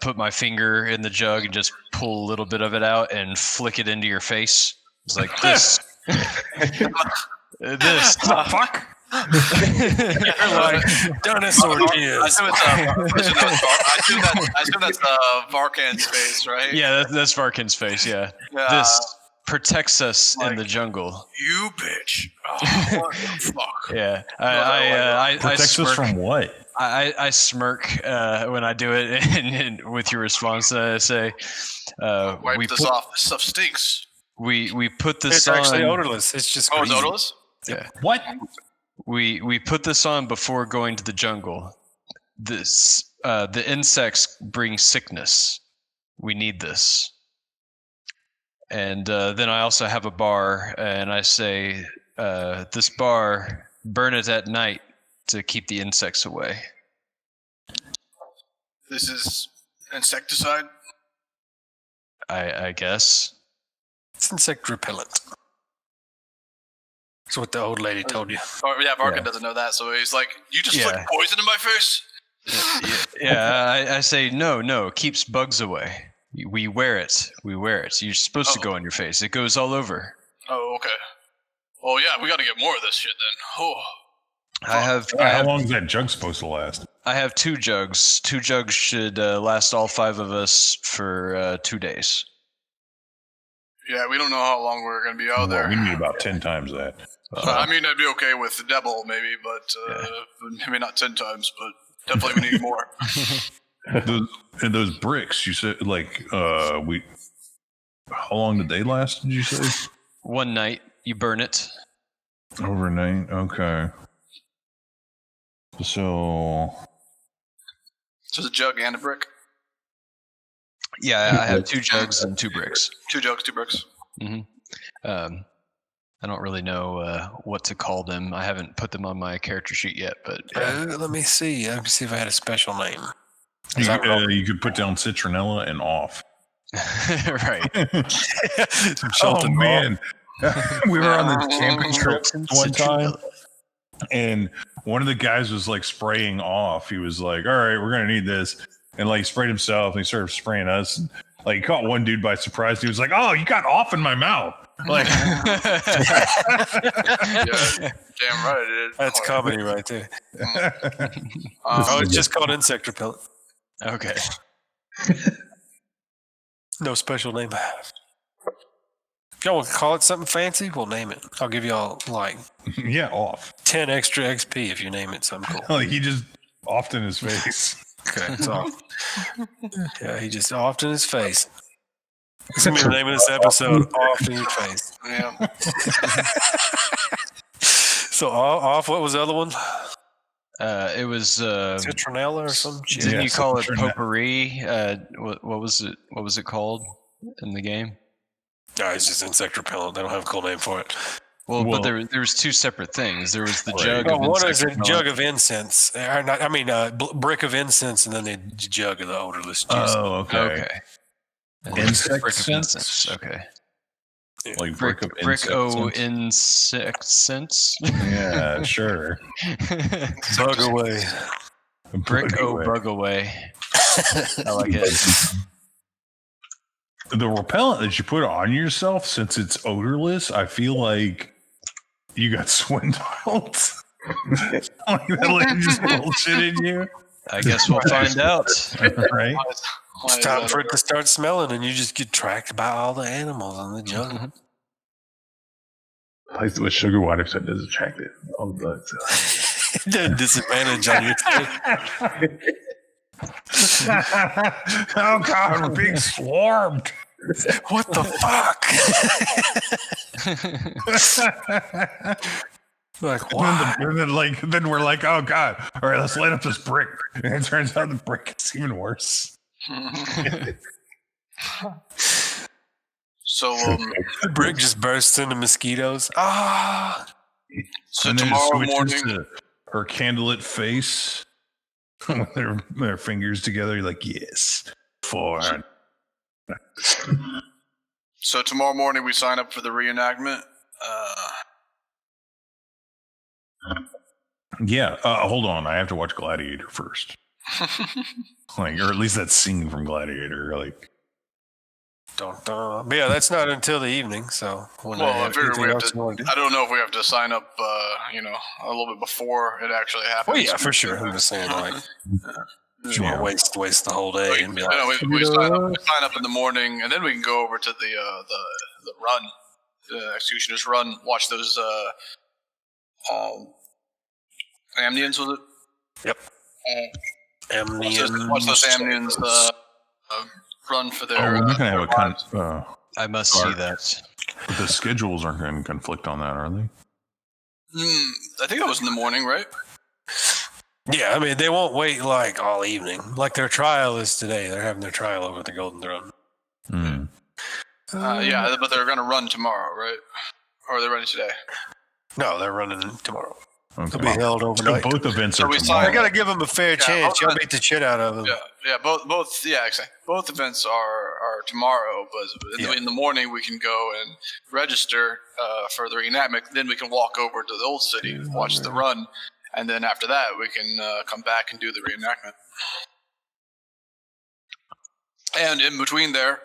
put my finger in the jug and just pull a little bit of it out and flick it into your face. It's like this. This. Fuck. Like dinosaur I tears. assume that's Varkan's face, right? Yeah, that's Varkin's face. Yeah. This protects us in the jungle. You bitch. Oh, what the fuck? Yeah. I Protects us smirk. from what? I smirk when I do it, and with your response, I say, Wipe "We this put off. This stuff stinks. we put this It's on. actually odorless. It's just Oh, it's greasy. odorless? Yeah, What? we put this on before going to the jungle. This the insects bring sickness. We need this." And then I also have a bar, and I say, "This bar, burn it at night to keep the insects away." This is insecticide? I guess. It's insect repellent. That's what the old lady told you. Oh, yeah, Varkan Yeah. doesn't know that, so he's like, you just Yeah. flicked poison in my face? Yeah, I say no. Keeps bugs away. We wear it. You're supposed to go on your face. It goes all over. Oh, okay. Well, yeah, we got to get more of this shit then. Oh. How long is that jug supposed to last? I have 2 jugs. 2 jugs should last all 5 of us for 2 days. Yeah, we don't know how long we're going to be out there. We need about 10 times that. I mean, I'd be okay with the double, maybe, but maybe not 10 times, but definitely we need more. those bricks, you said, like, how long did they last, did you say? 1 night, you burn it. Overnight, okay. So it's a jug and a brick? Yeah, I have 2 jugs and 2 bricks. 2 jugs, 2 bricks. Mm-hmm. I don't really know what to call them. I haven't put them on my character sheet yet, but let me see. Let me see if I had a special name. you could put down citronella and off. Right. Oh man, we were on the camping trip one time, and one of the guys was like spraying off. He was like, "All right, we're gonna need this," and like sprayed himself, and he started spraying us. And, like, he caught one dude by surprise. He was like, "Oh, you got off in my mouth!" Like, yeah, damn right it is. That's comedy right there. It's just called insect repellent. Okay. No special name. If y'all want to call it something fancy, we'll name it. I'll give y'all like yeah, off 10 extra XP if you name it something cool. Like, he just offed in his face. Okay, it's off. Yeah, he just offed in his face. It's gonna be the name of this episode, Off in Your Face. Yeah. So off, what was the other one? It was Citronella or some shit? didn't Yeah, you call it citronella. potpourri? What was it? What was it called in the game? No, it's just insect repellent. They don't have a cool name for it. Well, Well- but there was 2 separate things. There was the Right. jug. No, of one is a insect repellent. jug of incense. Brick of incense, and then a jug of the odorless juice. Oh, okay. Okay. And Insect brick of scents? incense. Okay. Like Brick of brick o insect insect sense. Yeah, sure. Bug away. Brick o bug away. I like it. The repellent that you put on yourself, since it's odorless, I feel like you got swindled. Like, that lady just bullshitted you, I guess we'll find out. right? It's time for it to start smelling, and you just get tracked by all the animals in the jungle. Place with sugar water so it doesn't attract it. All the bugs. Disadvantage on your take. Oh God, we're being swarmed. What the fuck? Like, why? And then we're like, oh God, all right, let's light up this brick. And it turns out the brick is even worse. So, The brick just bursts into mosquitoes. Ah! so And then it tomorrow switches morning, to her candlelit face with their fingers together, like, yes, for so tomorrow morning we sign up for the reenactment. yeah. Hold on, I have to watch Gladiator first, like, or at least that scene from Gladiator, like. Dun, dun. But yeah, that's not until the evening, so. Well, I figure we have else you want to. to do? I don't know if we have to sign up, a little bit before it actually happens. Well, yeah, for sure. I'm just saying, like, you Yeah. want to waste the whole day and be like, I know, we sign up in the morning, and then we can go over to the run, the Executioner's Run. Watch those Amnians, was it? Yep. Watch those Amnians run for their. We're not gonna have a lives. I must see that. but the schedules aren't going to conflict on that, are they? I think that was in the morning, right? yeah, I mean, they won't wait like all evening. Like their trial is today. They're having their trial over at the Golden Throne. Hmm. Yeah, but they're going to run tomorrow, right? Or are they running today? No, they're running tomorrow. They'll be Okay. held So overnight. both events So are we tomorrow. I gotta give them a fair chance. Y'all beat the shit out of them. Yeah, both. Yeah, exactly. Both events are tomorrow, but in the morning we can go and register for the reenactment. Then we can walk over to the old city, watch the run, and then after that we can come back and do the reenactment. And in between there,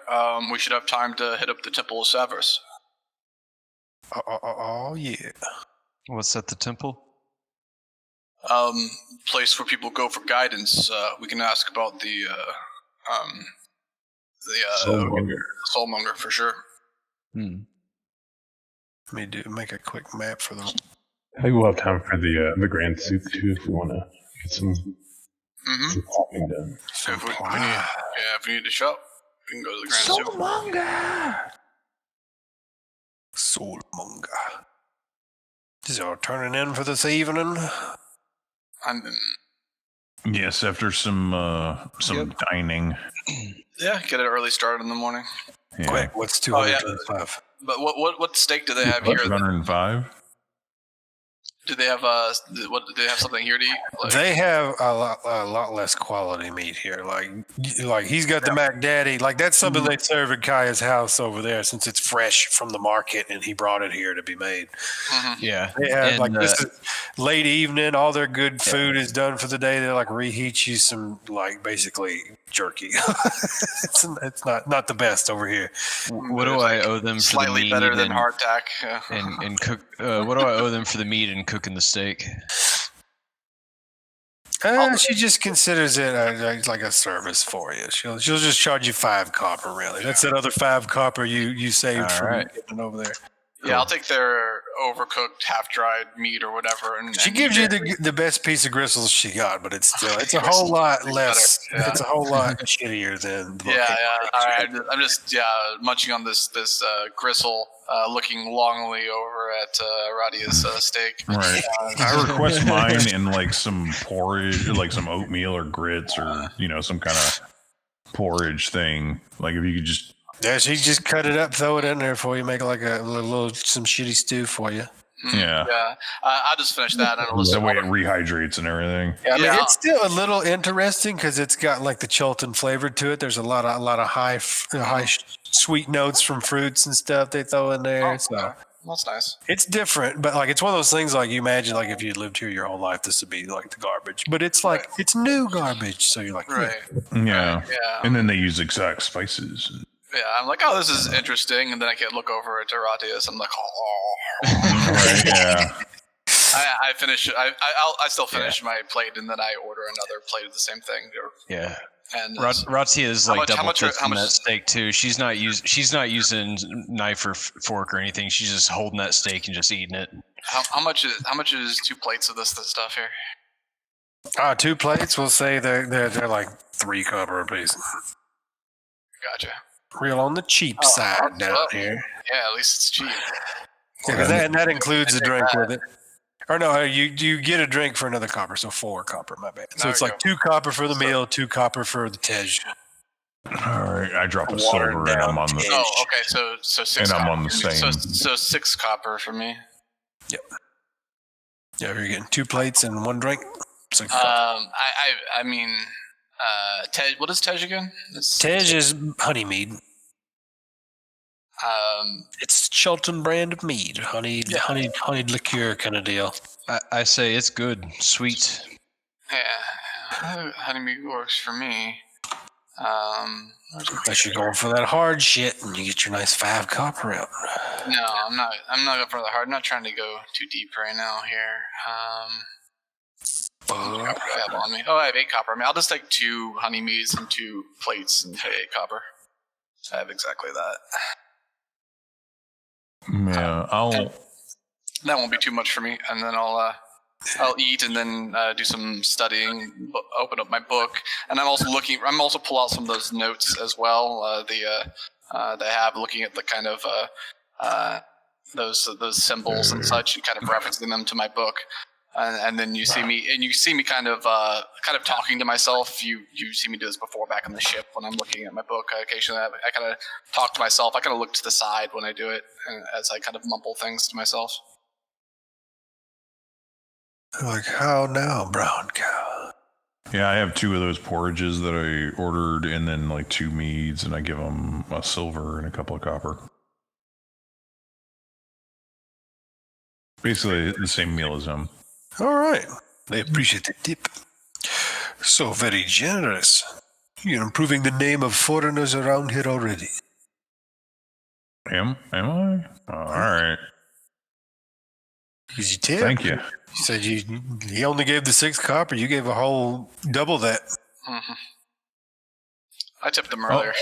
we should have time to hit up the Temple of Severus. Oh yeah. What's at the temple? Place where people go for guidance. We can ask about the Soulmonger for sure. Hmm. Let me make a quick map for them. I think we'll have time for the grand soup too if we want to get some popping done. So if we need to shop, we can go to the Grand Soup. Soulmonger. Is y'all turning in for this evening? Yes, after some dining. Yeah, get an early start in the morning. Yeah. Quick, what's Oh, yeah. 225? But what steak do they have here? 105. Do they have do they have something here to eat? Like, They have a lot less quality meat here. Like he's got the Mac Daddy. Like that's something they serve at Kaya's house over there, since it's fresh from the market and he brought it here to be made. Yeah. They have And, this is late evening. All their good food is done for the day. They like reheat you some basically jerky. it's not the best over here. What do I owe them for the slightly meat better than and, hardtack. Yeah. and cook? What do I owe them for the meat and cooking the steak? She just considers it like a service for you. She'll just charge you 5 copper. Really, that's that other 5 copper you saved All from right. getting over there. Yeah, I'll take their overcooked, half-dried meat or whatever. And She gives you the best piece of gristles she got, but it's a whole lot less. Yeah. It's a whole lot shittier than. The Yeah. volcano All steak. right, I'm just munching on this gristle, looking longingly over at Radia's steak. Right. I request mine in like some porridge, or like some oatmeal or grits, or some kind of porridge thing. Like if you could just. Yeah, she just cut it up, throw it in there for you, make like a little some shitty stew for you. Yeah. Yeah, I'll just finish that and I'll That way it rehydrates and everything. Yeah, I mean, Yeah. it's still a little interesting because it's got like the Chilton flavor to it. There's a lot of high sweet notes from fruits and stuff they throw in there. So Okay. That's nice. it's different, but like it's one of those things like you imagine like if you lived here your whole life, this would be like the garbage. But it's like it's new garbage, so you're like, Right. Yeah. Yeah. And then they use exact spices. Yeah, I'm like, oh, this is interesting, and then I can look over at Radia's. I'm like, oh. Right. Yeah. I finish it. I still finish my plate, and then I order another plate of the same thing. Yeah. And Ratia is How like much- how double much- tips how on much- that steak too. She's not using knife or fork or anything. She's just holding that steak and just eating it. how much is 2 plates of this stuff here? 2 plates. We'll say they're like 3 copper a piece. Gotcha. Real on the cheap Oh, side down well. here. Yeah, at least it's cheap. Yeah, 'cause that includes a drink with it. Or no, you get a drink for another copper, so 4 copper, my bad. So There it's we like 2 copper for the meal, 2 copper for the tej. All right. I drop a Watered silver and down I'm on the. tea. Oh, okay. So 6. And I'm copper. on the same. So 6 copper for me. Yeah, you're getting 2 plates and 1 drink. 6 copper. I mean, Tej. What is Tej again? Tej is honey mead. It's Chilton brand of mead, honeyed liqueur kind of deal. I say it's good, sweet. Yeah, honeymead works for me. Unless you're going for that hard shit and you get your nice 5 copper out. No, I'm not going for the hard. I'm not trying to go too deep right now here. What do I have on me? Oh, I have 8 copper. I mean, I'll just take 2 honeymeads and 2 plates and pay 8 copper. I have exactly that. Yeah. That won't be too much for me, and then I'll eat and then do some studying. Open up my book, and I'm also pull out some of those notes as well. They have looking at the kind of those symbols and such, and kind of referencing them to my book. And then you see me kind of talking to myself. You see me do this before back on the ship when I'm looking at my book. Occasionally, I kind of talk to myself. I kind of look to the side when I do it, and as I kind of mumble things to myself. Like, how now, brown cow? Yeah, I have 2 of those porridges that I ordered, and then like 2 meads, and I give them a silver and a couple of copper. Basically, the same meal as them. All right. They appreciate the tip. So very generous. You're improving the name of foreigners around here already. Am I? All right. Because you tip. Thank you. You said he only gave the 6 copper. You gave a whole double that. Mm-hmm. I tipped them earlier.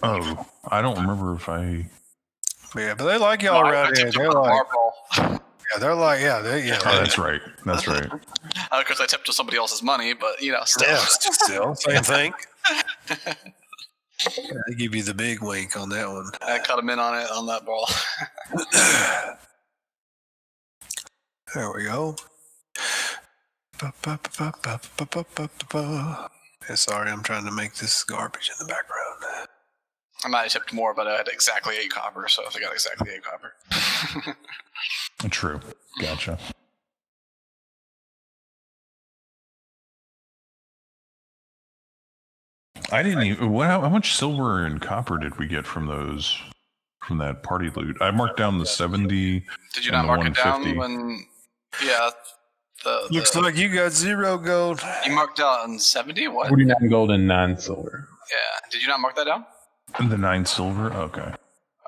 Oh, I don't remember if I. Yeah, but they like y'all around here. They're like, Marble. yeah, they're like, yeah, Oh, that's right. That's right. Because I tipped with somebody else's money, but still. Yeah, still same thing. I give you the big wink on that one. I cut him in on it on that ball. There we go. Yeah, sorry, I'm trying to make this garbage in the background. I might have tipped more, but I had exactly 8 copper, so I got exactly 8 copper. True. Gotcha. I didn't even. How much silver and copper did we get from those? From that party loot? I marked down the 70. Did you not mark it down when? Yeah. Looks like you got 0 gold. You marked down 70? What? 49 gold and 9 silver. Yeah. Did you not mark that down? The 9 silver? Okay.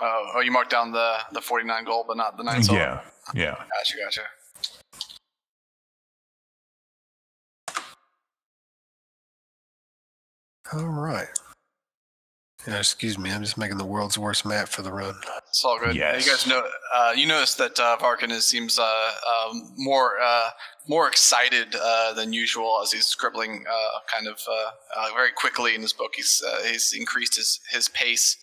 Oh, you marked down the 49 gold, but not the 9 silver? Yeah. Gotcha. All right. Yeah, excuse me, I'm just making the world's worst map for the run. It's all good. Yes. You guys know. You notice that Varkin seems more excited than usual as he's scribbling very quickly in his book. He's increased his pace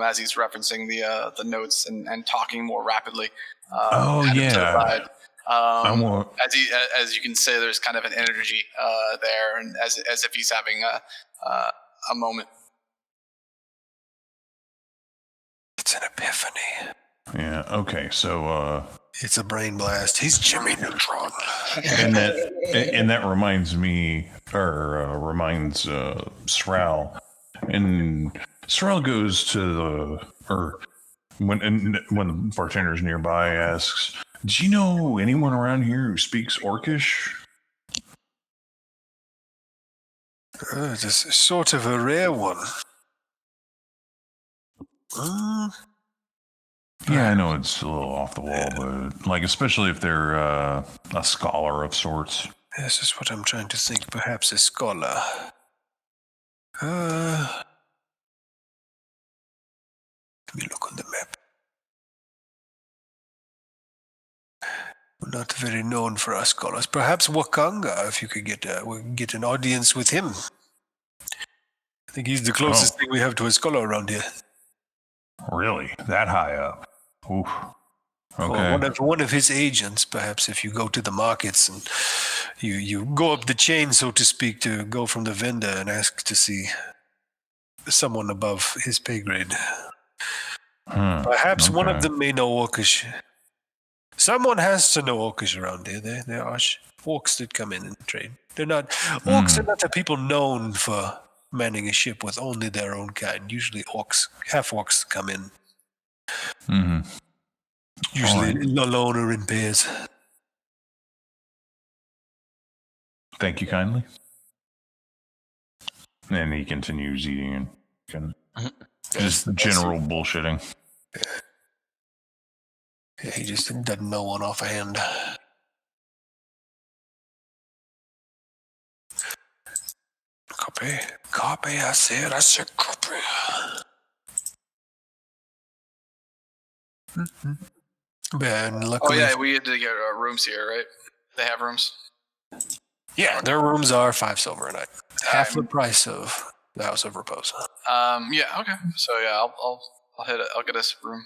as he's referencing the notes and talking more rapidly. Yeah. As you can say, there's kind of an energy there, and as if he's having a moment. It's an epiphany. Yeah. Okay. So. It's a brain blast. He's Jimmy Neutron. And that reminds me, or reminds Sral, and Sral goes to when the bartender's nearby, asks, "Do you know anyone around here who speaks Orcish?" It's sort of a rare one. Yeah, I know it's a little off the wall, but especially if they're a scholar of sorts. This is what I'm trying to think. Perhaps a scholar. Let me look on the map. We're not very known for our scholars. Perhaps Wakanga, if you could get an audience with him. I think he's the closest thing we have to a scholar around here. Really? That high up? Oof. Okay. Or one of his agents, perhaps, if you go to the markets and you go up the chain, so to speak, to go from the vendor and ask to see someone above his pay grade. Perhaps one of them may know Orcish. Someone has to know Orcish around here. There are orcs that come in and trade. Orcs are not a people known for manning a ship with only their own kind. Usually half-orcs come in. Mm-hmm. Usually alone or in pairs. Thank you kindly. And he continues eating and just general bullshitting. Yeah, he just doesn't know one offhand. Copy, I said copy. And luckily, we had to get rooms here, right? They have rooms. Yeah, their rooms are 5 silver a night, half the price of the House of Repose. Yeah. Okay. So yeah, I'll hit it. I'll get us a room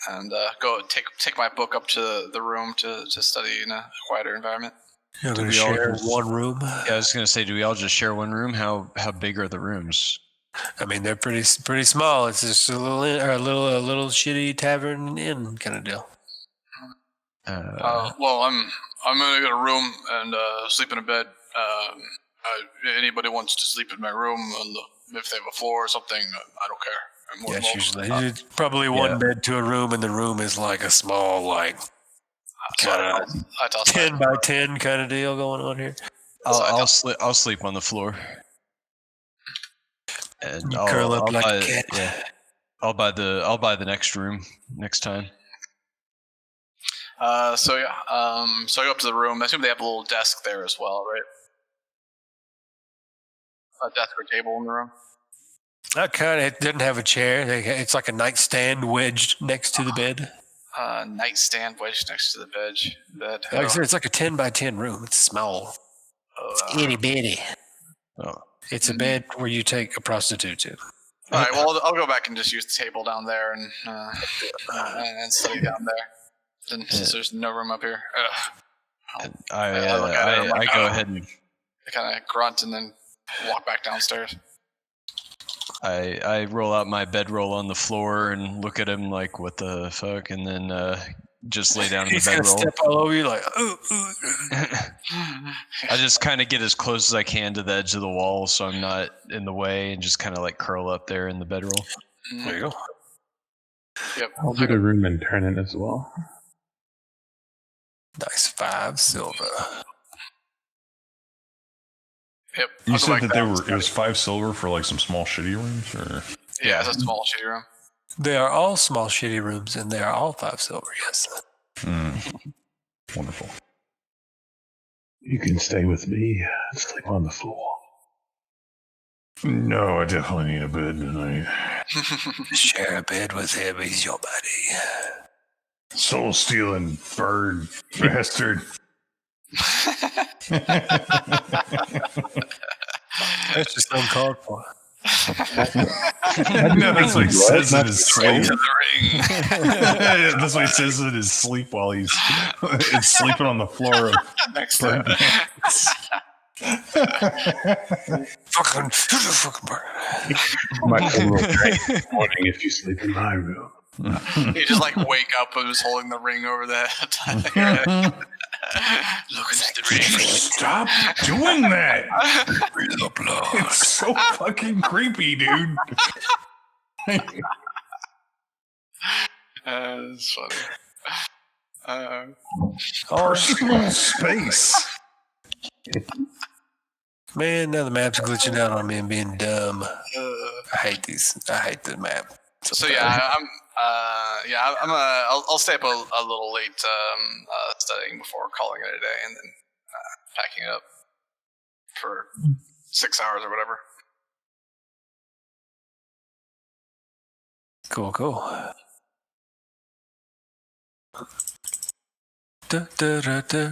and go take my book up to the room to study in a quieter environment. You're going to share one room? Yeah, I was going to say, do we all just share one room? How big are the rooms? I mean, they're pretty small. It's just a little shitty tavern inn kind of deal. Well, I'm gonna get a room and sleep in a bed. Anybody wants to sleep in my room, if they have a floor or something, I don't care. Yeah, it's usually it's probably one bed to a room, and the room is like a small So I toss my 10 by 10 kind of deal going on here. I'll sleep on the floor. And You curl up like buy, a cat. Yeah, I'll buy the next room next time. So I go up to the room. I assume they have a little desk there as well, right? A desk or table in the room. That kind of, it doesn't have a chair. It's like a nightstand wedged next to the bed. Nightstand wedged next to the bed. Like I said, it's like a 10 by 10 room. It's small. It's itty bitty. Oh. It's a bed where you take a prostitute to. All right. Well, I'll go back and just use the table down there and study down there. Since there's no room up here, I go ahead and I kind of grunt and then walk back downstairs. I roll out my bedroll on the floor and look at him like, what the fuck, and then just lay down in the He's gonna bedroll. step all over you like, ooh. I just kind of get as close as I can to the edge of the wall so I'm not in the way, and just kind of like curl up there in the bedroll. There you go. Yep. I'll get a room and turn it as well. Nice 5 silver. Yep. You I'll go said back that down. it was 5 silver for like some small shitty rooms, or Yeah, it's a small shitty room. They are all small shitty rooms, and they are all 5 silver. Yes. Wonderful. You can stay with me and sleep on the floor. No, I definitely need a bed tonight. Share a bed with him. He's your buddy. Soul stealing bird bastard. That's just uncalled for. No, that's what he says in his sleep. To the ring. That's what he says in his sleep while he's sleeping on the floor of Next to Fucking bird. Might come a little drink in the morning if you sleep in my room. you just like wake up and just holding the ring over the head. Look at the ring. Stop doing that. The blood. It's so fucking creepy, dude. It's funny. Personal space. Man, now the map's glitching out on me and being dumb. I hate these. I hate the map. So yeah, I'll stay up a little late studying before calling it a day, and then packing it up for 6 hours or whatever. Cool. Da, da, da, da.